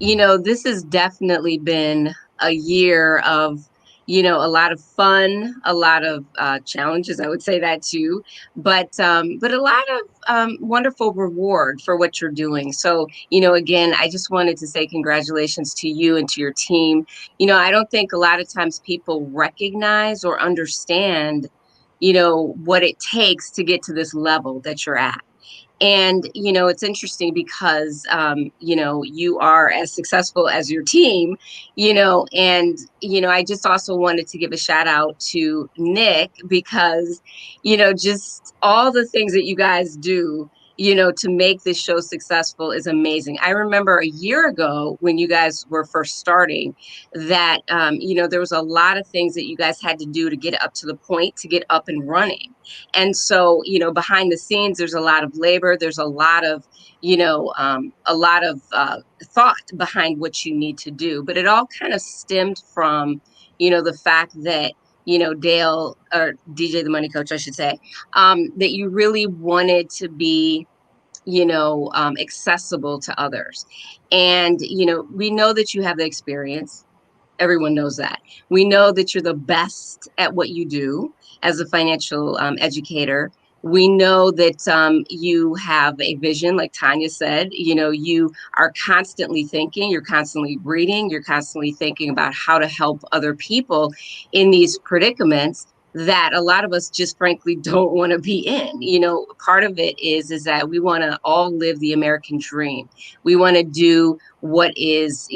this has definitely been a year of, a lot of fun, a lot of challenges. I would say that too, but a lot of wonderful reward for what you're doing. So, again, I just wanted to say congratulations to you and to your team. I don't think a lot of times people recognize or understand, what it takes to get to this level that you're at. And, it's interesting because, you are as successful as your team, and, I just also wanted to give a shout out to Nick because, just all the things that you guys do, to make this show successful is amazing. I remember a year ago when you guys were first starting that, there was a lot of things that you guys had to do to get up to the point to get up and running. And so, behind the scenes, there's a lot of labor. There's a lot of, thought behind what you need to do. But it all kind of stemmed from, the fact that, Dale, or DJ the Money Coach, I should say, that you really wanted to be, accessible to others. And, we know that you have the experience. Everyone knows that. We know that you're the best at what you do as a financial educator. We know that you have a vision, like Tanya said. You are constantly thinking, you're constantly reading, you're constantly thinking about how to help other people in these predicaments that a lot of us just frankly don't want to be in. Part of it is that we want to all live the American dream. We want to do what is,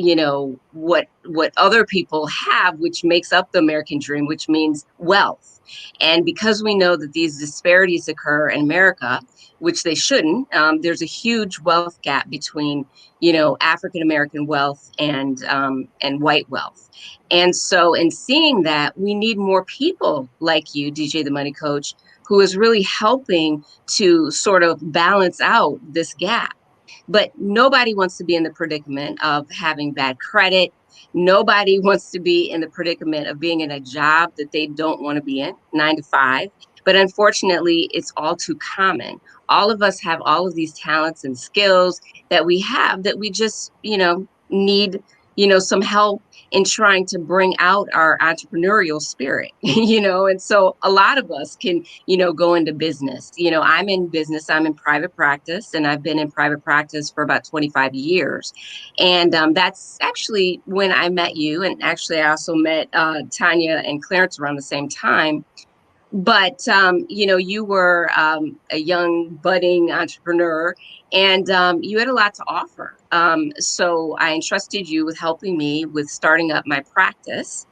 what other people have, which makes up the American dream, which means wealth. And because we know that these disparities occur in America, which they shouldn't, there's a huge wealth gap between, African American wealth and white wealth. And so, in seeing that, we need more people like you, DJ the Money Coach, who is really helping to sort of balance out this gap. But nobody wants to be in the predicament of having bad credit. Nobody wants to be in the predicament of being in a job that they don't want to be in, 9 to 5. But unfortunately, it's all too common. All of us have all of these talents and skills that we have that we just, need, some help in trying to bring out our entrepreneurial spirit, and so a lot of us can, go into business. I'm in business, I'm in private practice, and I've been in private practice for about 25 years. And that's actually when I met you. And actually, I also met Tanya and Clarence around the same time. But you were a young budding entrepreneur, and you had a lot to offer. So I entrusted you with helping me with starting up my practice.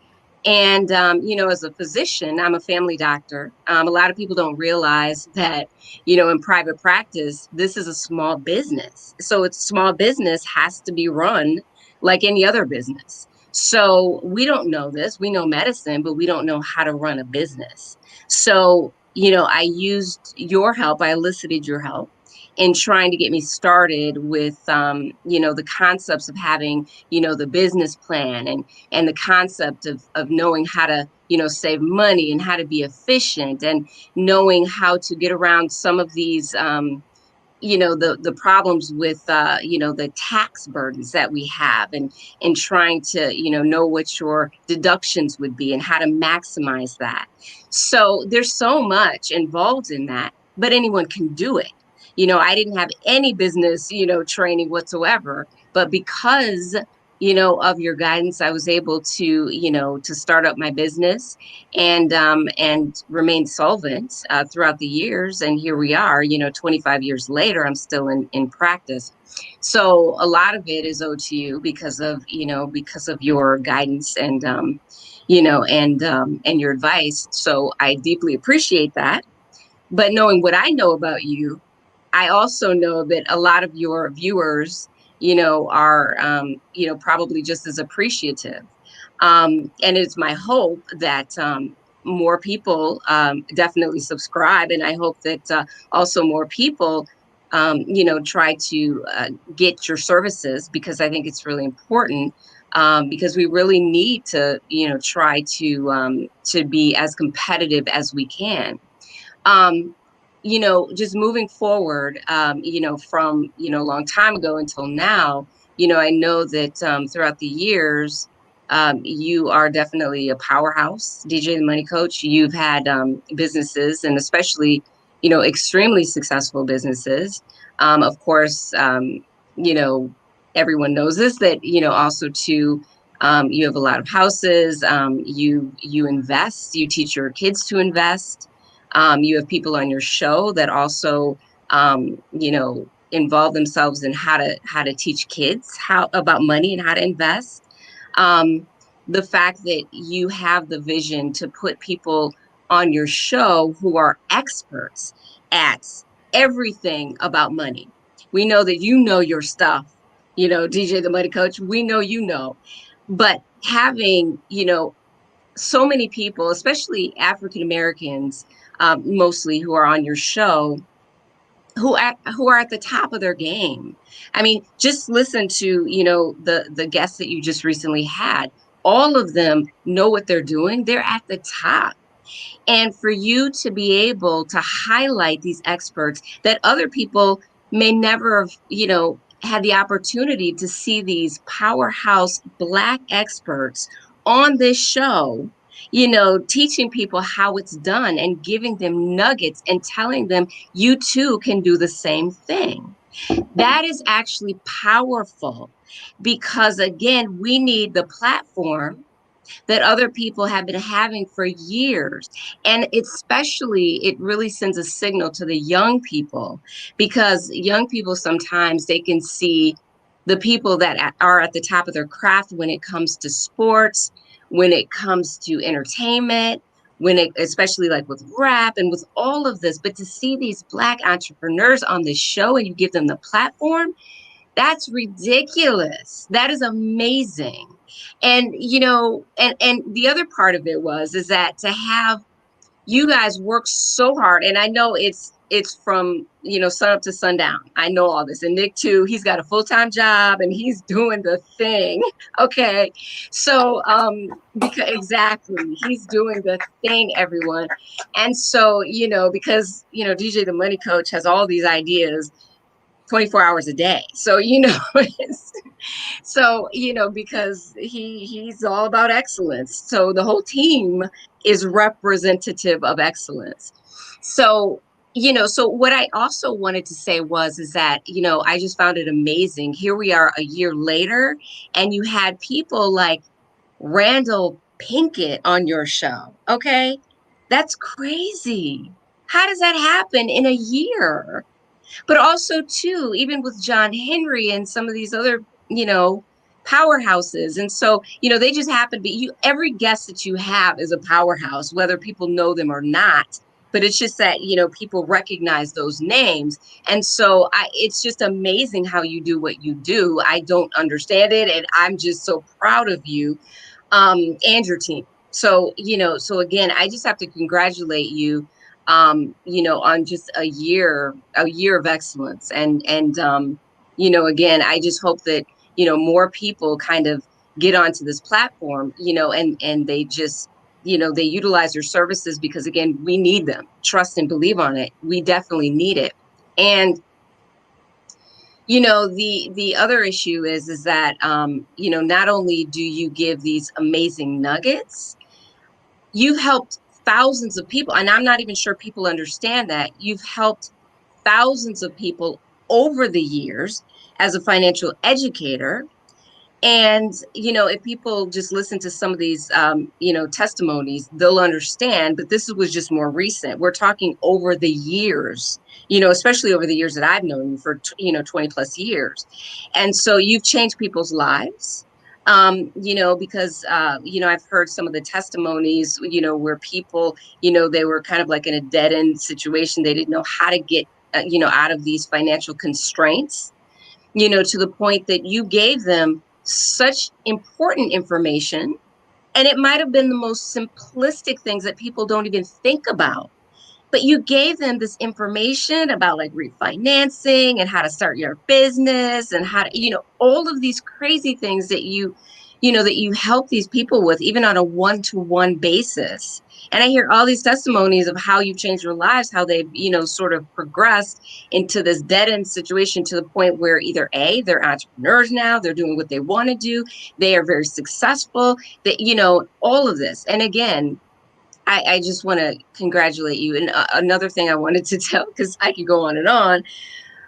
And as a physician, I'm a family doctor. A lot of people don't realize that, in private practice, this is a small business. So it's small business has to be run like any other business. So we don't know this. We know medicine, but we don't know how to run a business. So, I used your help. I elicited your help in trying to get me started with, the concepts of having, the business plan and the concept of knowing how to, save money and how to be efficient and knowing how to get around some of these, the problems with the tax burdens that we have and trying to know what your deductions would be and how to maximize that. So there's so much involved in that, but anyone can do it. I didn't have any business training whatsoever, but because of your guidance, I was able to to start up my business and remain solvent throughout the years. And here we are, 25 years later, I'm still in practice. So a lot of it is owed to you because of your guidance and your advice. So I deeply appreciate that. But knowing what I know about you, I also know that a lot of your viewers, are, probably just as appreciative. And it's my hope that more people definitely subscribe. And I hope that also more people, try to get your services, because I think it's really important. Because we really need to, try to be as competitive as we can. Um, just moving forward, from, a long time ago until now, I know that throughout the years, you are definitely a powerhouse, DJ the Money Coach. You've had businesses, and especially, extremely successful businesses. Of course, you know, everyone knows this, that, also too, you have a lot of houses, you invest, you teach your kids to invest. You have people on your show that also, involve themselves in how to teach kids how about money and how to invest. The fact that you have the vision to put people on your show who are experts at everything about money. We know that you know your stuff, DJ the Money Coach. We know but having, so many people, especially African Americans, mostly, who are on your show, who are at the top of their game. I mean, just listen to the guests that you just recently had. All of them know what they're doing. They're at the top. And for you to be able to highlight these experts that other people may never have, had the opportunity to see, these powerhouse Black experts on this show, teaching people how it's done and giving them nuggets and telling them you too can do the same thing. That is actually powerful because, again, we need the platform that other people have been having for years. And especially, it really sends a signal to the young people, because young people sometimes they can see the people that are at the top of their craft when it comes to sports, when it comes to entertainment, especially like with rap and with all of this. But to see these Black entrepreneurs on the show and you give them the platform, that's ridiculous. That is amazing. And and the other part of it is that to have you guys work so hard, and I know it's from sun up to sundown. I know all this. And Nick too, he's got a full-time job and he's doing the thing. Okay. So because exactly, he's doing the thing, everyone. And so, because DJ the Money Coach has all these ideas 24 hours a day. So, because he's all about excellence. So the whole team is representative of excellence. So, so what I also wanted to say is that, I just found it amazing. Here we are a year later, and you had people like Randall Pinkett on your show. Okay. That's crazy. How does that happen in a year? But also too, even with John Henry and some of these other, powerhouses. And so, they just happen to be every guest that you have is a powerhouse, whether people know them or not. But it's just that, people recognize those names. And so it's just amazing how you do what you do. I don't understand it. And I'm just so proud of you and your team. So, so again, I just have to congratulate you on just a year of excellence. And again, I just hope that, more people kind of get onto this platform, and they just, they utilize your services because, again, we need them. Trust and believe on it. We definitely need it. And, the other issue is that, not only do you give these amazing nuggets, you've helped thousands of people. And I'm not even sure people understand that. You've helped thousands of people over the years as a financial educator. And, if people just listen to some of these, testimonies, they'll understand. But this was just more recent. We're talking over the years, especially over the years that I've known you for, 20 plus years. And so you've changed people's lives. Because, I've heard some of the testimonies, where people, they were kind of like in a dead end situation. They didn't know how to get, out of these financial constraints, to the point that you gave them such important information. And it might have been the most simplistic things that people don't even think about. But you gave them this information about like refinancing and how to start your business and how to, all of these crazy things that that you help these people with, even on a one-to-one basis. And I hear all these testimonies of how you've changed their lives, how they've, sort of progressed into this dead end situation to the point where either A, they're entrepreneurs now, they're doing what they want to do, they are very successful, that, all of this. And again, I just want to congratulate you. And another thing I wanted to tell, because I could go on,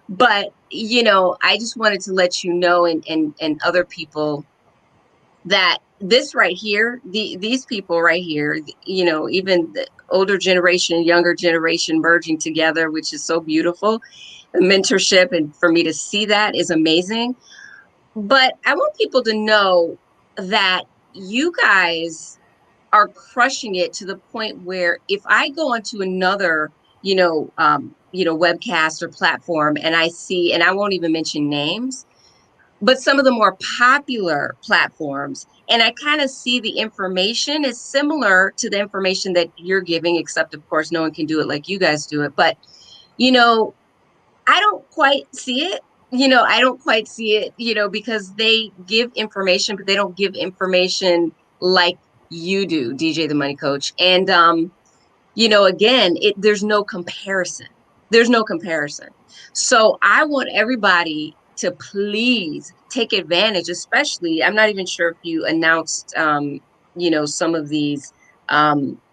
but, I just wanted to let you know and other people that this right here, these people right here, even the older generation, younger generation merging together, which is so beautiful, the mentorship. And for me to see that is amazing. But I want people to know that you guys are crushing it to the point where if I go onto another, webcast or platform and I see, and I won't even mention names, but some of the more popular platforms, and I kind of see the information is similar to the information that you're giving, except of course, no one can do it like you guys do it. But, I don't quite see it. I don't quite see it, because they give information, but they don't give information like you do, DJ the Money Coach. And, again, there's no comparison. There's no comparison. So I want everybody to please take advantage, especially, I'm not even sure if you announced, some of these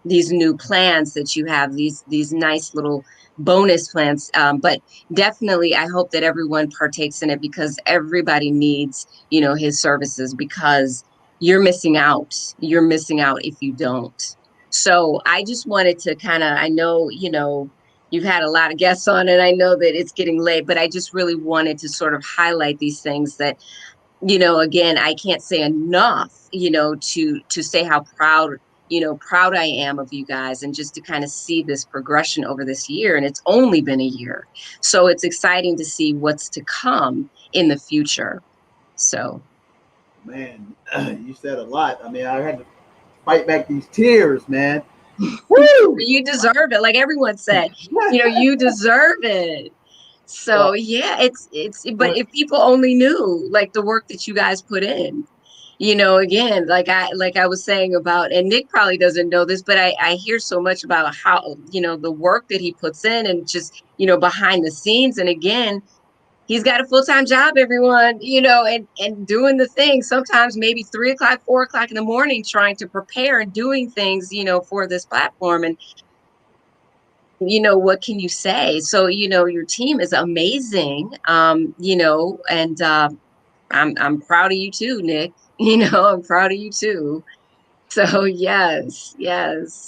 these new plans that you have, these nice little bonus plans. But definitely, I hope that everyone partakes in it, because everybody needs, his services, because you're missing out. You're missing out if you don't. So I just wanted to I know, you've had a lot of guests on, and I know that it's getting late, but I just really wanted to sort of highlight these things that, again, I can't say enough, to say how proud I am of you guys, and just to kind of see this progression over this year. And it's only been a year. So it's exciting to see what's to come in the future. So. Man, you said a lot. I mean, I had to fight back these tears, man. Woo! You deserve it. Like everyone said, you deserve it. So yeah, but if people only knew like the work that you guys put in, again, like I was saying about, and Nick probably doesn't know this, but I hear so much about how, the work that he puts in, and just, behind the scenes. And again, he's got a full-time job, everyone, and doing the thing, sometimes maybe 3 o'clock, 4 o'clock in the morning, trying to prepare and doing things, for this platform. And what can you say? So, your team is amazing. And I'm proud of you too, Nick. I'm proud of you too. So yes.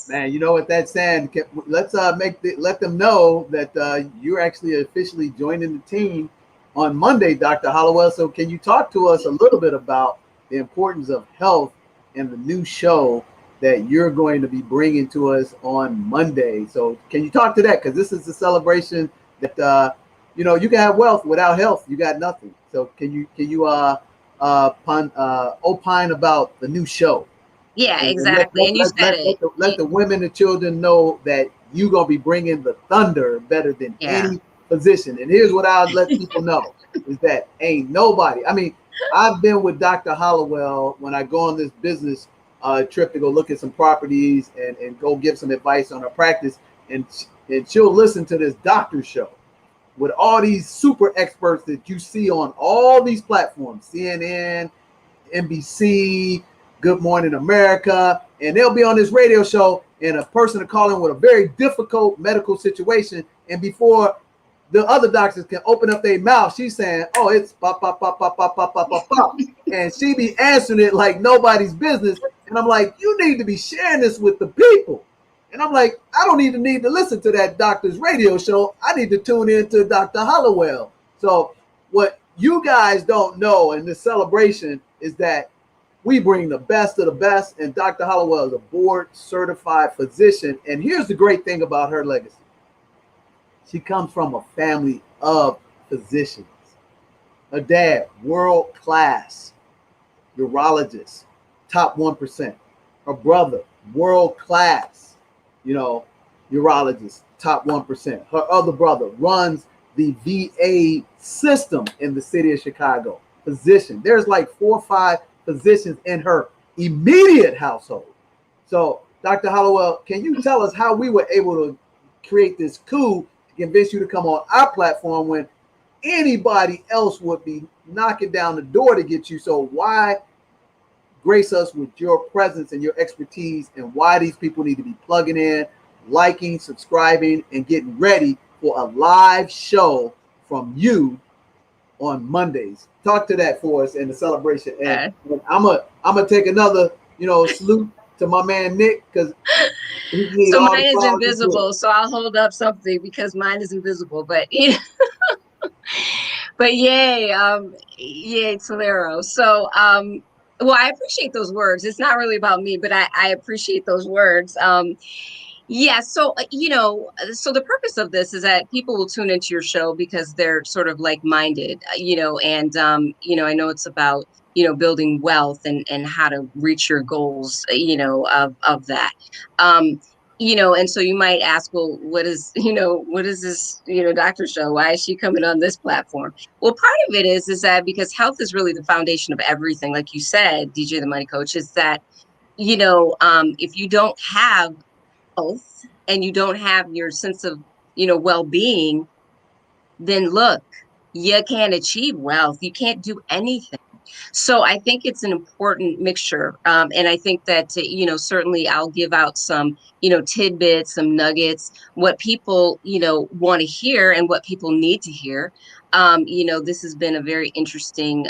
Man, you know what that's saying? Let's let them know that you're actually officially joining the team on Monday, Dr. Hollowell. So can you talk to us a little bit about the importance of health and the new show that you're going to be bringing to us on Monday? So can you talk to that? Because this is a celebration that you can have wealth without health. You got nothing. So can you opine about the new show? Yeah, exactly. And you said it. Let the women and children know that you're going to be bringing the thunder better than any position. And here's what I'll let people know is that ain't nobody. I mean, I've been with Dr. Hollowell when I go on this business trip to go look at some properties and go give some advice on her practice. And she'll listen to this doctor show with all these super experts that you see on all these platforms, CNN, NBC, Good Morning America, and they'll be on this radio show, and a person will call in with a very difficult medical situation, and before the other doctors can open up their mouth, she's saying, "Oh, it's pop, pop, pop, pop, pop, pop, pop, pop, pop," and she be answering it like nobody's business. And I'm like, you need to be sharing this with the people. And I'm like, I don't even need to listen to that doctor's radio show. I need to tune in to Dr. Hollowell. So what you guys don't know in this celebration is that we bring the best of the best, and Dr. Hollowell is a board-certified physician. And here's the great thing about her legacy. She comes from a family of physicians. Her dad, world-class urologist, top 1%. Her brother, world-class, urologist, top 1%. Her other brother runs the VA system in the city of Chicago, physician. There's like 4 or 5 physicians in her immediate household. So, Dr. Hollowell, can you tell us how we were able to create this coup to convince you to come on our platform when anybody else would be knocking down the door to get you? So why grace us with your presence and your expertise, and why these people need to be plugging in, liking, subscribing, and getting ready for a live show from you on Mondays? Talk to that for us in the celebration. And I'm gonna take another, salute to my man Nick, because so mine is invisible. So I'll hold up something because mine is invisible. But but yay, Tolero. So well, I appreciate those words. It's not really about me, but I appreciate those words. Yeah, so so the purpose of this is that people will tune into your show because they're sort of like-minded, and I know it's about building wealth and how to reach your goals, of that. And so you might ask, well, what is this, doctor show? Why is she coming on this platform? Well, part of it is that because health is really the foundation of everything. Like you said, DJ the Money Coach, is that, if you don't have health and you don't have your sense of well-being, then look, you can't achieve wealth. You can't do anything. So I think it's an important mixture. And I think that, certainly I'll give out some, tidbits, some nuggets, what people, want to hear and what people need to hear. This has been a very interesting,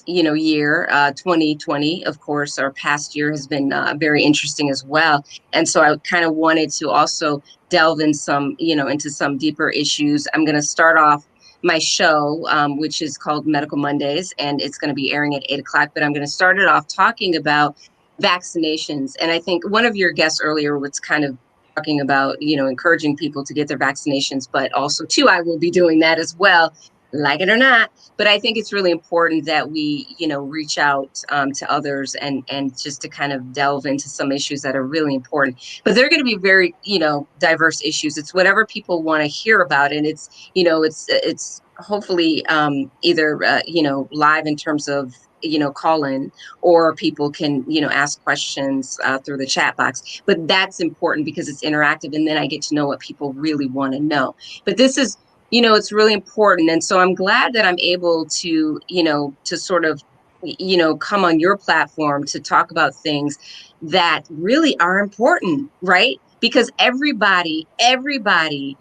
year. 2020, of course, our past year has been very interesting as well. And so I kind of wanted to also delve in some, into some deeper issues. I'm going to start off my show, which is called Medical Mondays, and it's going to be airing at 8 o'clock. But I'm going to start it off talking about vaccinations. And I think one of your guests earlier was kind of talking about, encouraging people to get their vaccinations, but also too, I will be doing that as well, like it or not. But I think it's really important that we, reach out to others and just to kind of delve into some issues that are really important. But they're going to be very, diverse issues. It's whatever people want to hear about, and it's, it's hopefully either live in terms of call in, or people can ask questions through the chat box. But that's important because it's interactive, and then I get to know what people really want to know. But this is it's really important. And so I'm glad that I'm able to, to sort of, come on your platform to talk about things that really are important, right? Because everybody, it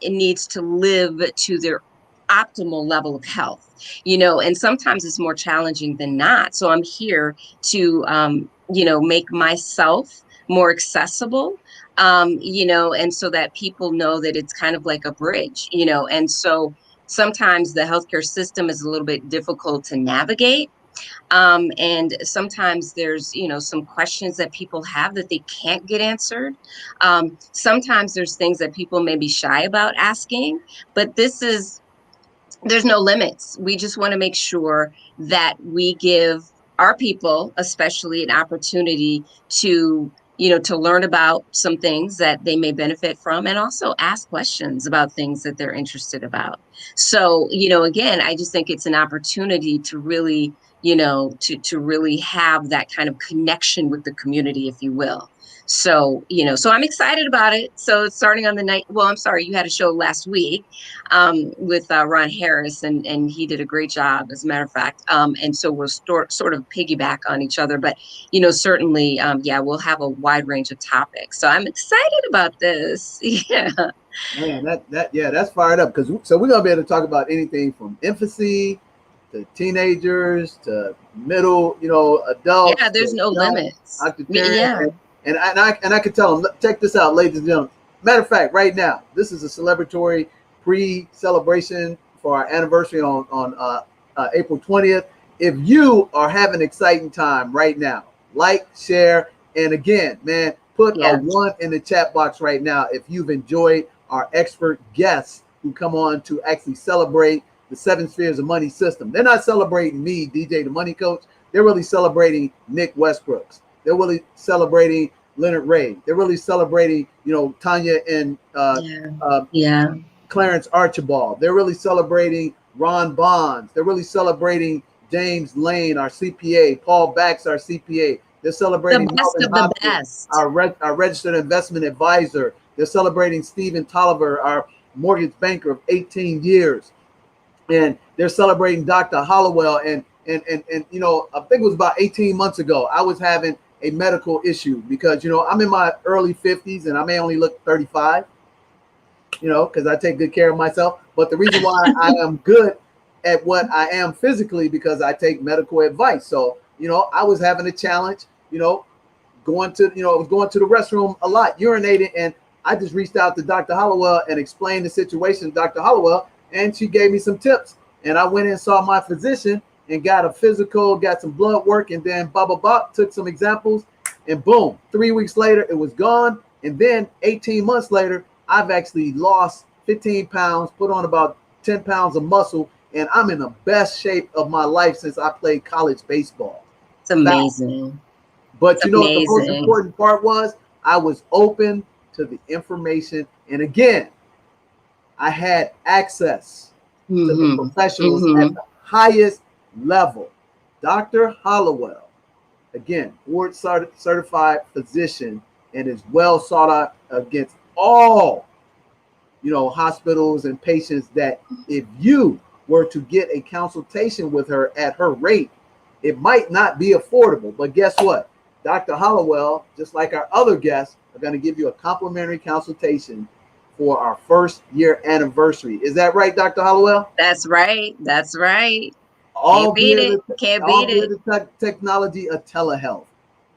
needs to live to their optimal level of health, and sometimes it's more challenging than not. So I'm here to, make myself more accessible, and so that people know that it's kind of like a bridge, and so sometimes the healthcare system is a little bit difficult to navigate. And sometimes there's, some questions that people have that they can't get answered. Sometimes there's things that people may be shy about asking, but there's no limits. We just want to make sure that we give our people, especially, an opportunity to, to learn about some things that they may benefit from, and also ask questions about things that they're interested about. So, again, I just think it's an opportunity to really, to really have that kind of connection with the community, if you will. So, so I'm excited about it. So it's starting on the night. Well, I'm sorry, you had a show last week with Ron Harris, and he did a great job, as a matter of fact. And so we'll sort of piggyback on each other. But, certainly, we'll have a wide range of topics. So I'm excited about this. Yeah. Man, that's fired up, because so we're gonna be able to talk about anything from infancy to teenagers to middle, adults. Yeah, there's no limits. Yeah. And I could tell them, check this out, ladies and gentlemen. Matter of fact, right now, this is a celebratory pre-celebration for our anniversary on April 20th. If you are having an exciting time right now, like, share, and again, man, put a 1 in the chat box right now if you've enjoyed our expert guests who come on to actually celebrate the 7 spheres of money system. They're not celebrating me, DJ the Money Coach. They're really celebrating Nick Westbrooks. They're really celebrating Leonard Ray. They're really celebrating, Tanya and Clarence Archibald. They're really celebrating Ron Bonds. They're really celebrating James Lane, our CPA. Paul Bax, our CPA. They're celebrating the best of the best. Our registered investment advisor. They're celebrating Stephen Tolliver, our mortgage banker of 18 years. And they're celebrating Dr. Hollowell. And I think it was about 18 months ago, I was having a medical issue because, I'm in my early 50s and I may only look 35, because I take good care of myself. But the reason why I am good at what I am physically, because I take medical advice. So, I was having a challenge, going to the restroom a lot, urinating. And I just reached out to Dr. Hollowell and explained the situation to Dr. Hollowell, and she gave me some tips. And I went in and saw my physician and got a physical, got some blood work, and then took some examples, and boom, 3 weeks later, it was gone. And then 18 months later, I've actually lost 15 pounds, put on about 10 pounds of muscle, and I'm in the best shape of my life since I played college baseball. It's amazing. But the most important part was I was open to the information. And again, I had access to the professionals at the highest level. Dr. Hollowell, again, board certified physician, and is well sought out against all, hospitals and patients, that if you were to get a consultation with her at her rate, it might not be affordable. But guess what? Dr. Hollowell, just like our other guests, are going to give you a complimentary consultation for our first year anniversary. Is that right, Dr. Hollowell? That's right. That's right. All Can't beat via it. the, Can't all beat via it. the technology of telehealth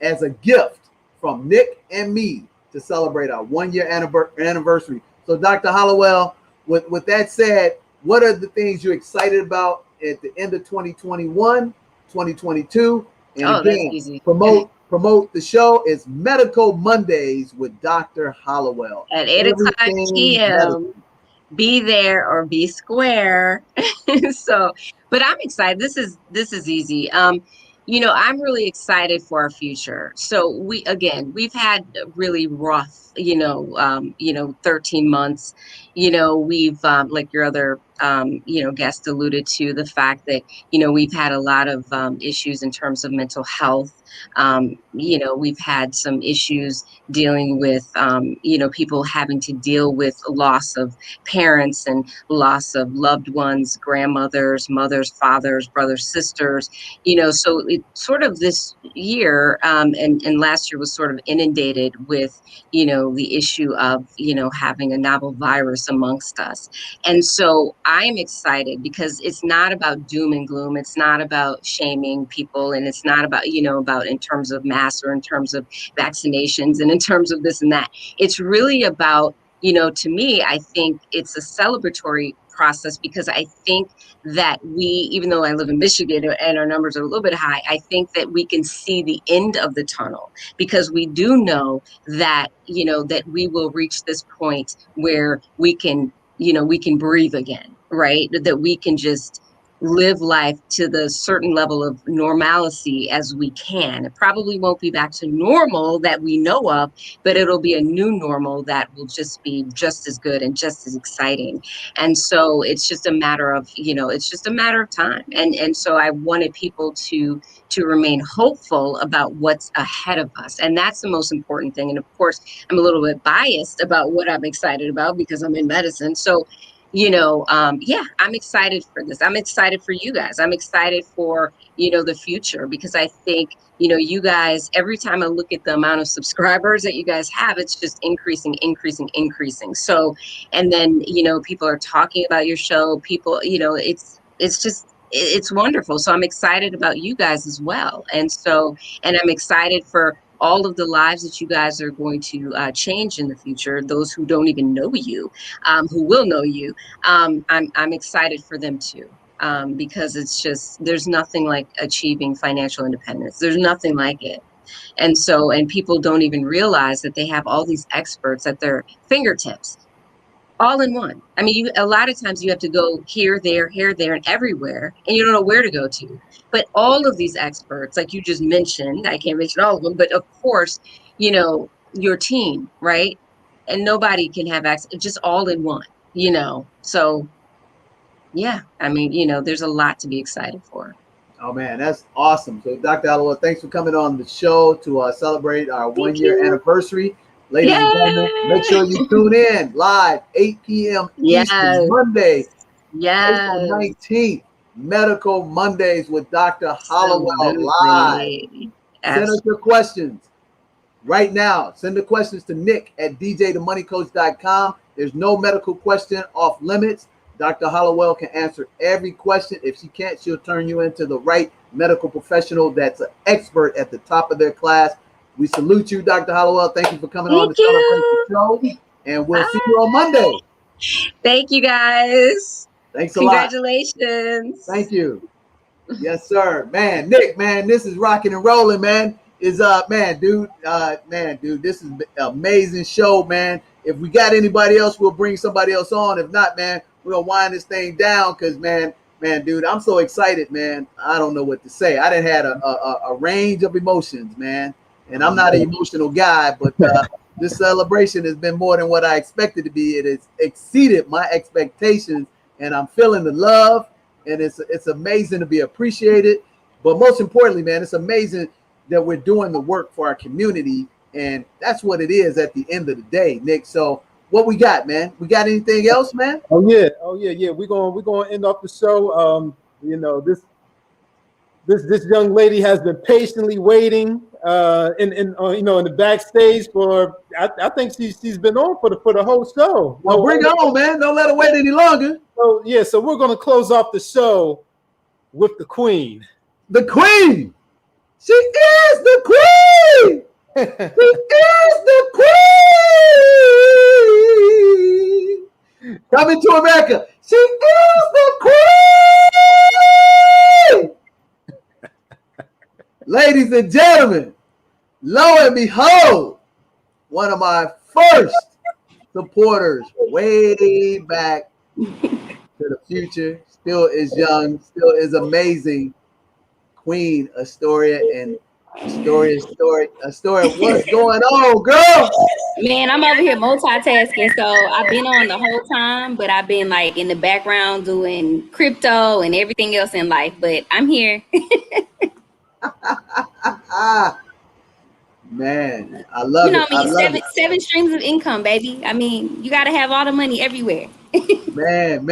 as a gift from Nick and me to celebrate our 1 year anniversary. So, Dr. Hollowell, with that said, what are the things you're excited about at the end of 2021, 2022? And Oh, that's again, easy. promote the show. It's Medical Mondays with Dr. Hollowell. At 8:00 Everything p.m. medical. Be there or be square. So, but I'm excited. This is easy. I'm really excited for our future. So we've had a really rough, 13 months. We've like your other guest alluded to the fact that we've had a lot of issues in terms of mental health. We've had some issues dealing with people having to deal with loss of parents and loss of loved ones, grandmothers, mothers, fathers, brothers, sisters. So it sort of this year and last year was sort of inundated with the issue of having a novel virus amongst us. And so I'm excited because it's not about doom and gloom. It's not about shaming people, and it's not about about in terms of masks or in terms of vaccinations and in terms of this and that. It's really about, to me, I think it's a celebratory process because I think that even though I live in Michigan and our numbers are a little bit high, I think that we can see the end of the tunnel because we do know that, that we will reach this point where we can breathe again, right? That we can just live life to the certain level of normalcy as we can. It probably won't be back to normal that we know of, but it'll be a new normal that will just be just as good and just as exciting. And so it's just a matter of, it's just a matter of time. And so I wanted people to remain hopeful about what's ahead of us. And that's the most important thing. And of course, I'm a little bit biased about what I'm excited about because I'm in medicine. So I'm excited for this. I'm excited for you guys. I'm excited for, the future because I think, you guys, every time I look at the amount of subscribers that you guys have, it's just increasing. So, and then, people are talking about your show. People, it's wonderful. So I'm excited about you guys as well. And I'm excited for all of the lives that you guys are going to change in the future, those who don't even know you, who will know you. I'm excited for them too, because it's just, there's nothing like achieving financial independence. There's nothing like it. And people don't even realize that they have all these experts at their fingertips, all in one. I mean, a lot of times you have to go here, there, and everywhere, and you don't know where to go to. But all of these experts, like you just mentioned, I can't mention all of them, but of course, your team, right? And nobody can have access, just all in one, So, yeah, I mean, there's a lot to be excited for. Oh man, that's awesome. So Dr. Hollowell, thanks for coming on the show to celebrate our 1 year anniversary. Ladies and gentlemen, make sure you tune in live 8 p.m. Eastern Monday, April 19th. Medical Mondays with Dr. Hollowell live. Send us your questions right now. Send the questions to Nick at DJTheMoneyCoach.com. There's no medical question off limits. Dr. Hollowell can answer every question. If she can't, she'll turn you into the right medical professional that's an expert at the top of their class. We salute you, Dr. Hollowell. Thank you for coming on to celebrate the show. And we'll see you on Monday. Thank you, guys. Thanks a lot. Congratulations. Thank you. Yes, sir. Man, Nick, man, this is rocking and rolling, man. This is an amazing show, man. If we got anybody else, we'll bring somebody else on. If not, man, we're gonna wind this thing down because man, dude, I'm so excited, man. I don't know what to say. I done had a range of emotions, man. And I'm not an emotional guy, but this celebration has been more than what I expected to be. It has exceeded my expectations, and I'm feeling the love, and it's amazing to be appreciated. But most importantly, man, it's amazing that we're doing the work for our community, and that's what it is at the end of the day, Nick. So what we got, man? We got anything else, man? Oh yeah. We're gonna end off the show. You know, this young lady has been patiently waiting in you know, in the backstage for I think she's been on for the whole show. Well, bring her on, man. Don't let her wait any longer. So yeah, so we're gonna close off the show with the queen. The queen. She is the queen. She is the queen. Coming to America. She is the queen. Ladies and gentlemen, lo and behold, one of my first supporters way back to the future, still is young, still is amazing, Queen Astoria. And Astoria, what's going on, girl? Man, I'm over here multitasking. So I've been on the whole time, but I've been like in the background doing crypto and everything else in life. But I'm here. Man, I love you know it. me, seven streams of income, baby. I mean, you got to have all the money everywhere. Man,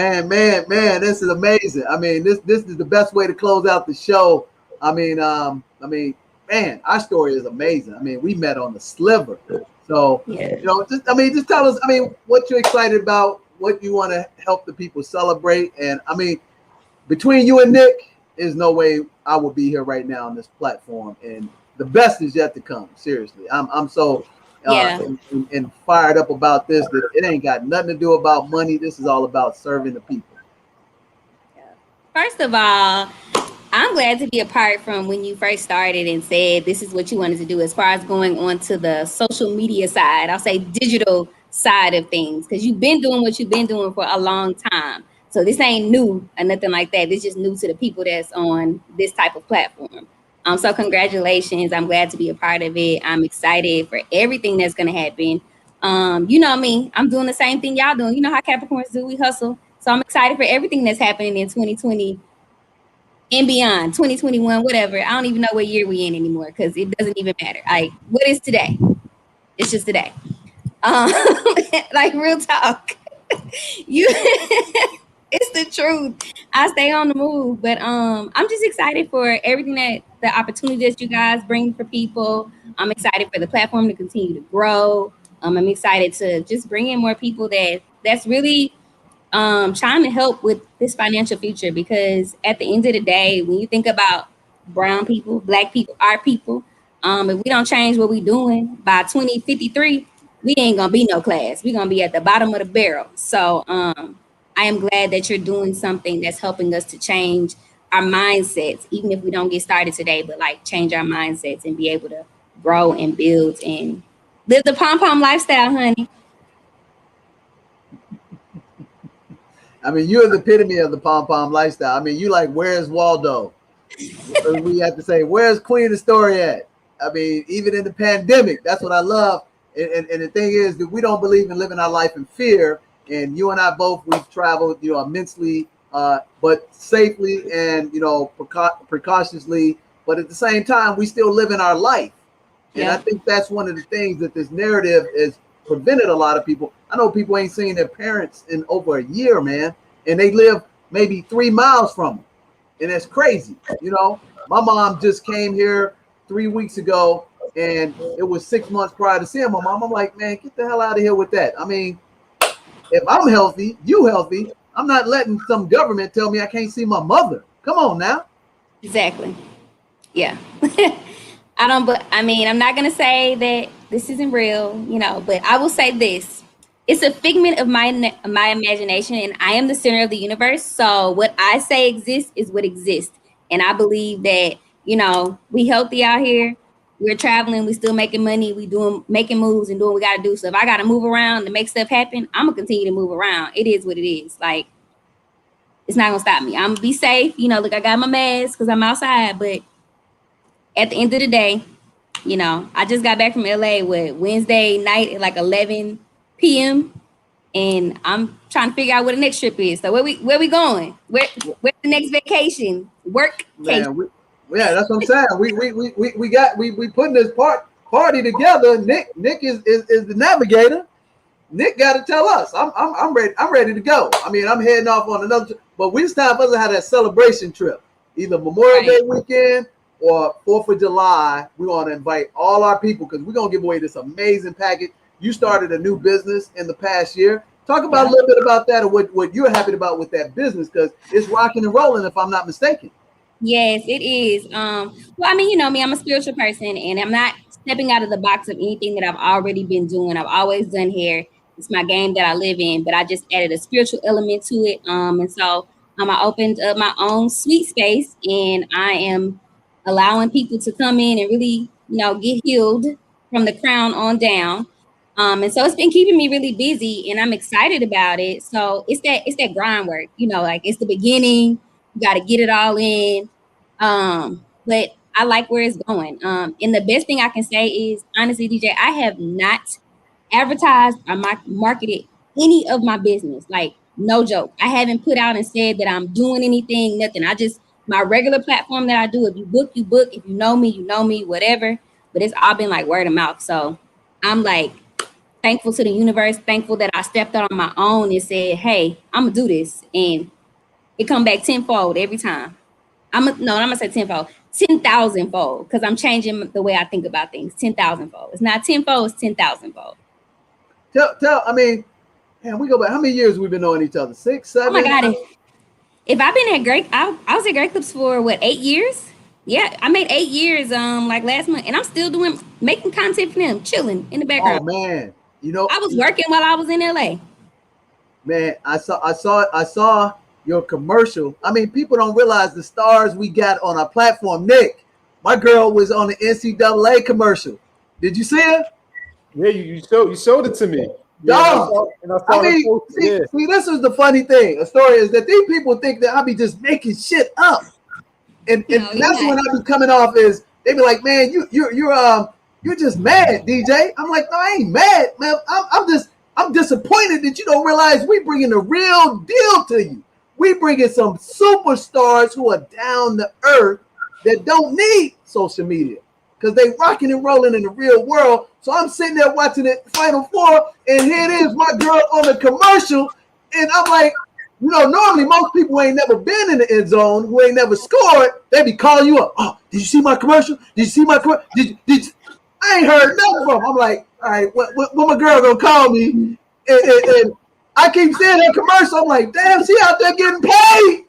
this is amazing. I mean, this is the best way to close out the show. I mean, man, our story is amazing. I mean, we met on the sliver. So, Yeah. you know, just tell us, I mean, what you're excited about, what you want to help the people celebrate. And I mean, between you and Nick, there's no way I would be here right now on this platform. And the best is yet to come. Seriously. I'm so and fired up about this that it ain't got nothing to do about money. This is all about serving the people. First of all, I'm glad to be a part from when you first started and said this is what you wanted to do as far as going on to the social media side. I'll say digital side of things, because you've been doing what you've been doing for a long time. So this ain't new or nothing like that. This is just new to the people that's on this type of platform. So congratulations. I'm glad to be a part of it. I'm excited for everything that's going to happen. You know me, I'm doing the same thing y'all doing. You know how Capricorns do, we hustle. So I'm excited for everything that's happening in 2020 and beyond, 2021, whatever. I don't even know what year we in anymore because it doesn't even matter. Like, what is today? It's just today. Like, real talk. It's the truth. I stay on the move, but I'm just excited for everything that the opportunity that you guys bring for people. I'm excited for the platform to continue to grow. I'm excited to just bring in more people that's really trying to help with this financial future, because at the end of the day, when you think about brown people, black people, our people, if we don't change what we're doing by 2053, we ain't gonna be no class. We're gonna be at the bottom of the barrel. So I am glad that you're doing something that's helping us to change our mindsets, even if we don't get started today, but like change our mindsets and be able to grow and build and live the pom-pom lifestyle, honey. I mean, you're the epitome of the pom-pom lifestyle. I mean, you like, where's Waldo? We have to say, where's Queen Astoria at? I mean, even in the pandemic, that's what I love. And the thing is that we don't believe in living our life in fear. And you and I both, we've traveled, you know, immensely, but safely and, you know, precautiously. But at the same time, we still live in our life. And I think that's one of the things that this narrative has prevented a lot of people. I know people ain't seen their parents in over a year, man. And they live maybe 3 miles from them. And that's crazy. You know, my mom just came here 3 weeks ago, and it was 6 months prior to seeing my mom. I'm like, man, get the hell out of here with that. I mean, if I'm healthy, you healthy, I'm not letting some government tell me I can't see my mother. Come on now. Exactly. Yeah. I'm not going to say that this isn't real, you know, but I will say this. It's a figment of my imagination, and I am the center of the universe. So what I say exists is what exists. And I believe that, you know, we healthy out here. We're traveling. We still making money. Making moves and doing what we got to do. So if I got to move around to make stuff happen, I'm going to continue to move around. It is what it is. Like, it's not going to stop me. I'm going to be safe. You know, look, I got my mask because I'm outside. But at the end of the day, you know, I just got back from LA with Wednesday night at like 11 p.m. And I'm trying to figure out where the next trip is. So where we going? Where's the next vacation? Workcation. Yeah, that's what I'm saying. We putting this party together. Nick is the navigator. Nick got to tell us. I'm ready. I'm ready to go. I mean, I'm heading off on another. But it's time for us to have that celebration trip, either Memorial Day weekend or 4th of July. We want to invite all our people because we're gonna give away this amazing package. You started a new business in the past year. Talk about a little bit about that and what you're happy about with that business, because it's rocking and rolling, if I'm not mistaken. Yes, it is. Well, I mean, you know me, I'm a spiritual person, and I'm not stepping out of the box of anything that I've already been doing. I've always done hair. It's my game that I live in, but I just added a spiritual element to it. And so I opened up my own sweet space, and I am allowing people to come in and really, you know, get healed from the crown on down. And so it's been keeping me really busy, and I'm excited about it. So it's that grind work, you know, like it's the beginning. You got to get it all in. But I like where it's going. And the best thing I can say is, honestly, DJ, I have not advertised or marketed any of my business. Like, no joke. I haven't put out and said that I'm doing anything, nothing. My regular platform that I do, if you book, you book. If you know me, whatever. But it's all been like word of mouth. So I'm like thankful to the universe, thankful that I stepped out on my own and said, hey, I'm going to do this. And it come back tenfold every time. I'm gonna say tenfold, 10,000 fold, because I'm changing the way I think about things. 10,000 fold. It's not tenfold, it's 10,000 fold. I mean, man, we go back. How many years we've been knowing each other? 6, 7? Oh my God! If I've been at Great, I was at Great Clips for what, 8 years? Yeah, I made 8 years like last month, and I'm still making content for them, chilling in the background. Oh man, you know, I was working while I was in LA. Man, I saw your commercial. I mean, people don't realize the stars we got on our platform. Nick, my girl was on the NCAA commercial. Did you see it? Yeah, you showed it to me. See, this is the funny thing. A story is that these people think that I be just making shit up, and that's when I be coming off is they be like, man, you're just mad, DJ. I'm like, no, I ain't mad, man. I'm disappointed that you don't realize we bringing the real deal to you. We bringing some superstars who are down to earth that don't need social media because they rocking and rolling in the real world. So I'm sitting there watching the Final Four, and here it is, my girl on the commercial, and I'm like, you know, normally most people who ain't never been in the end zone, who ain't never scored, they be calling you up. Oh, did you see my commercial? Did you see my commercial? Did you? I ain't heard nothing from them. I'm like, all right, what my girl gonna call me? And I keep seeing that commercial. I'm like, damn, she out there getting paid.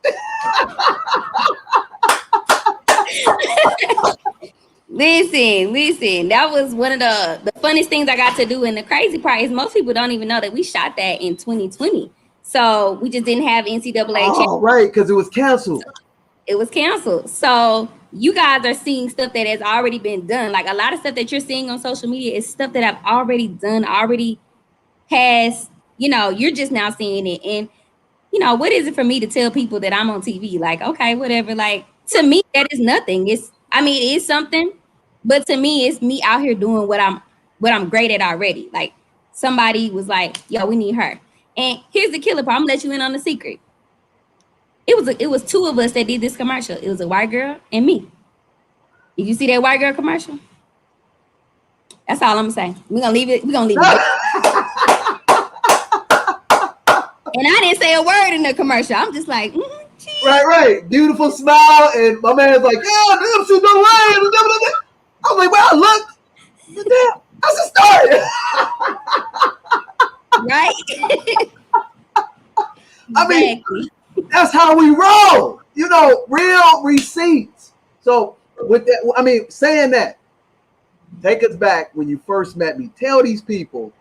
Listen. That was one of the funniest things I got to do. And the crazy part is most people don't even know that we shot that in 2020. So we just didn't have NCAA. Oh, right, because it was canceled. It was canceled. So you guys are seeing stuff that has already been done. Like a lot of stuff that you're seeing on social media is stuff that I've already done, already has, you know, you're just now seeing it. And, you know, what is it for me to tell people that I'm on TV? Like, okay, whatever. Like, to me, that is nothing. It is something, but to me, it's me out here doing what I'm great at already. Like somebody was like, yo, we need her. And here's the killer part. I'm gonna let you in on the secret. It was 2 of us that did this commercial. It was a white girl and me. Did you see that white girl commercial? That's all I'm gonna say. We're gonna leave it. And I didn't say a word in the commercial. I'm just like, right. Beautiful smile, and my man's like, yeah, damn, she's no way. I'm like, well, look, damn, that's a story. Right. I mean, that's how we roll. You know, real receipts. So with that, I mean, saying that, take us back when you first met me. Tell these people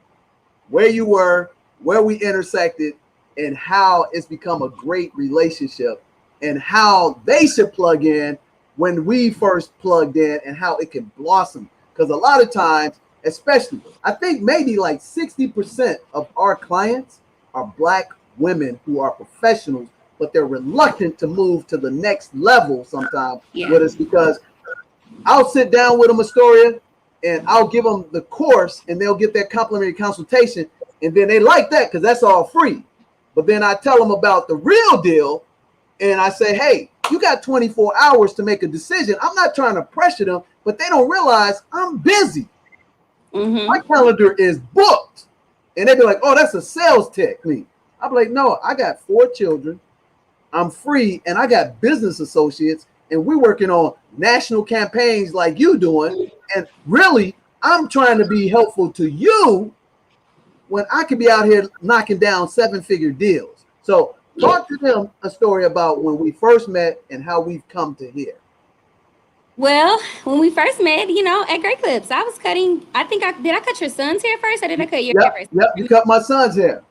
where you were, where we intersected, and how it's become a great relationship, and how they should plug in when we first plugged in, and how it can blossom. Because a lot of times, especially, I think maybe like 60% of our clients are Black women who are professionals, but they're reluctant to move to the next level sometimes with us, because I'll sit down with them, Astoria, and I'll give them the course, and they'll get that complimentary consultation, and then they like that because that's all free. But then I tell them about the real deal, and I say, hey, you got 24 hours to make a decision. I'm not trying to pressure them, but they don't realize I'm busy. My calendar is booked. And they'd be like, oh, that's a sales technique. I'd be like, no, I got 4 children. I'm free, and I got business associates, and we're working on national campaigns like you doing. And really, I'm trying to be helpful to you when I could be out here knocking down 7-figure deals. So talk to them a story about when we first met and how we've come to here. Well, when we first met, you know, at Great Clips, I was cutting. Did I cut your son's hair first, or did I cut your hair first? Yep, you cut my son's hair.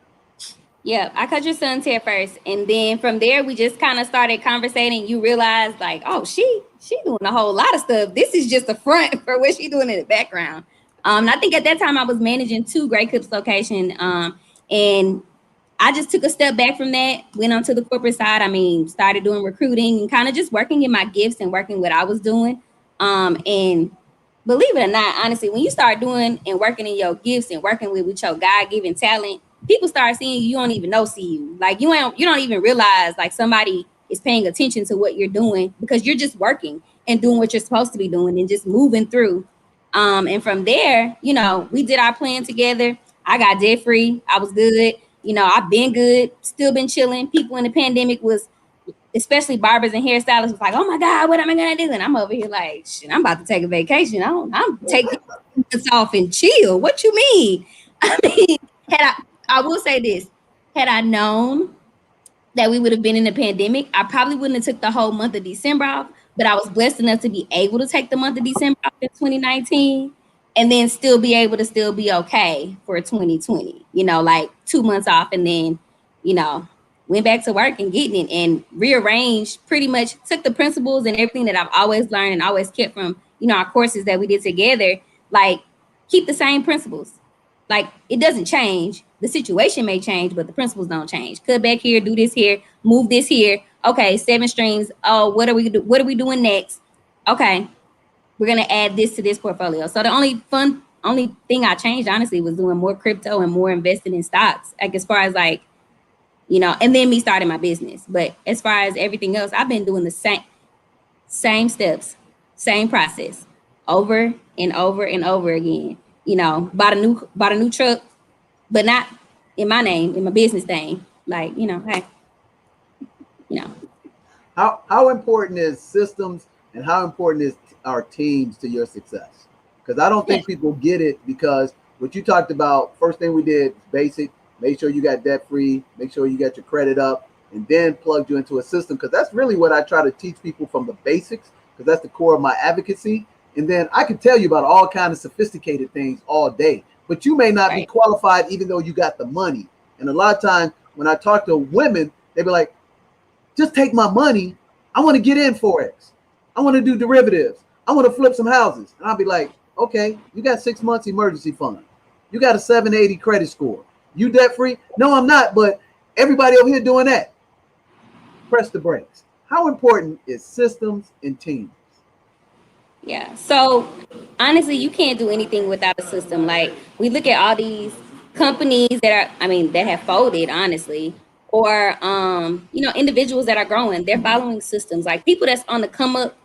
Yeah, I cut your son's hair first, and then from there we just kind of started conversating. You realized, like, oh, she doing a whole lot of stuff. This is just a front for what she doing in the background. And I think at that time I was managing 2 Great Clips location, and I just took a step back from that, went onto the corporate side. I mean, started doing recruiting and kind of just working in my gifts and working what I was doing. And believe it or not, honestly, when you start doing and working in your gifts and working with your God-given talent, people start seeing you don't even see you. Like you don't even realize like somebody is paying attention to what you're doing because you're just working and doing what you're supposed to be doing and just moving through. And from there, you know, we did our plan together. I got debt free. I was good. You know, I've been good, still been chilling. People in the pandemic was, especially barbers and hairstylists, was like, oh my God, what am I gonna do? And I'm over here like, shit, I'm about to take a vacation. I'm taking this off and chill. What you mean? I mean, I will say this, had I known that we would have been in the pandemic, I probably wouldn't have took the whole month of December off, but I was blessed enough to be able to take the month of December off in 2019 and then still be able to still be okay for 2020, you know, like 2 months off and then, you know, went back to work and getting it and rearranged, pretty much took the principles and everything that I've always learned and always kept from, you know, our courses that we did together, like keep the same principles. Like it doesn't change. The situation may change, but the principles don't change. Cut back here, do this here, move this here. Okay, 7 streams. Oh, what are we doing next? Okay, we're gonna add this to this portfolio. So the only thing I changed honestly was doing more crypto and more investing in stocks. Like as far as like, you know, and then me starting my business. But as far as everything else, I've been doing the same steps, same process, over and over and over again. You know, bought a new truck, but not in my name, in my business name. Like, you know, hey, you know. How important is systems and how important is our teams to your success? Because I don't think people get it, because what you talked about, first thing we did, basic, make sure you got debt free, make sure you got your credit up, and then plugged you into a system. Because that's really what I try to teach people from the basics, because that's the core of my advocacy. And then I can tell you about all kinds of sophisticated things all day, but you may not be qualified even though you got the money. And a lot of times when I talk to women, they be like, just take my money. I want to get in Forex. I want to do derivatives. I want to flip some houses. And I'll be like, okay, you got 6 months emergency fund. You got a 780 credit score. You debt free? No, I'm not, but everybody over here doing that. Press the brakes. How important is systems and teams? Yeah. So honestly, you can't do anything without a system. Like we look at all these companies that have folded, honestly, or you know, individuals that are growing, they're following systems. Like people that's on the come up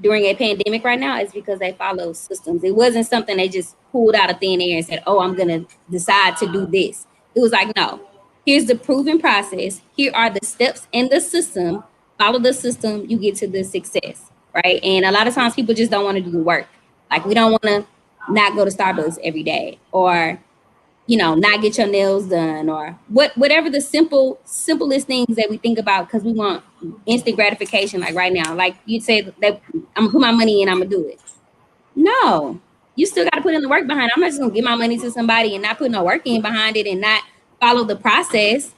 during a pandemic right now is because they follow systems. It wasn't something they just pulled out of thin air and said, oh, I'm gonna decide to do this. It was like, no, here's the proven process. Here are the steps in the system. Follow the system, you get to the success. Right. And a lot of times people just don't want to do the work. Like we don't want to not go to Starbucks every day, or, you know, not get your nails done, or whatever the simplest things that we think about because we want instant gratification. Like right now, like you'd say that I'm gonna put my money in, I'm gonna do it. No, you still got to put in the work behind it. I'm not just gonna give my money to somebody and not put no work in behind it and not follow the process,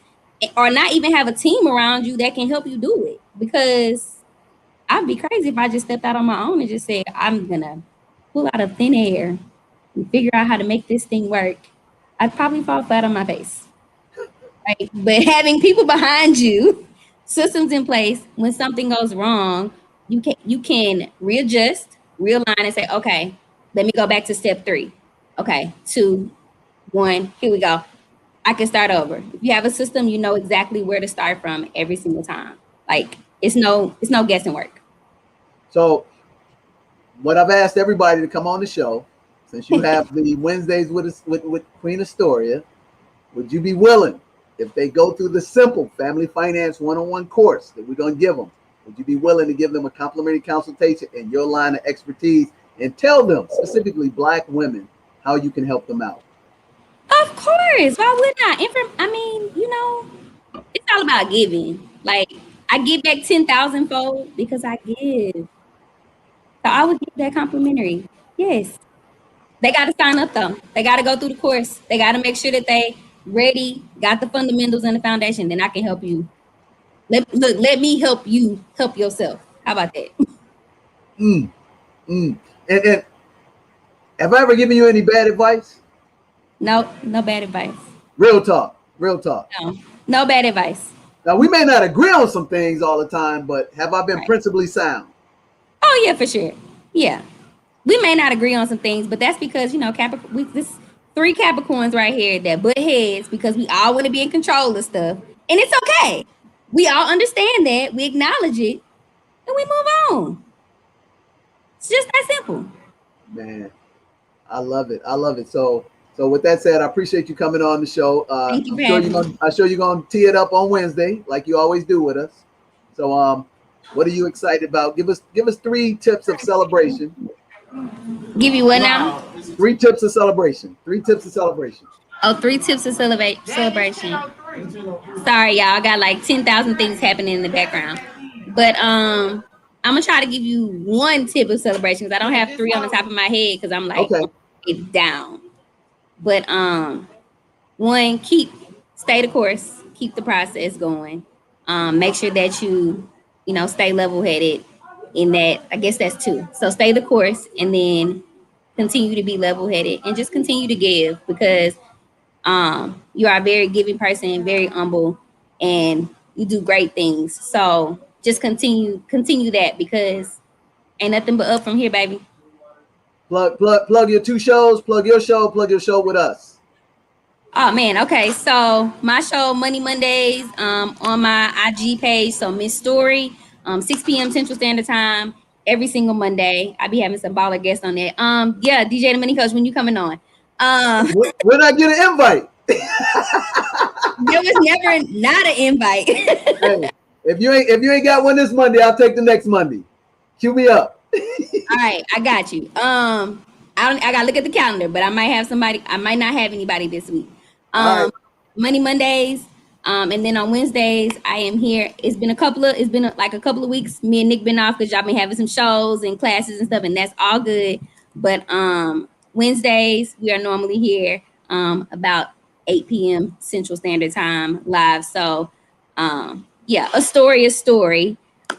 or not even have a team around you that can help you do it. Because I'd be crazy if I just stepped out on my own and just said, I'm going to pull out of thin air and figure out how to make this thing work. I'd probably fall flat on my face. Right? But having people behind you, systems in place, when something goes wrong, you can readjust, realign and say, okay, let me go back to step 3. Okay, 2, 1, here we go. I can start over. If you have a system, you know exactly where to start from every single time. Like it's no guessing work. So what I've asked everybody to come on the show, since you have the Wednesdays with Queen Astoria, would you be willing, if they go through the simple family finance one-on-one course that we're going to give them, would you be willing to give them a complimentary consultation in your line of expertise and tell them, specifically Black women, how you can help them out? Of course. Why wouldn't I? I mean, you know, it's all about giving. Like, I give back 10,000 fold because I give. So I would give that complimentary. Yes. They got to sign up though. They got to go through the course. They got to make sure that they ready, got the fundamentals and the foundation. Then I can help you. Let me help you help yourself. How about that? And have I ever given you any bad advice? No bad advice. Real talk. No bad advice. Now, we may not agree on some things all the time, but have I been principally sound? Oh yeah, for sure. Yeah. We may not agree on some things, but that's because, you know, this 3 Capricorns right here that butt heads because we all want to be in control of stuff. And it's okay. We all understand that. We acknowledge it. And we move on. It's just that simple. Man, I love it. So with that said, I appreciate you coming on the show. Thank you, I'm sure you're gonna tee it up on Wednesday, like you always do with us. So what are you excited about? Give us 3 tips of celebration. Give you what now? 3 tips of celebration. 3 tips of celebration. Oh, 3 tips of celebration. Sorry, y'all. I got like 10,000 things happening in the background. But I'm gonna try to give you 1 tip of celebration because I don't have 3 on the top of my head because I'm like it's down. But 1, stay the course, keep the process going. Make sure that you stay level-headed. In that, I guess that's 2. So stay the course and then continue to be level-headed and just continue to give because you are a very giving person, very humble, and you do great things. So just continue that because ain't nothing but up from here, baby. Plug your 2 shows, plug your show with us. Oh man, okay. So my show Money Mondays on my IG page. So Miss Story, 6 p.m. Central Standard Time every single Monday. I be having some baller guests on there. Yeah, DJ the Money Coach, when you coming on? When I get an invite? There was never not an invite. Hey, if you ain't got one this Monday, I'll take the next Monday. Cue me up. All right, I got you. I gotta look at the calendar, but I might have somebody. I might not have anybody this week. Money Mondays. And then on Wednesdays, I am here. It's been a couple of weeks. Me and Nick been off because y'all been having some shows and classes and stuff, and that's all good. But Wednesdays, we are normally here about 8 p.m. Central Standard Time live. So yeah, a story.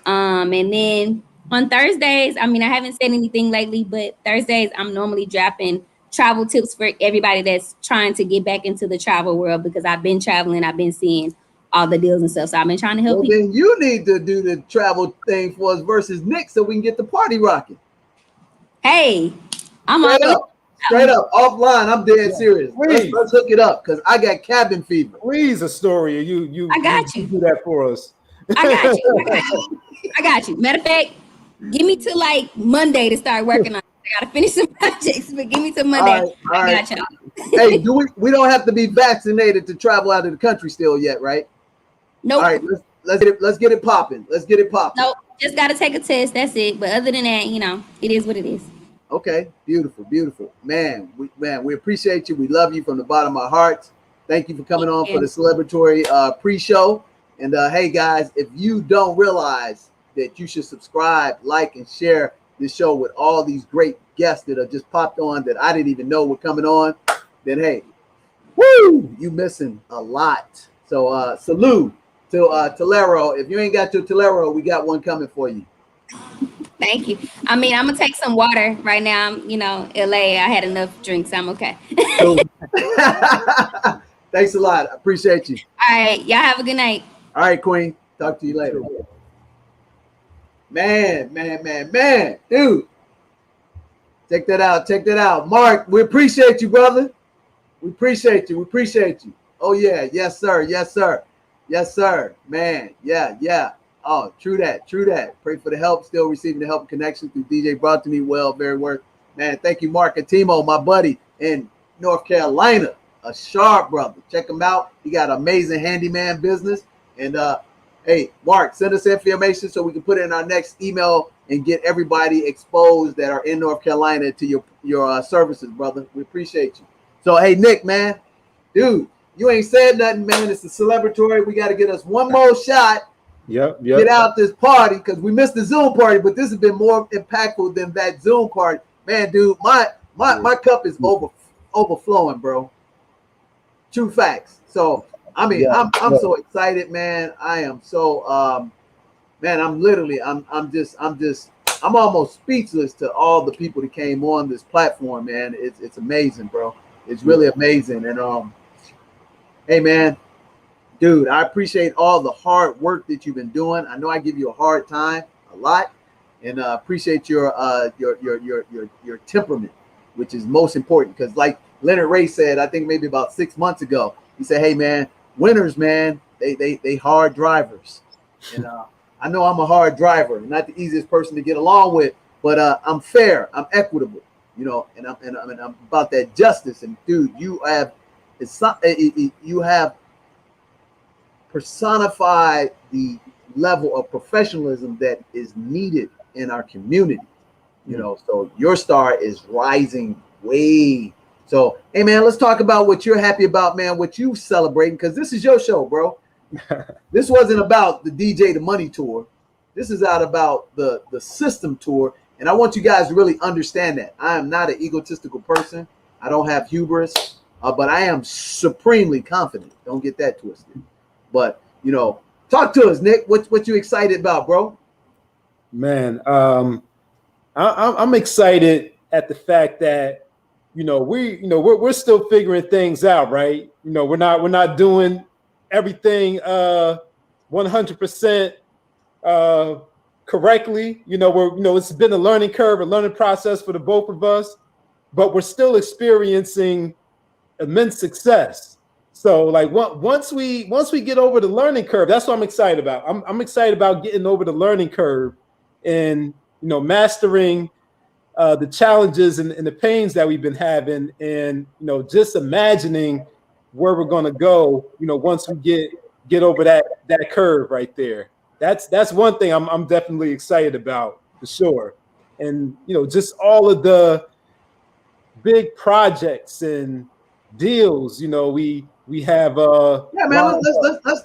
And then on Thursdays, I mean, I haven't said anything lately, but Thursdays, I'm normally dropping travel tips for everybody that's trying to get back into the travel world because I've been traveling, I've been seeing all the deals and stuff. So I've been trying to help people. Then you need to do the travel thing for us versus Nick so we can get the party rocking. Hey, I'm straight up, offline. I'm dead serious. Let's hook it up because I got cabin fever. Please, Astoria, you do that for us. I got you. Matter of fact, give me to like Monday to start working on it. I gotta finish some projects, but give me till Monday. All right. Got y'all. Hey, we don't have to be vaccinated to travel out of the country still yet, right? Nope. All right, let's get it popping. Nope, just gotta take a test. That's it. But other than that, it is what it is. Okay, beautiful. Man, we appreciate you. We love you from the bottom of our hearts. Thank you for coming on for the celebratory pre-show. And hey guys, if you don't realize that you should subscribe, like, and share this show with all these great guests that have just popped on that I didn't even know were coming on, then hey, you missing a lot. So salute to Tolero. If you ain't got your Tolero, we got one coming for you. Thank you. I mean, I'm gonna take some water right now. LA, I had enough drinks. I'm okay. Thanks a lot. I appreciate you. All right, y'all have a good night. All right, Queen. Talk to you later. Man, dude. Check that out. Mark, we appreciate you, brother. We appreciate you. Oh, yeah. Yes, sir. Man, yeah. Oh, true that. Pray for the help. Still receiving the help and connection through DJ brought to me well. Very worth. Man, thank you, Mark and Timo, my buddy in North Carolina. a sharp brother. Check him out. He got amazing handyman business. And hey, Mark, send us information so we can put it in our next email and get everybody exposed that are in North Carolina to your services, brother. We appreciate you. So hey, Nick, man, dude, you ain't said nothing, man. It's a celebratory. We got to get us one more shot. Yep. Get out this party because we missed the Zoom party, but this has been more impactful than that Zoom party. Man, dude, my cup is overflowing, bro. True facts. So I mean, I'm so excited, man. I am so man, I'm almost speechless to all the people that came on this platform, man. It's amazing, bro. It's really amazing. And hey, man, dude, I appreciate all the hard work that you've been doing. I know I give you a hard time a lot, and appreciate your temperament, which is most important. Because like Leonard Ray said, I think maybe about 6 months ago, he said, "Hey, man, winners, man, they hard drivers." And I know I'm a hard driver, not the easiest person to get along with, but I'm fair, I'm equitable, you know, and I'm about that justice. And dude, you have personified the level of professionalism that is needed in our community, you know. So your star is rising way. So hey, man, let's talk about what you're happy about, man, what you celebrating, because this is your show, bro. This wasn't about the DJ the Money tour. This is out about the system tour, and I want you guys to really understand that I am not an egotistical person. I don't have hubris, but I am supremely confident. Don't get that twisted. But you know, talk to us, Nick. What you excited about, bro? Man, I'm excited at the fact that we're still figuring things out, right? You know, we're not doing everything 100% correctly. You know, it's been a learning curve, a learning process for the both of us, but we're still experiencing immense success. So like once we get over the learning curve, that's what I'm excited about. I'm excited about getting over the learning curve and mastering the challenges and the pains that we've been having, and just imagining where we're going to go once we get over that curve right there. That's one thing I'm definitely excited about for sure. And just all of the big projects and deals we have yeah, man,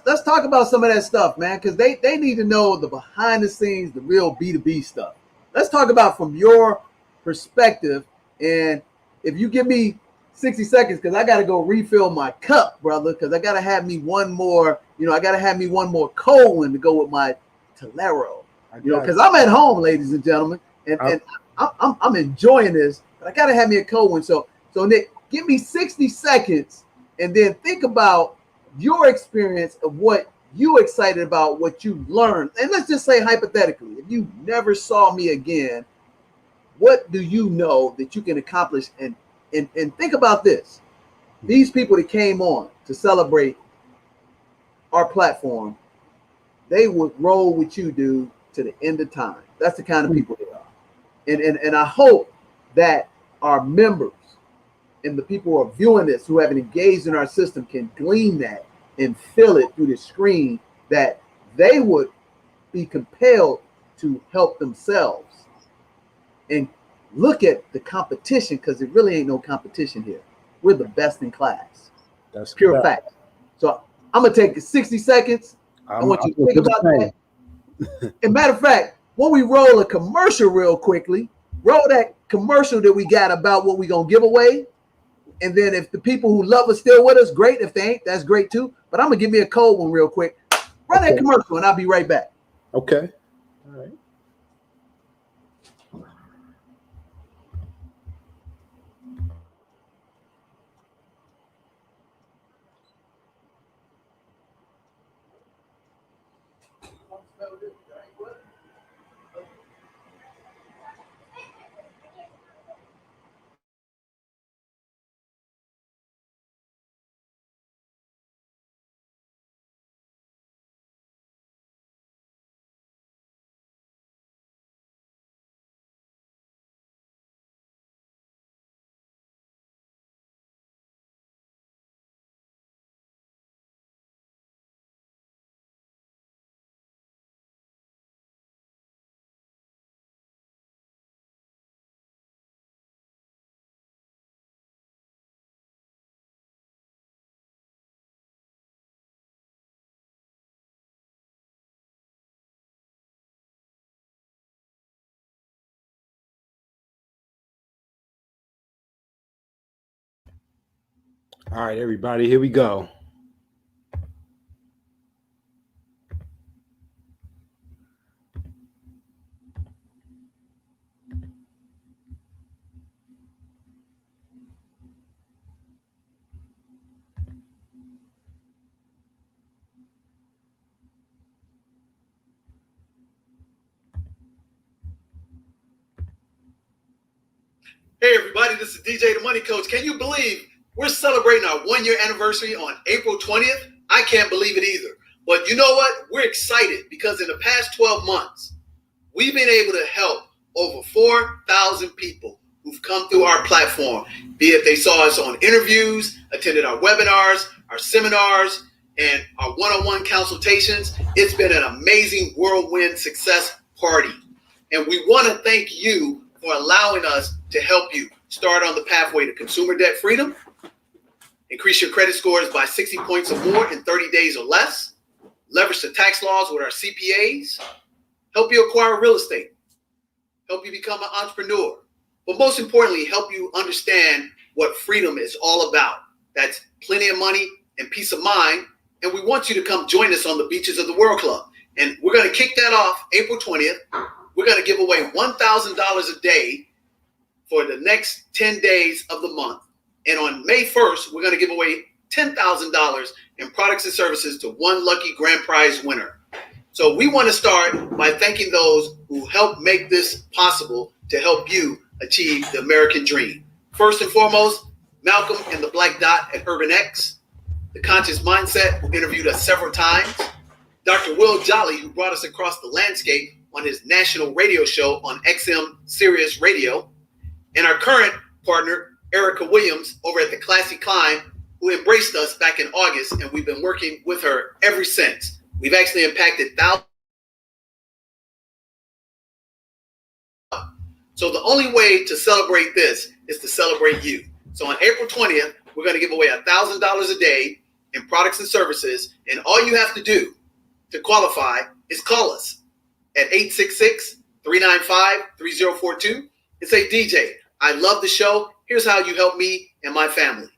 let's talk about some of that stuff, man, because they need to know the behind the scenes, the real B2B stuff. Let's talk about from your perspective. And if you give me 60 seconds, because I got to go refill my cup, brother, because I got to have me one more, I got to have me one more cold one to go with my Tolero, because I'm at home, ladies and gentlemen, and I'm enjoying this, but I got to have me a cold one. So Nick, give me 60 seconds and then think about your experience of what you excited about, what you learned. And let's just say hypothetically, if you never saw me again, what do you know that you can accomplish? And think about this. These people that came on to celebrate our platform, they would roll with you, dude, to the end of time. That's the kind of people they are. And I hope that our members and the people who are viewing this, who haven't engaged in our system, can glean that and feel it through the screen, that they would be compelled to help themselves and look at the competition, because there really ain't no competition here. We're the best in class. That's pure fact. So I'm going to take 60 seconds. I want you to think about that. And matter of fact, when we roll a commercial real quickly, roll that commercial that we got about what we're going to give away. And then if the people who love us still with us, great. If they ain't, that's great too. But I'm going to give me a cold one real quick. Run that commercial and I'll be right back. Okay. All right. All right, everybody, here we go. Hey everybody, this is DJ the Money Coach. Can you believe we're celebrating our 1-year anniversary on April 20th? I can't believe it either. But you know what? We're excited because in the past 12 months, we've been able to help over 4,000 people who've come through our platform, be it they saw us on interviews, attended our webinars, our seminars, and our one-on-one consultations. It's been an amazing whirlwind success party. And we want to thank you for allowing us to help you start on the pathway to consumer debt freedom, increase your credit scores by 60 points or more in 30 days or less, leverage the tax laws with our CPAs, help you acquire real estate, help you become an entrepreneur, but most importantly, help you understand what freedom is all about. That's plenty of money and peace of mind. And we want you to come join us on the beaches of the World Club. And we're going to kick that off April 20th. We're going to give away $1,000 a day for the next 10 days of the month. And on May 1st, we're going to give away $10,000 in products and services to one lucky grand prize winner. So we want to start by thanking those who helped make this possible to help you achieve the American dream. First and foremost, Malcolm and the Black Dot at Urban X, The Conscious Mindset, who interviewed us several times, Dr. Will Jolly, who brought us across the landscape on his national radio show on XM Sirius Radio, and our current partner, Erica Williams, over at the Classy Climb, who embraced us back in August, and we've been working with her ever since. We've actually impacted thousands. So the only way to celebrate this is to celebrate you. So on April 20th, we're going to give away $1,000 a day in products and services, and all you have to do to qualify is call us at 866-395-3042 and say, DJ, I love the show. Here's how you help me and my family.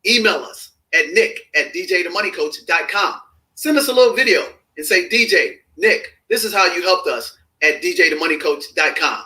Email us at nick@djthemoneycoach.com. Send us a little video and say, DJ, Nick, this is how you helped us at djthemoneycoach.com.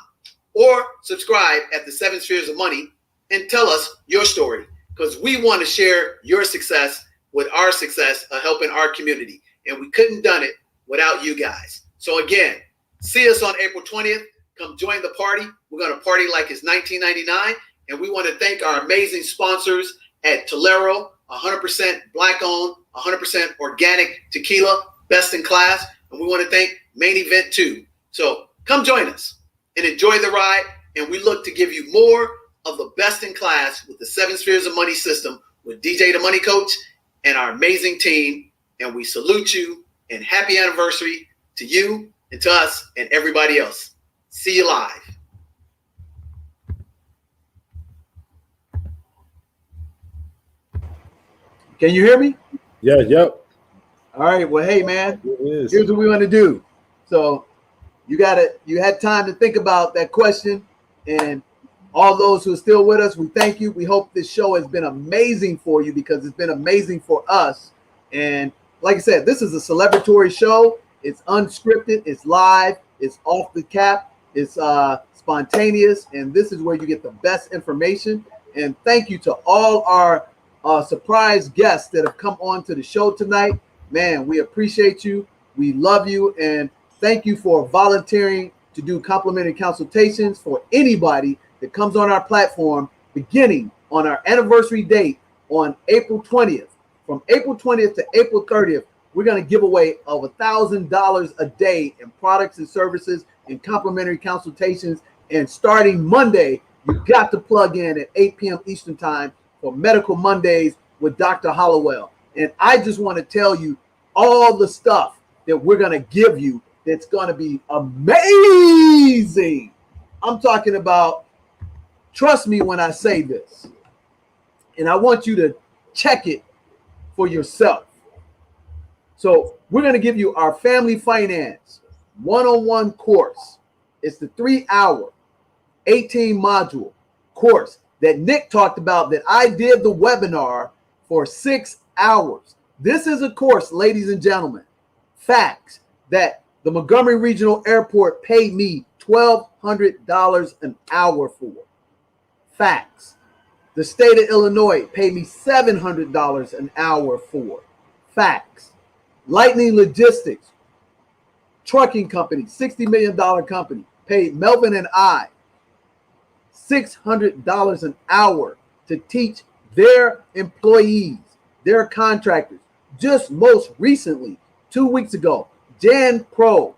Or subscribe at the 7 Spheres of Money and tell us your story, because we want to share your success with our success of helping our community. And we couldn't done it without you guys. So again, see us on April 20th. Come join the party. We're going to party like it's 1999. And we want to thank our amazing sponsors at Tolero, 100% Black owned, 100% organic tequila, best in class. And we want to thank Main Event too. So come join us and enjoy the ride. And we look to give you more of the best in class with the 7 Spheres of Money system with DJ the Money Coach and our amazing team. And we salute you and happy anniversary to you and to us and everybody else. See you live. Can you hear me? Yeah, yep. All right. Well, hey, man, It is. here's what we want to do. So you had time to think about that question, and all those who are still with us, we thank you. We hope this show has been amazing for you, because it's been amazing for us. And like I said, this is a celebratory show. It's unscripted, it's live, it's off the cap, it's spontaneous, and this is where you get the best information. And thank you to all our surprise guests that have come on to the show tonight. Man, we appreciate you. We love you, and thank you for volunteering to do complimentary consultations for anybody that comes on our platform, beginning on our anniversary date on April 20th. From April 20th to April 30th, we're going to give away over $1,000 a day in products and services and complimentary consultations. And starting Monday, you got to plug in at 8 p.m. Eastern Time for Medical Mondays with Dr. Hollowell. And I just want to tell you all the stuff that we're going to give you that's going to be amazing. I'm talking about, trust me when I say this, and I want you to check it for yourself. So we're going to give you our family finance one-on-one course. It's the 3-hour, 18 module course that Nick talked about, that I did the webinar for 6 hours. This is a course, ladies and gentlemen, facts, that the Montgomery Regional Airport paid me $1,200 an hour for. Facts. The state of Illinois paid me $700 an hour for. Facts. Lightning Logistics, trucking company, $60 million company, paid Melvin and I $600 an hour to teach their employees, their contractors. Just most recently, 2 weeks ago, Jan Pro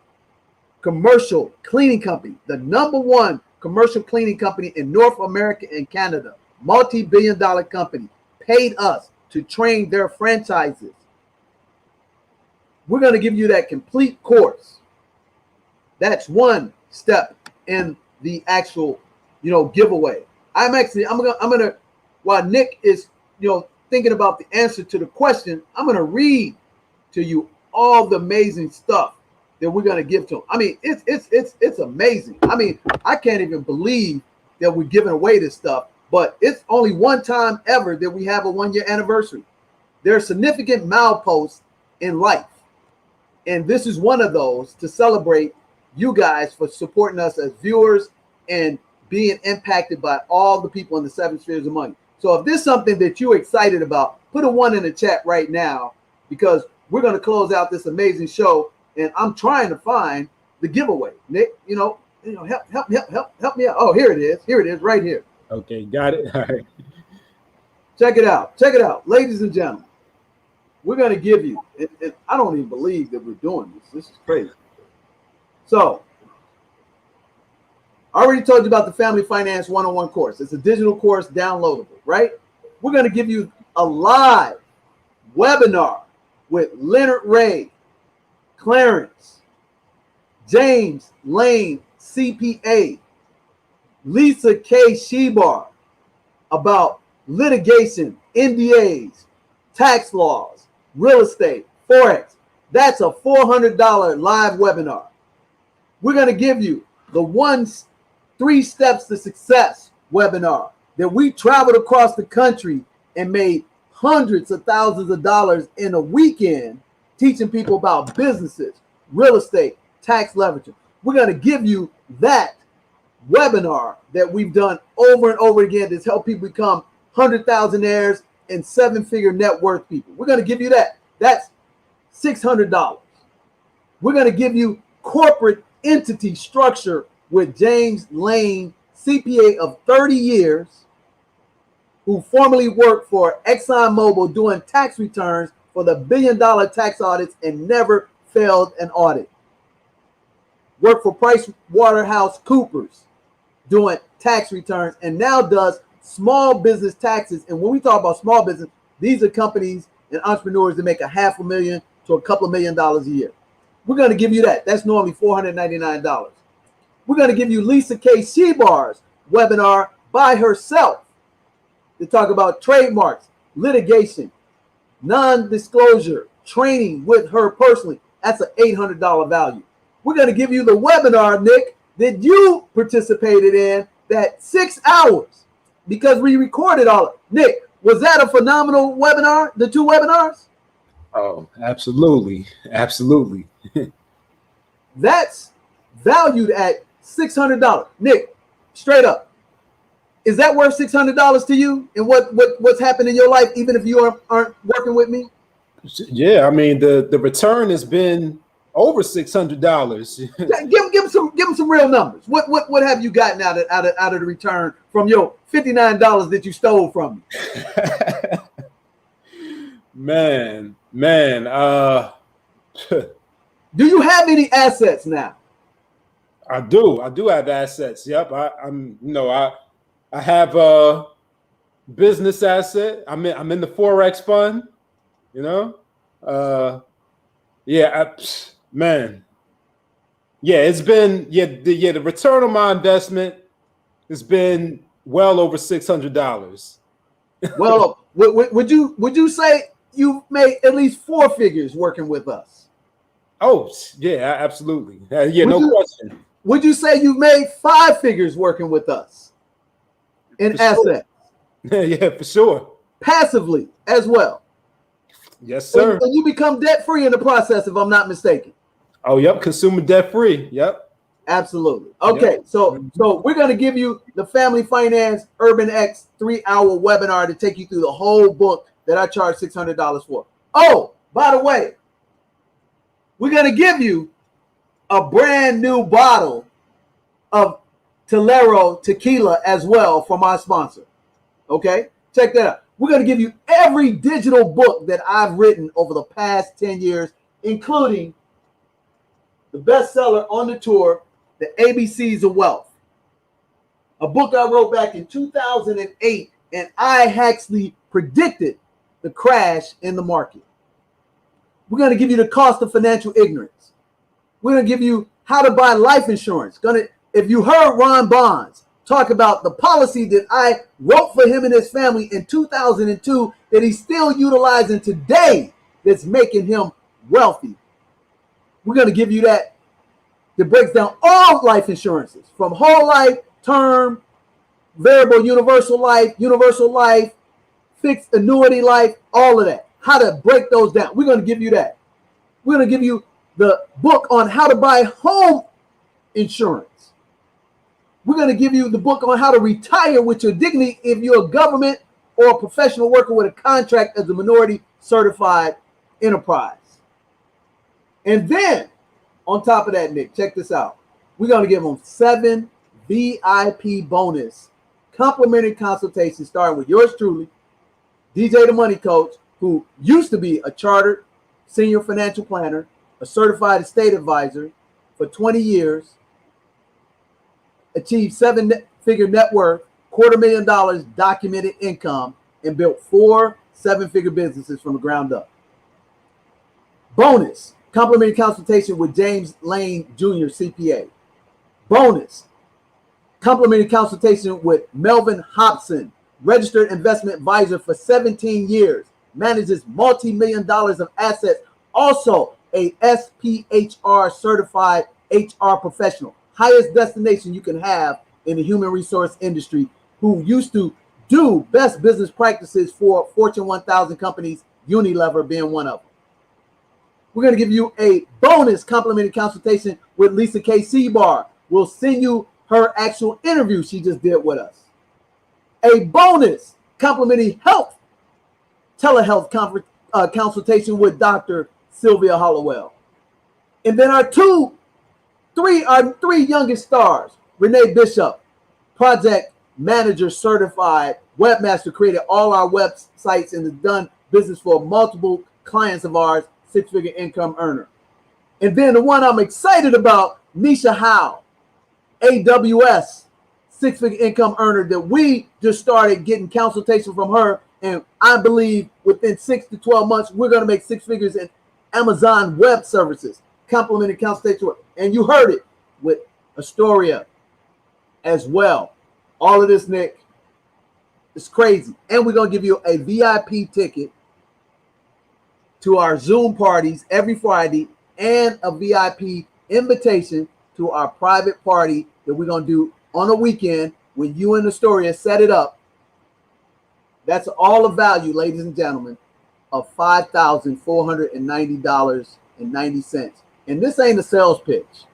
Commercial Cleaning Company, the #1 commercial cleaning company in North America and Canada, multi-billion-dollar company, paid us to train their franchises. We're going to give you that complete course. That's one step in the actual, giveaway. I'm gonna while Nick is, thinking about the answer to the question, I'm gonna read to you all the amazing stuff that we're gonna give to him. I mean, it's amazing. I mean, I can't even believe that we're giving away this stuff, but it's only one time ever that we have a 1-year anniversary. There are significant mileposts in life, and this is one of those to celebrate you guys for supporting us as viewers and being impacted by all the people in the 7 spheres of money. So if there's something that you're excited about, put a 1 in the chat right now, because we're going to close out this amazing show, and I'm trying to find the giveaway. Nick, help me out. Oh, here it is. Here it is, right here. Okay, got it. All right. Check it out. Check it out, ladies and gentlemen. We're going to give you. I don't even believe that we're doing this. This is crazy. So, I already told you about the Family Finance 101 course. It's a digital course, downloadable, right? We're going to give you a live webinar with Leonard Ray, Clarence, James Lane, CPA, Lisa K. Shebar, about litigation, NDAs, tax laws, real estate, Forex. That's a $400 live webinar. We're going to give you the 3 Steps to Success webinar that we traveled across the country and made hundreds of thousands of dollars in a weekend teaching people about businesses, real estate, tax leveraging. We're going to give you that webinar that we've done over and over again to help people become 100,000aires and 7-figure net worth people. We're going to give you that. That's $600. We're going to give you corporate entity structure with James Lane, CPA of 30 years, who formerly worked for ExxonMobil doing tax returns for the billion-dollar tax audits and never failed an audit. Worked for PricewaterhouseCoopers doing tax returns and now does small business taxes. And when we talk about small business, these are companies and entrepreneurs that make $500,000 to a couple of $1 million a year. We're going to give you that. That's normally $499. We're going to give you Lisa K. Shebar's webinar by herself to talk about trademarks, litigation, non-disclosure, training with her personally. That's an $800 value. We're going to give you the webinar, Nick, that you participated in, that 6 hours, because we recorded all of it. Nick, was that a phenomenal webinar, the 2 webinars? Oh, absolutely. Absolutely. That's valued at $600. Nick, straight up, is that worth $600 to you? And what's happened in your life, even if you aren't working with me? Yeah, I mean the return has been over $600. give them some real numbers. What have you gotten out of the return from your $59 that you stole from me? Man. Do you have any assets now? I do have assets. Yep. I have a business asset. I'm in the Forex fund, man. Yeah, it's been the return on my investment has been well over $600. Well, would you say you made at least 4 figures working with us? Oh, yeah, absolutely. No question. Would you say you made 5 figures working with us in assets? Sure. Yeah, for sure. passively as well. Yes, sir. And you become debt free in the process, if I'm not mistaken. Oh, yep. Consumer debt free. Yep. Absolutely. Okay. Yep. So we're going to give you the Family Finance Urban X 3-hour webinar to take you through the whole book that I charge $600 for. Oh, by the way, we're going to give you a brand new bottle of Tolero tequila as well from our sponsor. Okay. Check that out. We're going to give you every digital book that I've written over the past 10 years, including the bestseller on the tour, The ABCs of Wealth, a book I wrote back in 2008, and I actually predicted the crash in the market. We're going to give you the cost of financial ignorance. We're going to give you how to buy life insurance. If you heard Ron Bonds talk about the policy that I wrote for him and his family in 2002 that he's still utilizing today that's making him wealthy, we're going to give you that breaks down all life insurances from whole life, term, variable universal life, fixed annuity life, all of that. How to break those down. We're going to give you that. We're going to give you the book on how to buy home insurance. We're going to give you the book on how to retire with your dignity if you're a government or a professional worker with a contract as a minority certified enterprise. And then, on top of that, Nick, check this out. We're going to give them 7 VIP bonus complimentary consultations starting with yours truly, DJ the Money Coach, who used to be a chartered senior financial planner, a certified estate advisor for 20 years, achieved 7-figure net worth, $250,000 documented income, and built 4 7-figure businesses from the ground up. Bonus, complimentary consultation with James Lane Jr., CPA. Bonus, complimentary consultation with Melvin Hobson, registered investment advisor for 17 years, manages multi-million dollars of assets, also a SPHR certified HR professional, highest destination you can have in the human resource industry, who used to do best business practices for Fortune 1000 companies, Unilever being one of them. We're going to give you a bonus complimentary consultation with Lisa K. Seabar. We'll send you her actual interview she just did with us. A bonus complimentary telehealth consultation with Dr. Sylvia Hollowell. And then our three youngest stars, Renee Bishop, project manager certified webmaster, created all our websites and has done business for multiple clients of ours, 6-figure income earner. And then the one I'm excited about, Nisha Howe, AWS, 6-figure income earner, that we just started getting consultation from her. And I believe within 6 to 12 months, we're going to make 6 figures in Amazon Web Services, complimentary consultation. And you heard it with Astoria as well. All of this, Nick, is crazy. And we're going to give you a VIP ticket to our Zoom parties every Friday and a VIP invitation to our private party that we're going to do on a weekend when you and Astoria set it up. That's all the value, ladies and gentlemen, of $5,490.90. And this ain't a sales pitch,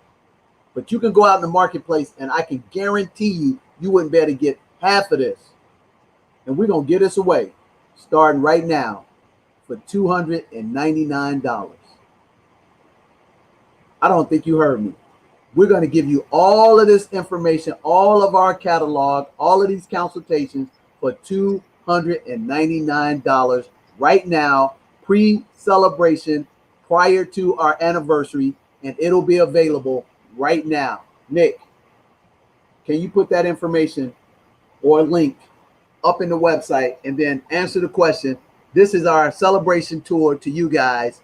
but you can go out in the marketplace and I can guarantee you wouldn't be able to get half of this. And we're going to get this away starting right now for $299. I don't think you heard me. We're going to give you all of this information, all of our catalog, all of these consultations for $299 right now, pre-celebration, prior to our anniversary, and it'll be available right now. Nick, can you put that information or link up in the website and then answer the question? This is our celebration tour to you guys,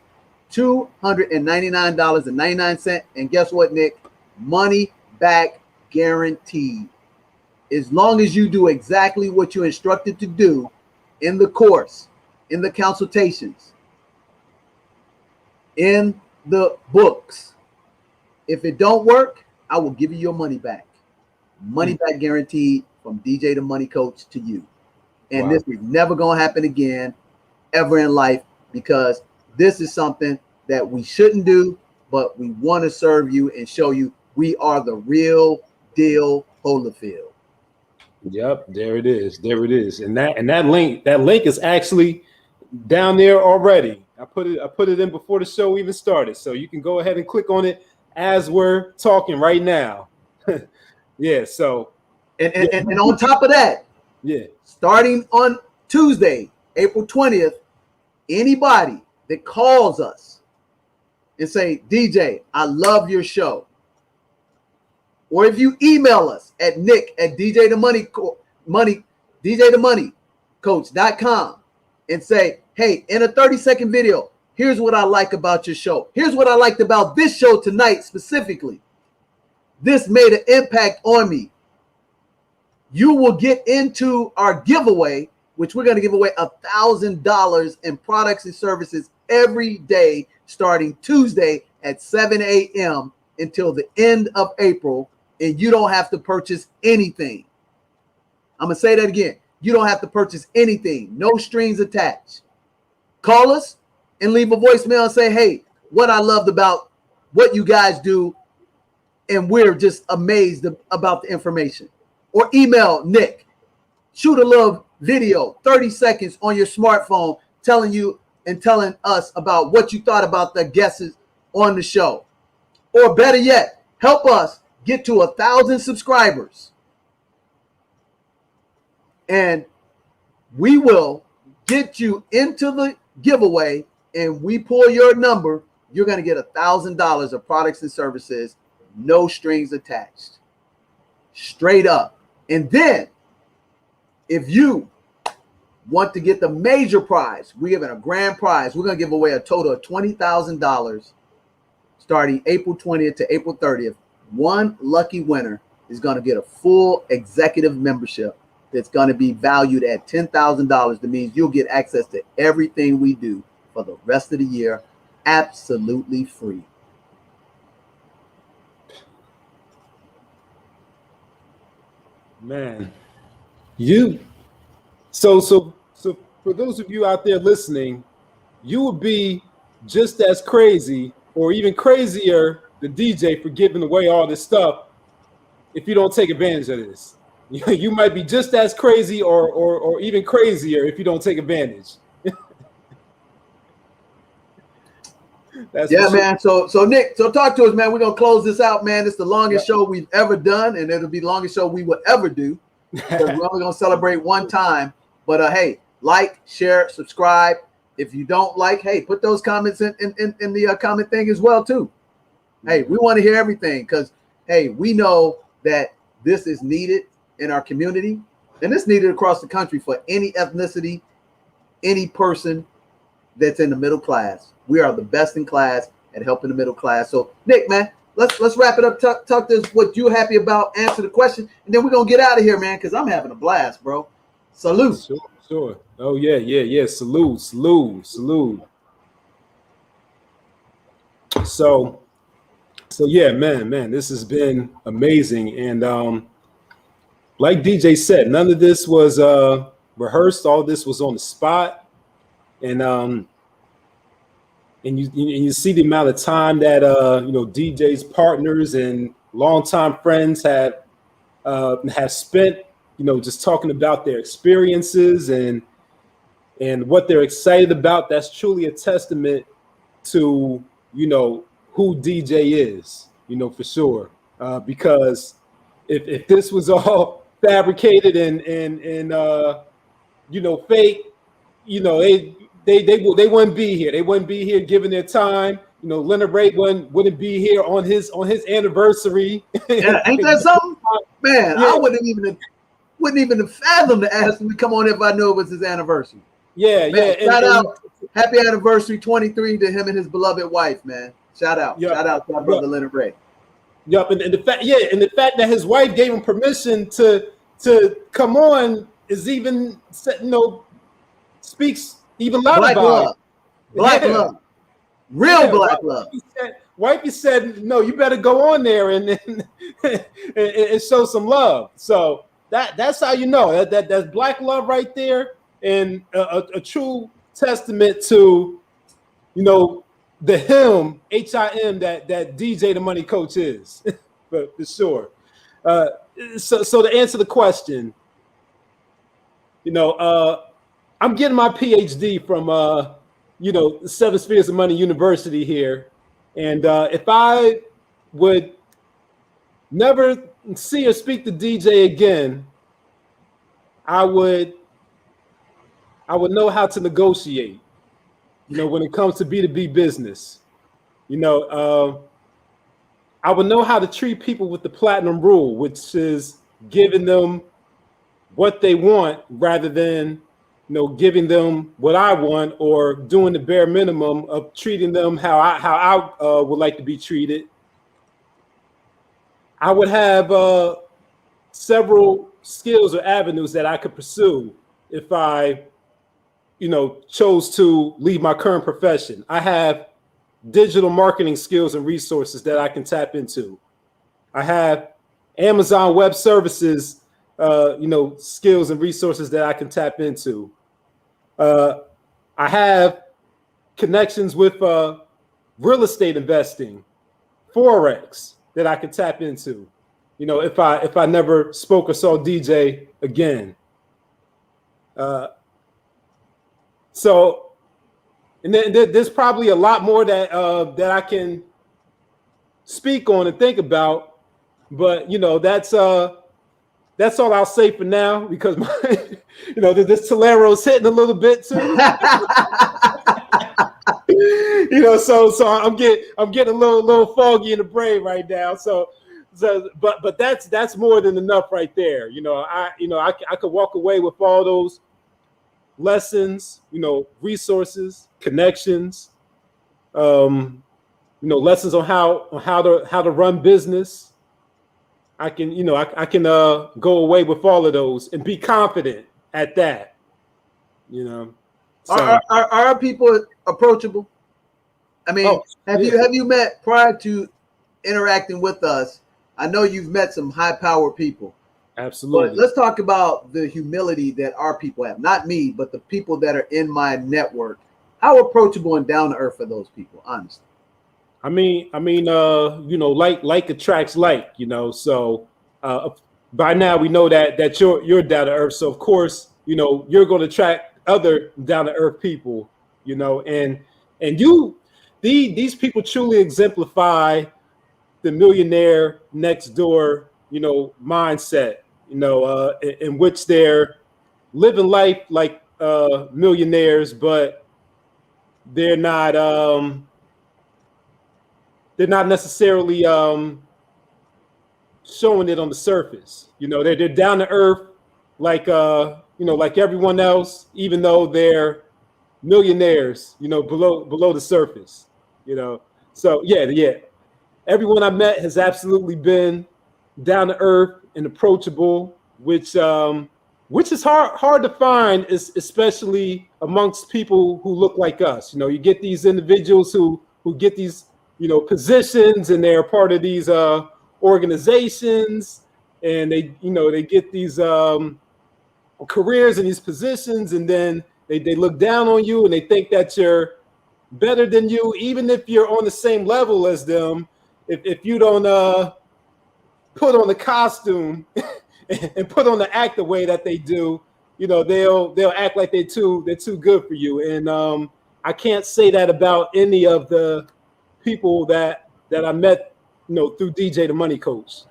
$299.99. And guess what, Nick? Money back guaranteed. As long as you do exactly what you're instructed to do in the course, in the consultations, in the books. If it don't work, I will give you your money back. Money back guaranteed from DJ the Money Coach to you. And this is never going to happen again, ever in life, because this is something that we shouldn't do, but we want to serve you and show you we are the real deal Holyfield. Yep, there it is. There it is. And that link is actually down there already. I put it in before the show even started. So you can go ahead and click on it as we're talking right now. Yeah, so and on top of that, yeah, starting on Tuesday, April 20th, anybody that calls us and say, DJ, I love your show. Or if you email us at DJTheMoneyCoach.com and say, hey, in a 30-second video, here's what I like about your show. Here's what I liked about this show tonight specifically. This made an impact on me. You will get into our giveaway, which we're going to give away $1,000 in products and services every day starting Tuesday at 7 a.m. until the end of April, and you don't have to purchase anything. I'm going to say that again. You don't have to purchase anything. No strings attached. Call us and leave a voicemail and say, hey, what I loved about what you guys do, and we're just amazed about the information. Or email Nick. Shoot a little video, 30 seconds on your smartphone, telling us about what you thought about the guests on the show. Or better yet, help us get to 1,000 subscribers. And we will get you into the giveaway, and we pull your number. You're going to get $1,000 of products and services, no strings attached. Straight up. And then, if you want to get the major prize, we're giving a grand prize. We're going to give away a total of $20,000 starting April 20th to April 30th. One lucky winner is going to get a full executive membership that's going to be valued at $10,000. That means you'll get access to everything we do for the rest of the year, absolutely free. Man, so for those of you out there listening, you would be just as crazy or even crazier than DJ for giving away all this stuff if you don't take advantage of this. You might be just as crazy or even crazier if you don't take advantage. Yeah, man. So Nick, talk to us, man. We're gonna close this out, man. It's the longest show we've ever done, and it'll be the longest show we will ever do. We're only gonna celebrate one time. But hey, like, share, subscribe. If you don't like, hey, put those comments in the comment thing as well too. Hey, we want to hear everything because hey, we know that this is needed in our community, and it's needed across the country for any ethnicity, any person that's in the middle class. We are the best in class at helping the middle class. So, Nick, man, let's wrap it up. Talk to us what you're happy about, answer the question, and then we're going to get out of here, man, because I'm having a blast, bro. Salute. Sure. Oh, yeah. Salute. So yeah, man, this has been amazing. And like DJ said, none of this was rehearsed. All this was on the spot. And you see the amount of time that DJ's partners and longtime friends have spent, just talking about their experiences and what they're excited about. That's truly a testament to who DJ is, for sure. Because if this was all fabricated and fake, they wouldn't be here. They wouldn't be here giving their time. Leonard Ray wouldn't be here on his anniversary. Yeah, ain't that something, man? Yeah. I wouldn't even have fathomed to ask him to come on if I knew it was his anniversary. Yeah, man, shout out, happy anniversary 23 to him and his beloved wife, man. Shout out to our brother Leonard Ray. Yep, and the fact that his wife gave him permission to come on is even speaks even louder Black about love. Black love. Real black love. Wifey said, no, you better go on there and show some love. So that's how you know that's black love right there, and a true testament to, you know, the him HIM that DJ the Money Coach is, for sure. So to answer the question, you know, I'm getting my PhD from you know, Seven Spheres of Money University here, and if I would never see or speak to DJ again, I would know how to negotiate, you know, when it comes to B2B business. You know, I would know how to treat people with the platinum rule, which is giving them what they want rather than, you know, giving them what I want, or doing the bare minimum of treating them how I would like to be treated. I would have several skills or avenues that I could pursue if I, you know, chose to leave my current profession. I have digital marketing skills and resources that I can tap into. I have Amazon Web Services, you know, skills and resources that I can tap into. I have connections with real estate investing, Forex, that I could tap into, you know, if I never spoke or saw DJ again. So, and then there's probably a lot more that that I can speak on and think about, but you know, that's all I'll say for now, because my, you know, this Tolero's hitting a little bit too. You know, so I'm getting a little foggy in the brain right now. So but that's more than enough right there. You know, I could walk away with all those lessons, you know, resources, connections, you know, lessons on how to run business. I can, you know, I can go away with all of those and be confident at that. You know, so, are our people approachable? I mean, have you met, prior to interacting with us, I know you've met some high-powered people. Absolutely. But let's talk about the humility that our people have. Not me, but the people that are in my network. How approachable and down to earth are those people, honestly? I mean, you know, like attracts like, you know. So by now we know that you're down to earth. So of course, you know, you're going to attract other down to earth people, you know, and these people truly exemplify the millionaire next door, you know, mindset, you know, in which they're living life like millionaires, but they're not necessarily showing it on the surface. You know, they're down to earth like you know, like everyone else, even though they're millionaires, you know, below the surface, you know. So yeah. Everyone I met has absolutely been down to earth and approachable, which is hard to find, especially amongst people who look like us. You know, you get these individuals who get these, you know, positions, and they're part of these organizations, and they get these careers in these positions, and then they look down on you and they think that you're better than you, even if you're on the same level as them. If you don't put on the costume and put on the act the way that they do, you know, they'll act like they're too good for you. And I can't say that about any of the people that I met, you know, through DJ the Money Coach.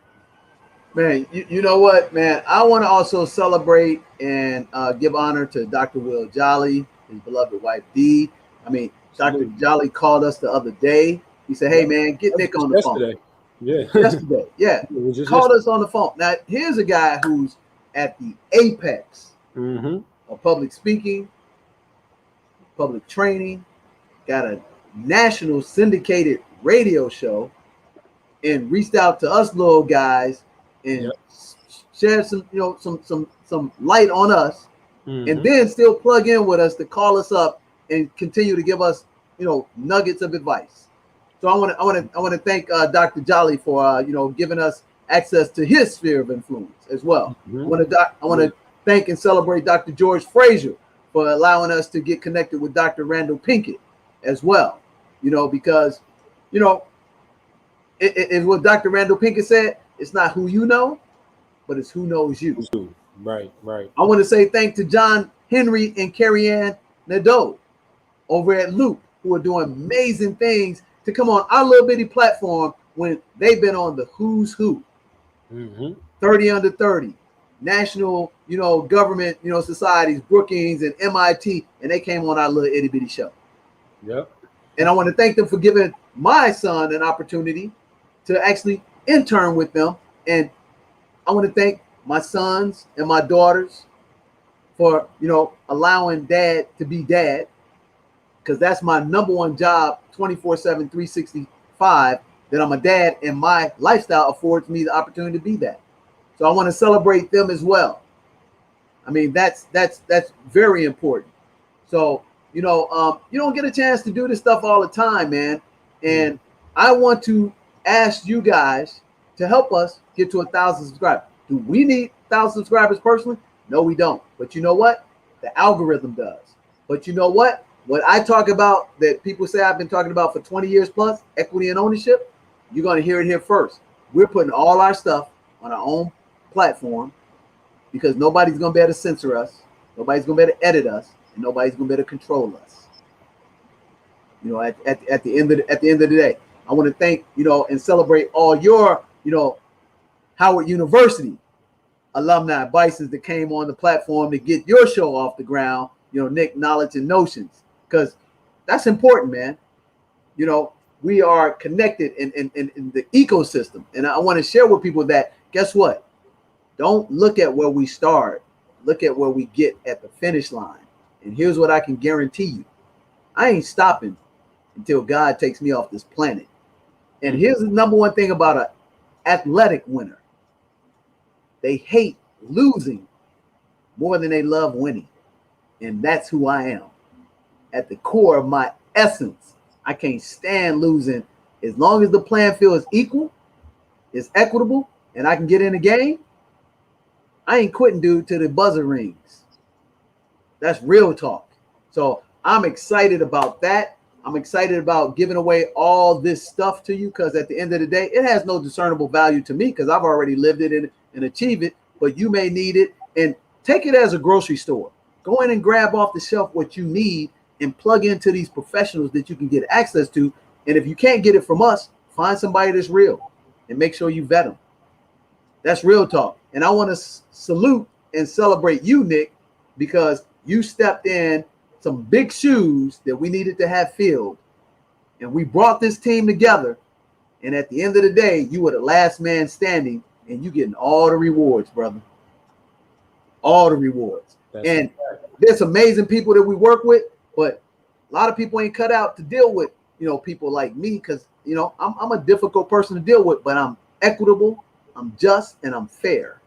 Man, you know what, man? I want to also celebrate and give honor to Dr. Will Jolly, his beloved wife Dee. I mean, Dr. Jolly called us the other day. He said, "Hey, man, get Nick on the phone." Yeah, yesterday. Yeah, called us on the phone. Now, here's a guy who's at the apex of public speaking, public training, got a national syndicated radio show, and reached out to us little guys and shared some, you know, some light on us, and then still plug in with us to call us up and continue to give us, you know, nuggets of advice. So I want to thank Dr. Jolly for you know, giving us access to his sphere of influence as well. Mm-hmm. I want to thank and celebrate Dr. George Frazier for allowing us to get connected with Dr. Randall Pinkett as well. Because, it's what Dr. Randall Pinkett said. It's not who you know, but it's who knows you. Right. I want to say thank to John Henry and Carrie Ann Nadeau over at Loop, who are doing amazing things to come on our little bitty platform when they've been on the who's who. 30 under 30, national, government, societies, Brookings and MIT, and they came on our little itty bitty show. Yep. And I want to thank them for giving my son an opportunity to actually intern with them. And I want to thank my sons and my daughters for, allowing dad to be dad, because that's my number one job, 24/7, 365, that I'm a dad, and my lifestyle affords me the opportunity to be that. So I want to celebrate them as well. I mean, that's very important. So, you don't get a chance to do this stuff all the time, man. And I want to ask you guys to help us get to 1,000 subscribers. Do we need 1,000 subscribers personally? No, we don't. But you know what? The algorithm does. But you know what? What I talk about that people say I've been talking about for 20 years plus, equity and ownership, you're going to hear it here first. We're putting all our stuff on our own platform because nobody's going to be able to censor us. Nobody's going to be able to edit us. And nobody's going to be able to control us. At the end of the day, I want to thank, and celebrate all your, Howard University alumni bisons that came on the platform to get your show off the ground, Nick, Knowledge and Notions, because that's important, man. We are connected in the ecosystem. And I want to share with people that, guess what? Don't look at where we start. Look at where we get at the finish line. And here's what I can guarantee you. I ain't stopping until God takes me off this planet. And here's the number one thing about an athletic winner. They hate losing more than they love winning. And that's who I am. At the core of my essence, I can't stand losing. As long as the playing field is equal, it's equitable, and I can get in the game, I ain't quitting, dude, till the buzzer rings. That's real talk. So I'm excited about that. I'm excited about giving away all this stuff to you because at the end of the day, it has no discernible value to me because I've already lived it and achieved it, but you may need it. And take it as a grocery store. Go in and grab off the shelf what you need and plug into these professionals that you can get access to. And if you can't get it from us, find somebody that's real and make sure you vet them. That's real talk. And I want to salute and celebrate you, Nick, because you stepped in some big shoes that we needed to have filled. And we brought this team together. And at the end of the day, you were the last man standing and you getting all the rewards, brother. All the rewards. And there's amazing people that we work with, but a lot of people ain't cut out to deal with, people like me because, I'm a difficult person to deal with, but I'm equitable, I'm just, and I'm fair.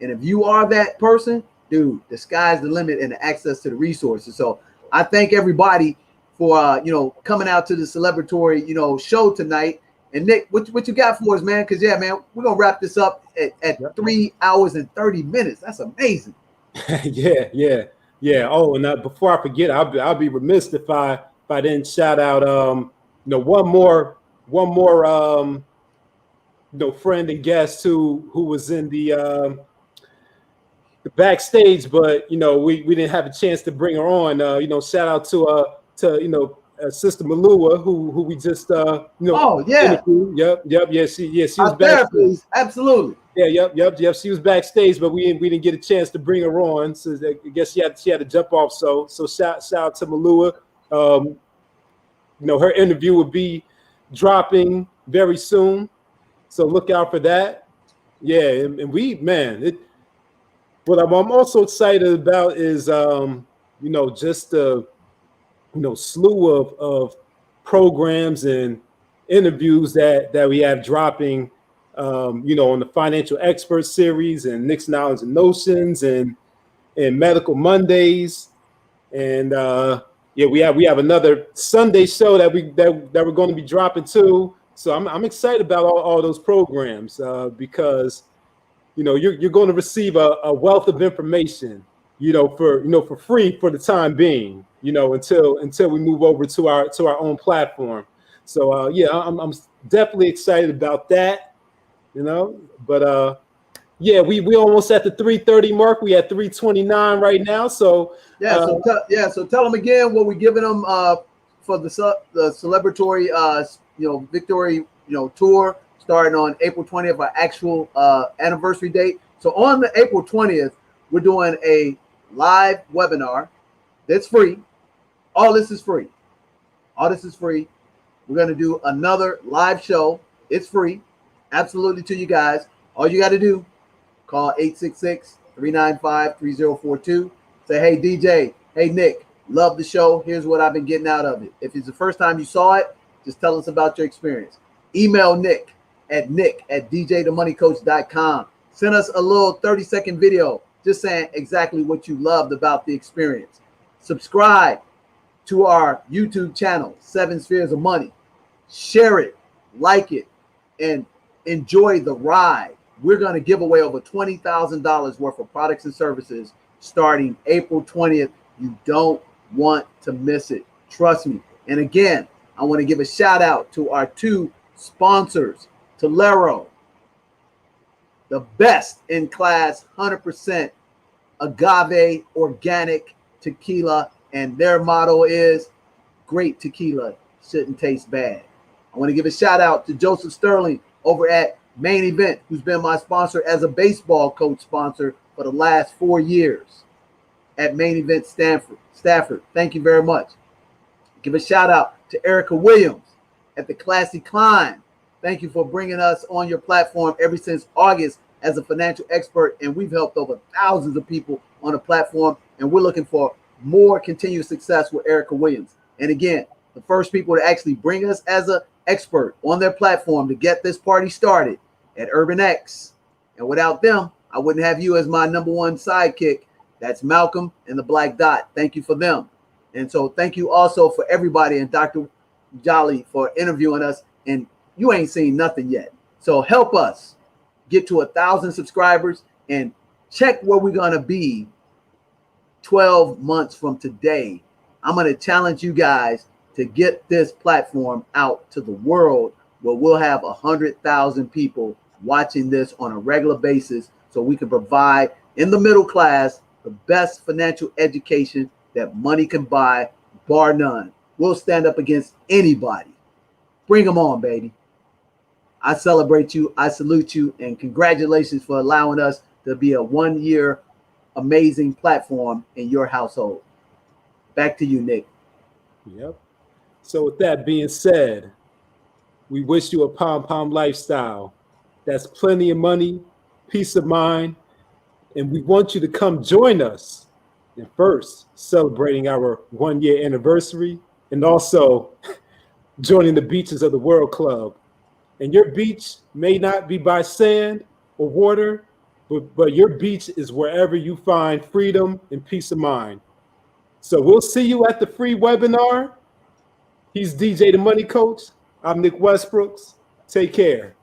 And if you are that person, dude, the sky's the limit and the access to the resources. So I thank everybody for, coming out to the celebratory, show tonight. And Nick, what you got for us, man? Because, yeah, man, we're going to wrap this up at 3 hours and 30 minutes. That's amazing. Yeah. Oh, and before I forget, I'll be remiss if I didn't shout out, one more, friend and guest who was in the backstage, but we didn't have a chance to bring her on. Shout out to Sister Malua who we just oh yeah interviewed. Yep she was backstage. Absolutely. Yep she was backstage, but we didn't get a chance to bring her on, so I guess she had to jump off. So shout out to Malua. Her interview will be dropping very soon, so look out for that. Yeah, and what I'm also excited about is, just the, slew of programs and interviews that we have dropping, on the Financial Expert Series and Nick's Knowledge and Notions and Medical Mondays. And we have another Sunday show that we're going to be dropping too. So I'm excited about all those programs because you're going to receive a wealth of information, for free for the time being, until we move over to our own platform. So yeah, I'm definitely excited about that, But yeah, we almost at the 3:30 mark. We at 3:29 right now. So yeah, so tell them again what we're giving them for the celebratory victory tour starting on April 20th, our actual anniversary date. So on the April 20th, we're doing a live webinar that's free. All this is free. All this is free. We're going to do another live show. It's free, absolutely, to you guys. All you got to do, call 866-395-3042. Say, hey, DJ, hey, Nick, love the show. Here's what I've been getting out of it. If it's the first time you saw it, just tell us about your experience. Email Nick at djthemoneycoach.com. Send us a little 30-second video just saying exactly what you loved about the experience. Subscribe to our YouTube channel, 7 Spheres of Money. Share it, like it, and enjoy the ride. We're going to give away over $20,000 worth of products and services starting April 20th. You don't want to miss it. Trust me. And again, I want to give a shout out to our 2 sponsors, Tolero, the best in class 100% agave organic tequila. And their motto is great tequila shouldn't taste bad. I want to give a shout out to Joseph Sterling over at Main Event, who's been my sponsor as a baseball coach sponsor for the last 4 years at Main Event Stafford. Thank you very much. Give a shout out to Erica Williams at the Classy Climb. Thank you for bringing us on your platform ever since August as a financial expert, and we've helped over thousands of people on the platform, and we're looking for more continued success with Erica Williams. And again, the first people to actually bring us as an expert on their platform to get this party started at Urban X. And without them, I wouldn't have you as my number 1 sidekick. That's Malcolm and the Black Dot. Thank you for them. And so thank you also for everybody and Dr. Jolly for interviewing us. And you ain't seen nothing yet. So help us get to 1,000 subscribers and check where we're going to be 12 months from today. I'm going to challenge you guys to get this platform out to the world where we'll have 100,000 people watching this on a regular basis so we can provide in the middle class the best financial education that money can buy, bar none. We'll stand up against anybody. Bring them on, baby. I celebrate you. I salute you. And congratulations for allowing us to be a 1-year amazing platform in your household. Back to you, Nick. Yep. So with that being said, we wish you a pom-pom lifestyle. That's plenty of money, peace of mind, and we want you to come join us in first celebrating our 1-year anniversary and also joining the Beaches of the World Club. And your beach may not be by sand or water, but your beach is wherever you find freedom and peace of mind. So we'll see you at the free webinar. He's DJ the Money Coach. I'm Nick Westbrooks. Take care.